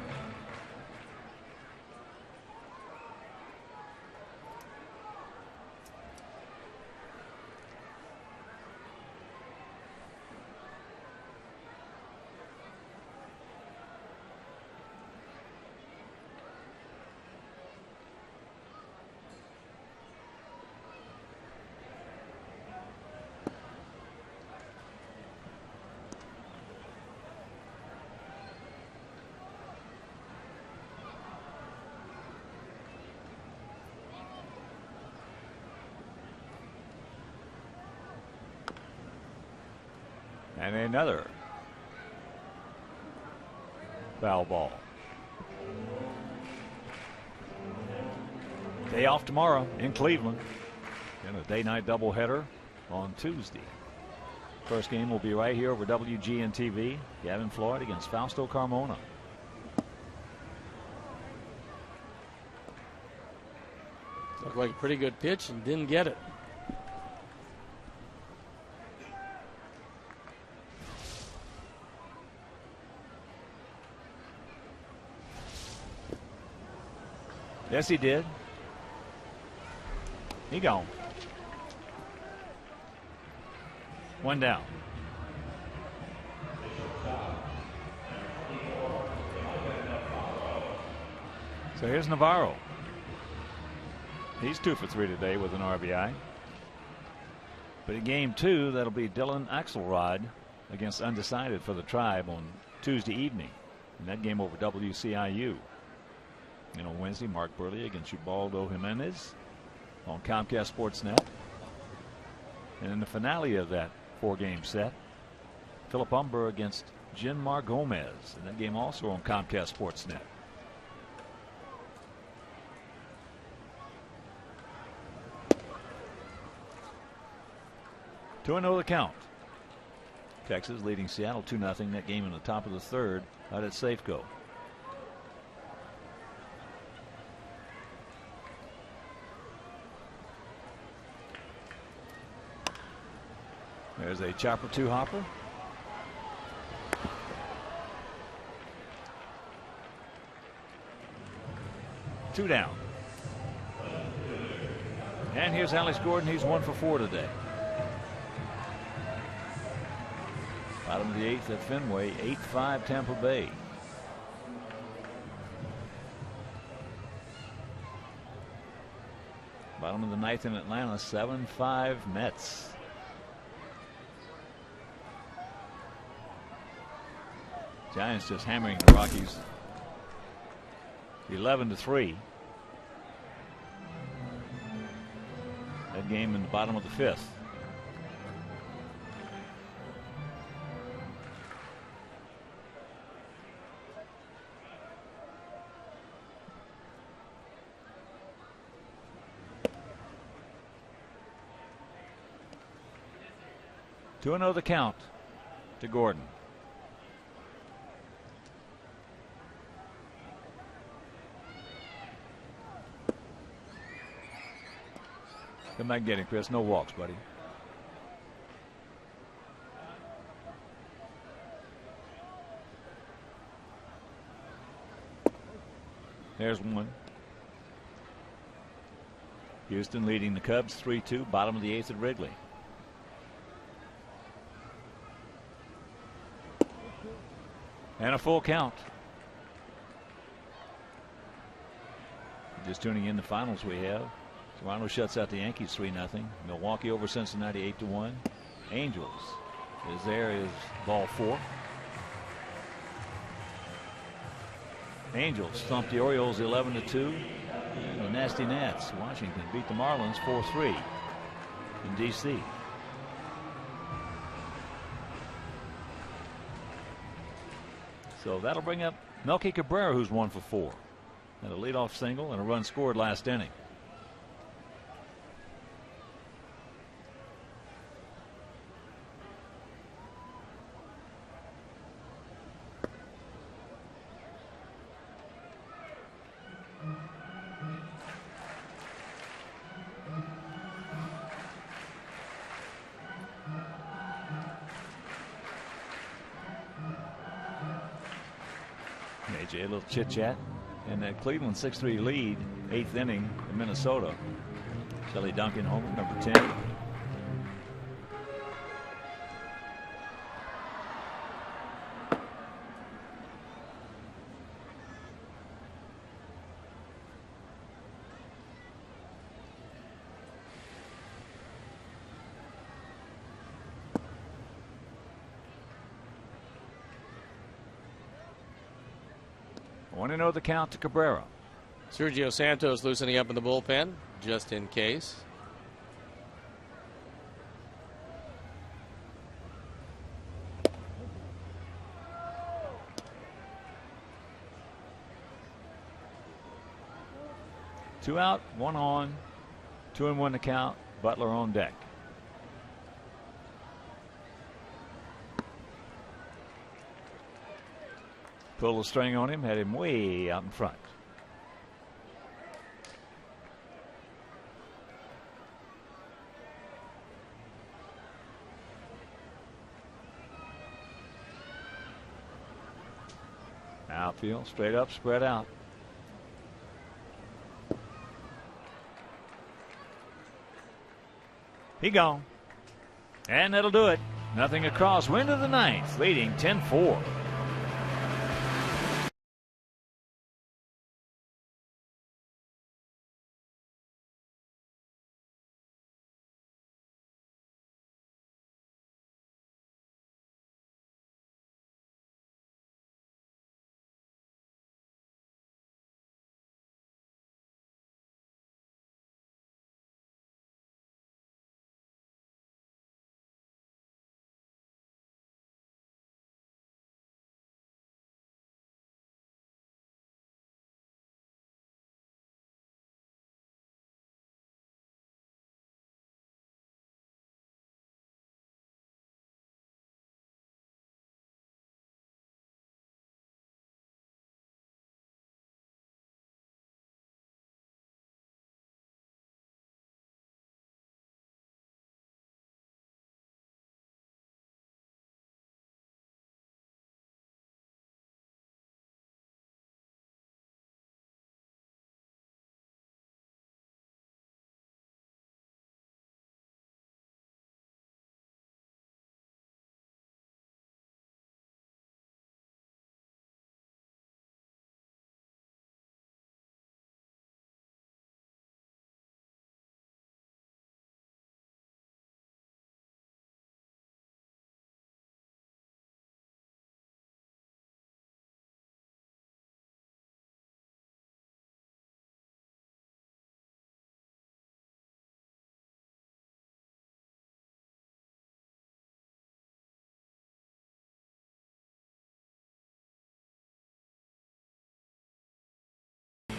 And another foul ball. Day off tomorrow in Cleveland. And a day-night doubleheader on Tuesday. First game will be right here over WGN TV. Gavin Floyd against Fausto Carmona. Looked like a pretty good pitch and didn't get it. Yes, he did. He gone. One down. So here's Navarro. He's 2 for 3 today with an RBI. But in game 2, that'll be Dylan Axelrod against Undecided for the Tribe on Tuesday evening. And that game over WCIU. And on Wednesday, Mark Burley against Ubaldo Jimenez on Comcast Sportsnet. And in the finale of that 4-game set, Philip Humber against Jinmar Gomez. And that game also on Comcast Sportsnet. Two and 0 the count. Texas leading Seattle 2-0. That game in the top of the third out at Safeco. There's a chopper 2 hopper. Two down. And here's Alex Gordon. He's 1 for 4 today. Bottom of the 8th at Fenway. 8-5 Tampa Bay. Bottom of the 9th in Atlanta. 7-5 Mets. Giants just hammering the Rockies 11-3. That game in the bottom of the 5th. Two and 0 the count to Gordon. Come back and get him, Chris. No walks, buddy. There's one. Houston leading the Cubs 3-2, bottom of the 8th at Wrigley. And a full count. Just tuning in the finals we have. Toronto shuts out the Yankees 3-0. Milwaukee over Cincinnati 8-1. Angels is there is ball 4. Angels thumped the Orioles 11-2. And the Nasty Nats, Washington, beat the Marlins 4-3 in D.C. So that'll bring up Melky Cabrera, who's 1 for 4. And a leadoff single and a run scored last inning. AJ, a little chit chat. And that Cleveland 6-3 lead, 8th inning in Minnesota. Shelley Duncan homer, number 10. Want to know the count to Cabrera. Sergio Santos loosening up in the bullpen, just in case. Two out, 1 on, 2-1 to count. Butler on deck. Pulled the string on him, had him way out in front. Outfield, straight up, spread out. He gone. And that'll do it. Nothing across. Win to the 9th, leading 10-4.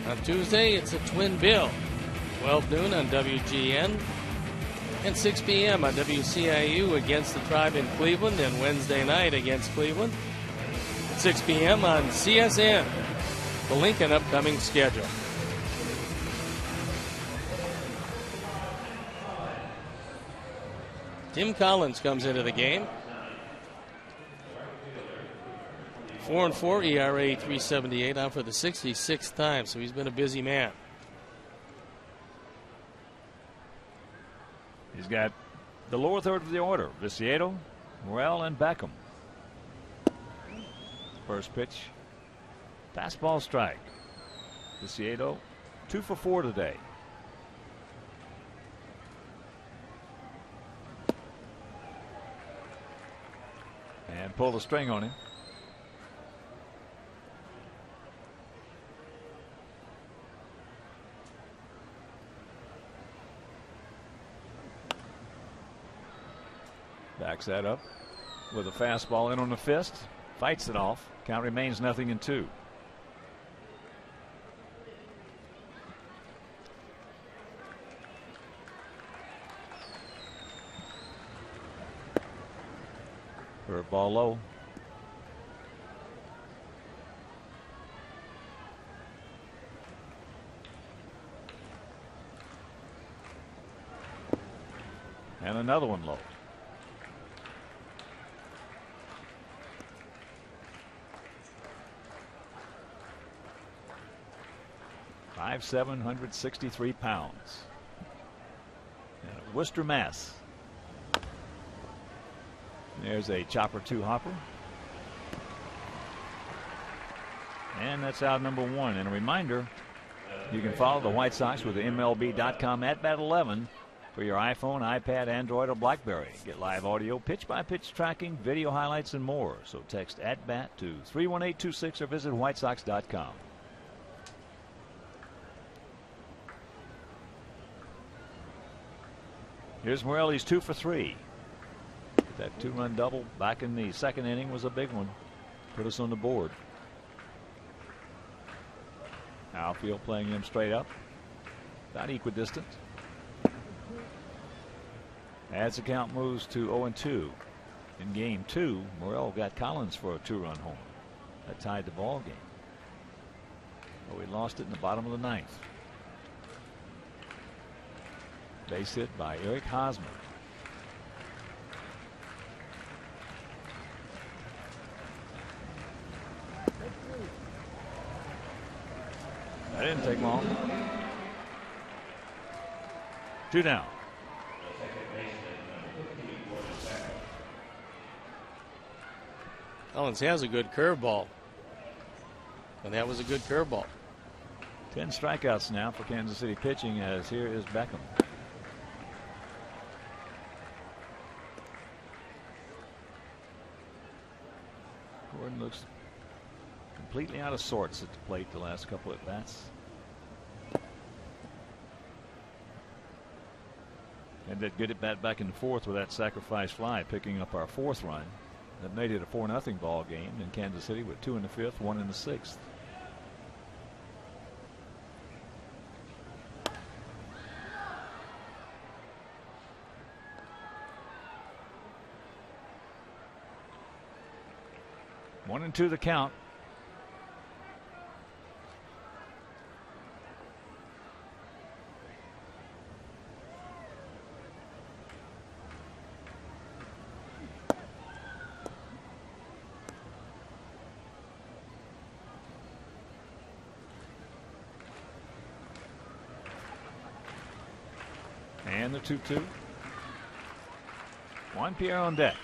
On Tuesday, it's a twin bill. 12 noon on WGN and 6 p.m. on WCIU against the Tribe in Cleveland, and Wednesday night against Cleveland at 6 p.m. on CSN. The Lincoln upcoming schedule. Tim Collins comes into the game. 4-4 ERA, 378 on for the 66th time, so he's been a busy man. He's got the lower third of the order: Viciedo, Morel, and Beckham. First pitch, fastball strike. Viciedo 2 for 4 today. And pulled a string on him. Backs that up with a fastball in on the fist. Fights it off. Count remains 0-2. Curveball low. And another one low. Five 763 pounds. And a Worcester, Mass. There's a chopper 2 hopper. And that's out number 1. And a reminder, you can follow the White Sox with the MLB.com @BAT11 for your iPhone, iPad, Android, or BlackBerry. Get live audio, pitch-by-pitch tracking, video highlights, and more. So text @BAT to 31826 or visit WhiteSox.com. Here's Morel. He's 2 for 3. That 2-run double back in the second inning was a big one. Put us on the board. Outfield playing him straight up. About equidistant. As the count moves to 0-2. In game 2, Morel got Collins for a 2-run home. That tied the ball game. But we lost it in the bottom of the 9th. Base hit by Eric Hosmer. That didn't take long. 2 down. Collins has a good curveball. And that was a good curveball. 10 strikeouts now for Kansas City pitching, as here is Beckham. Gordon looks completely out of sorts at the plate the last couple at bats. And that good at bat back in the 4th with that sacrifice fly, picking up our 4th run. That made it a 4-0 ball game in Kansas City with 2 in the 5th, 1 in the 6th. One and 2 the count. And the 2-2. Juan Pierre on deck.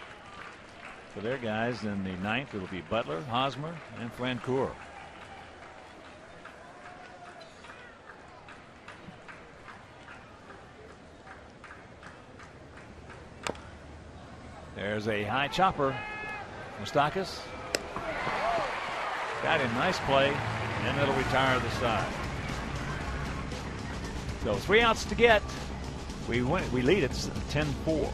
For their guys in the 9th, it'll be Butler, Hosmer, and Francoeur. There's a high chopper. Moustakas got him. Nice play, and it'll retire the side. So 3 outs to get. We lead it 10-4.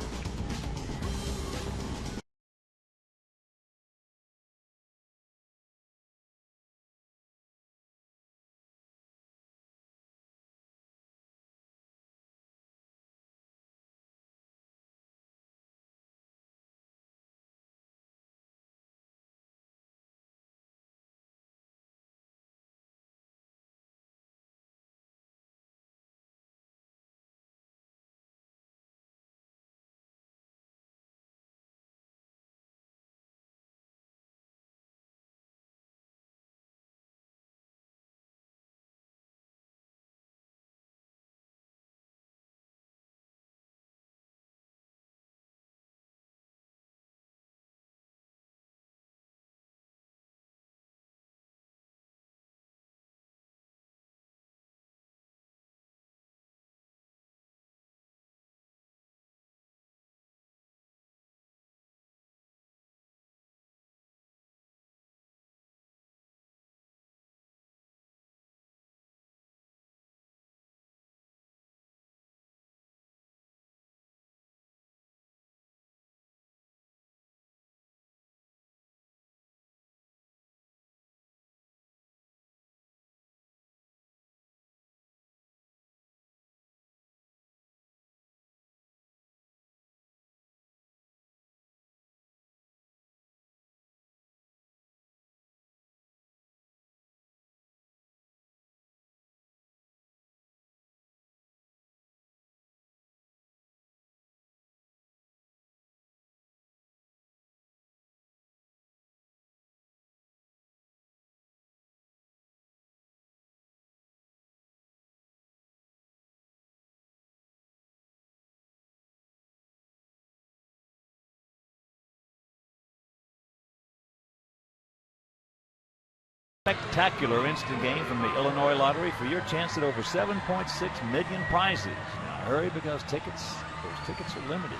spectacular instant game from the Illinois Lottery for your chance at over 7.6 million prizes. Now hurry, because those tickets are limited.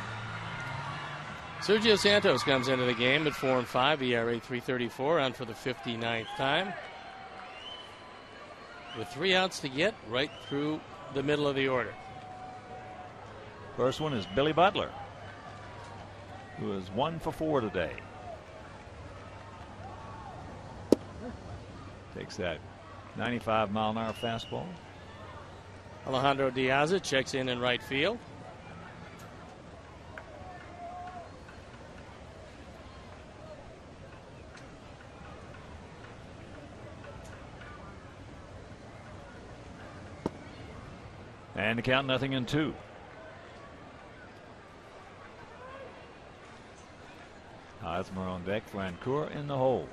Sergio Santos comes into the game at 4-5, ERA 3.34, on for the 59th time. With 3 outs to get right through the middle of the order. First one is Billy Butler, who is 1 for 4 today. Takes that 95-mile-an-hour fastball. Alejandro Diaz checks in right field. And the count 0-2. Hosmer on deck, Francoeur in the hole.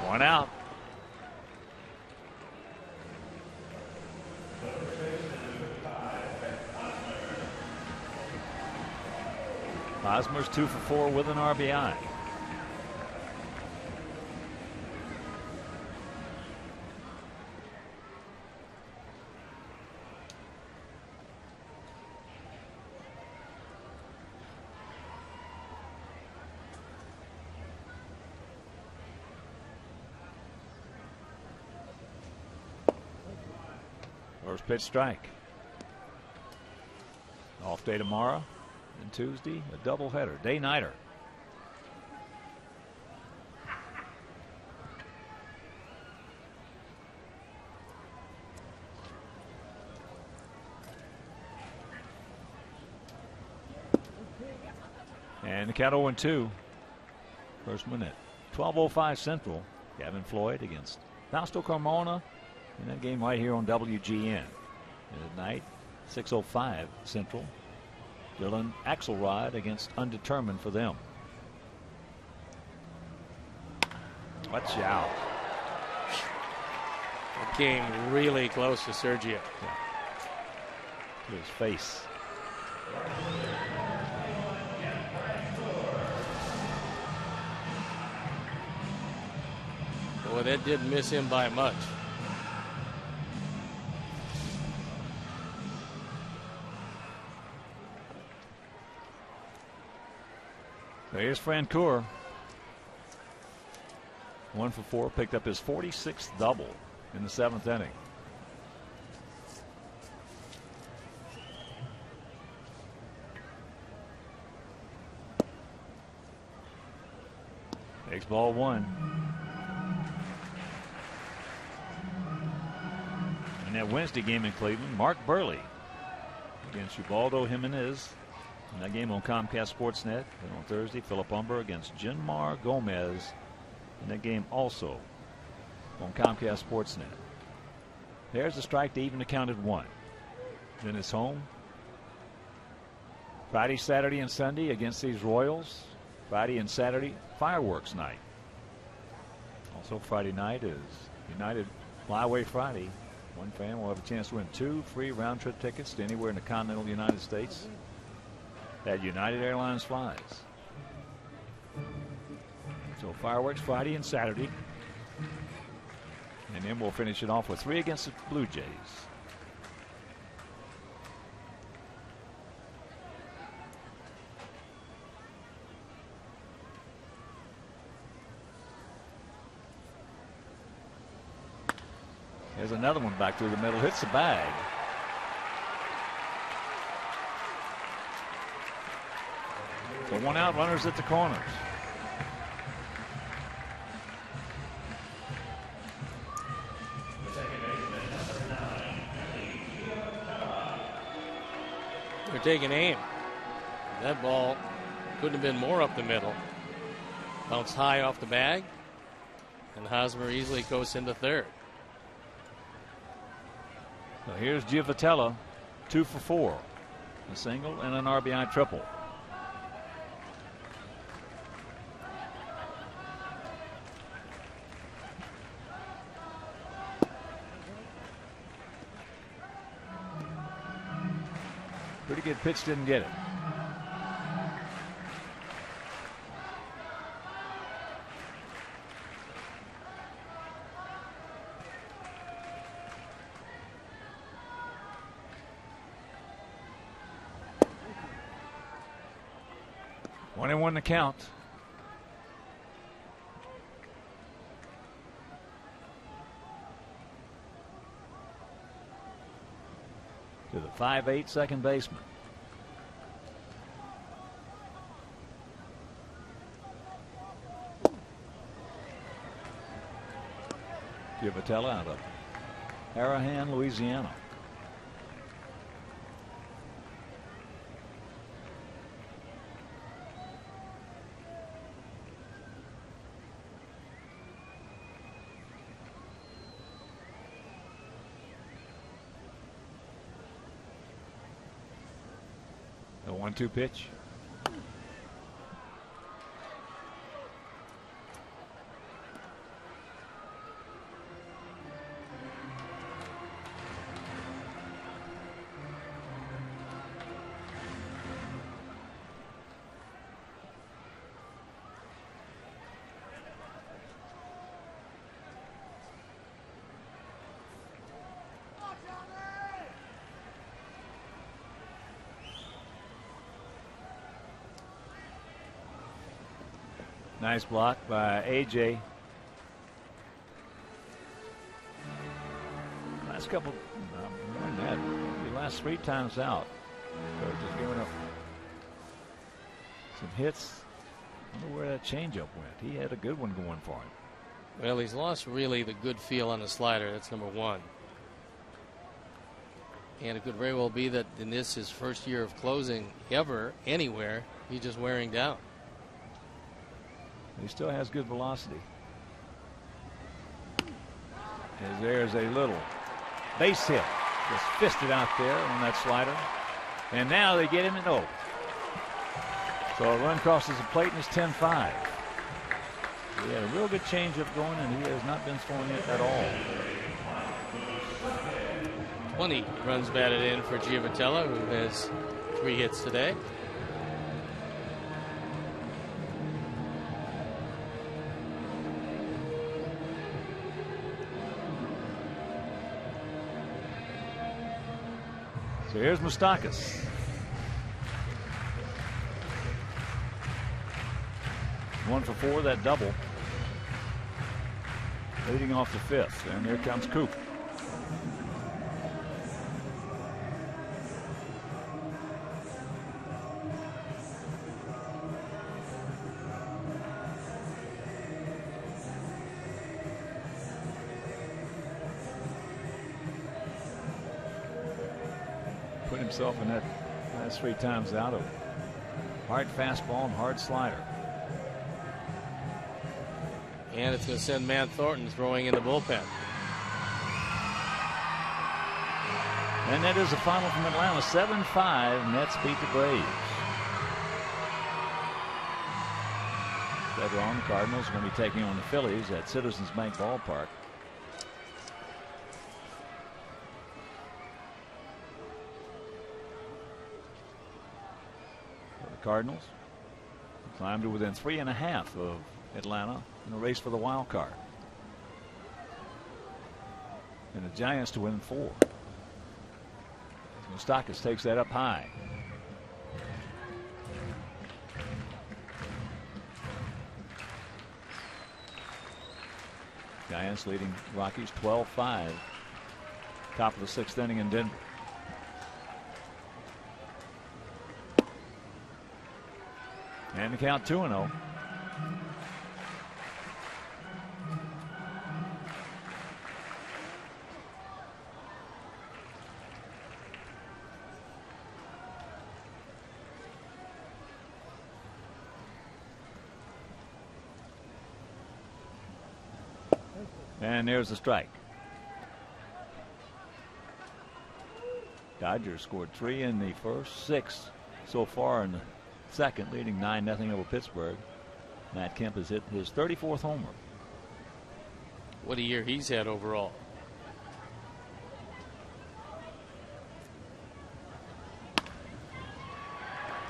One out. Hosmer's 2 for 4 with an RBI. First pitch strike. Off day tomorrow. And Tuesday, a doubleheader, day-nighter. And the count 0-2. First one at 12:05 Central. Gavin Floyd against Fausto Carmona in that game right here on WGN. And at night, 6:05 Central. Dylan Axelrod against Undetermined for them. Watch out. It came really close to Sergio. Yeah. To his face. Boy, that didn't miss him by much. Here's Francoeur. 1 for 4, picked up his 46th double in the 7th inning. Takes ball 1. In that Wednesday game in Cleveland, Mark Burley against Ubaldo Jimenez. In that game on Comcast Sportsnet. And on Thursday, Philip Humber against Jenmar Gomez. In that game also on Comcast Sportsnet. There's the strike to even the count at 1. Then it's home. Friday, Saturday, and Sunday against these Royals. Friday and Saturday, fireworks night. Also Friday night is United Flyway Friday. One fan will have a chance to win 2 free round-trip tickets to anywhere in the continental United States that United Airlines flies. So fireworks Friday and Saturday. And then we'll finish it off with 3 against the Blue Jays. There's another one back through the middle, hits the bag. So 1 out, runners at the corners. They're taking aim. That ball couldn't have been more up the middle. Bounced high off the bag, and Hosmer easily goes into third. So here's Giovitella, 2 for 4. A single and an RBI triple. Pretty good pitch, didn't get it. One and one to count. To the 5'8" second baseman. Givatella out of Harahan, Louisiana. The 1-2 pitch. Nice block by AJ. Last couple, more than that, the last 3 times out. So just giving up some hits. I wonder where that changeup went. He had a good one going for him. Well, he's lost really the good feel on the slider. That's number one. And it could very well be that in this, his first year of closing ever, anywhere, he's just wearing down. He still has good velocity. As there's a little base hit. Just fisted out there on that slider. And now they get him at 0. So a run crosses the plate and it's 10-5. He had a real good changeup going and he has not been throwing it at all. 20 runs batted in for Givatella, who has 3 hits today. So here's Moustakas. One for 4, that double. Leading off the 5th, and here comes Coop. Put himself in that last 3 times out of hard fastball and hard slider. And it's going to send Matt Thornton throwing in the bullpen. And that is the final from Atlanta. 7-5. Mets beat the Braves. Later on, the Cardinals are going to be taking on the Phillies at Citizens Bank Ballpark. Cardinals climbed to within 3.5 of Atlanta in a race for the wild card. And the Giants to win 4. Moustakas takes that up high. Giants leading Rockies 12-5. Top of the 6th inning in Denver. And the count 2-0. And there's the strike. Dodgers scored 3 in the first, 6 so far in the second, leading 9-0 over Pittsburgh. Matt Kemp has hit his 34th homer. What a year he's had overall.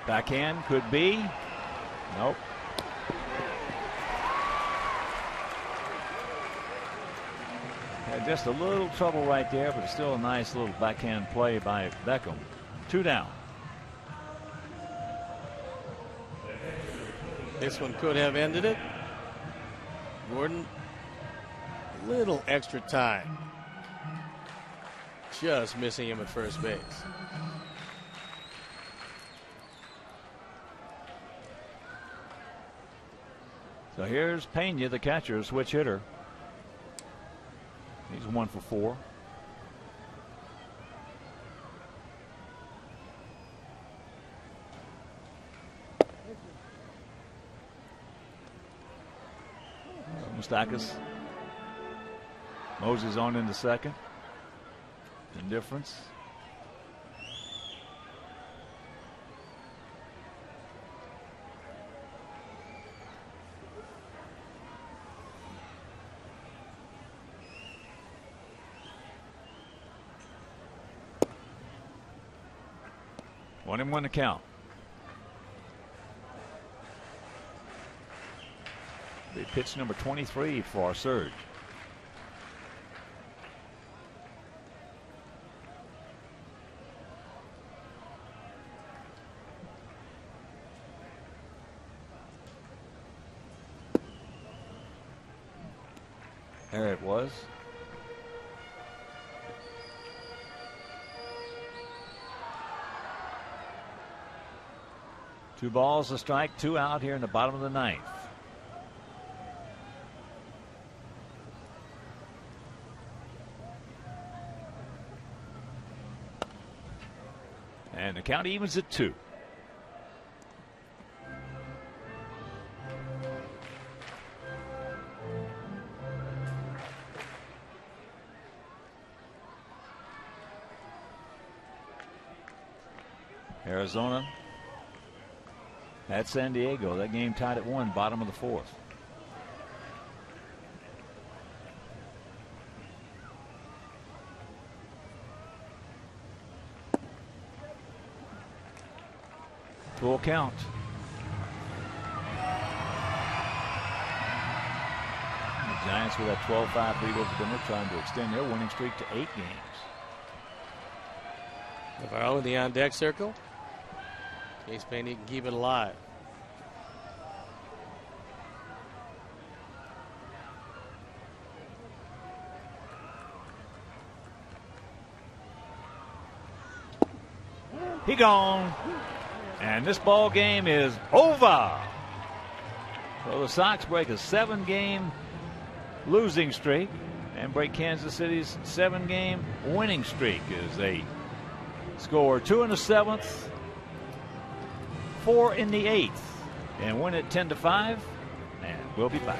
Backhand could be. Nope. Had just a little trouble right there, but still a nice little backhand play by Beckham. 2 down. This one could have ended it. Gordon, a little extra time. Just missing him at first base. So here's Pena, the catcher, switch hitter. He's 1 for 4. Moustakas. Moses on into second. Indifference. One and one to count. The pitch number 23 for our surge. There it was. Two balls, a strike, 2 out here in the bottom of the 9th. And the count evens at 2. Arizona at San Diego. That game tied at 1, bottom of the 4th. Full count. The Giants with that 12-5 lead over Denver, trying to extend their winning streak to 8 games. Navarro in the on-deck circle. Case Pena can keep it alive. He gone. And this ball game is over. So the Sox break a 7-game losing streak and break Kansas City's 7-game winning streak as they score 2 in the 7th, 4 in the 8th, and win it 10-5. And we'll be back.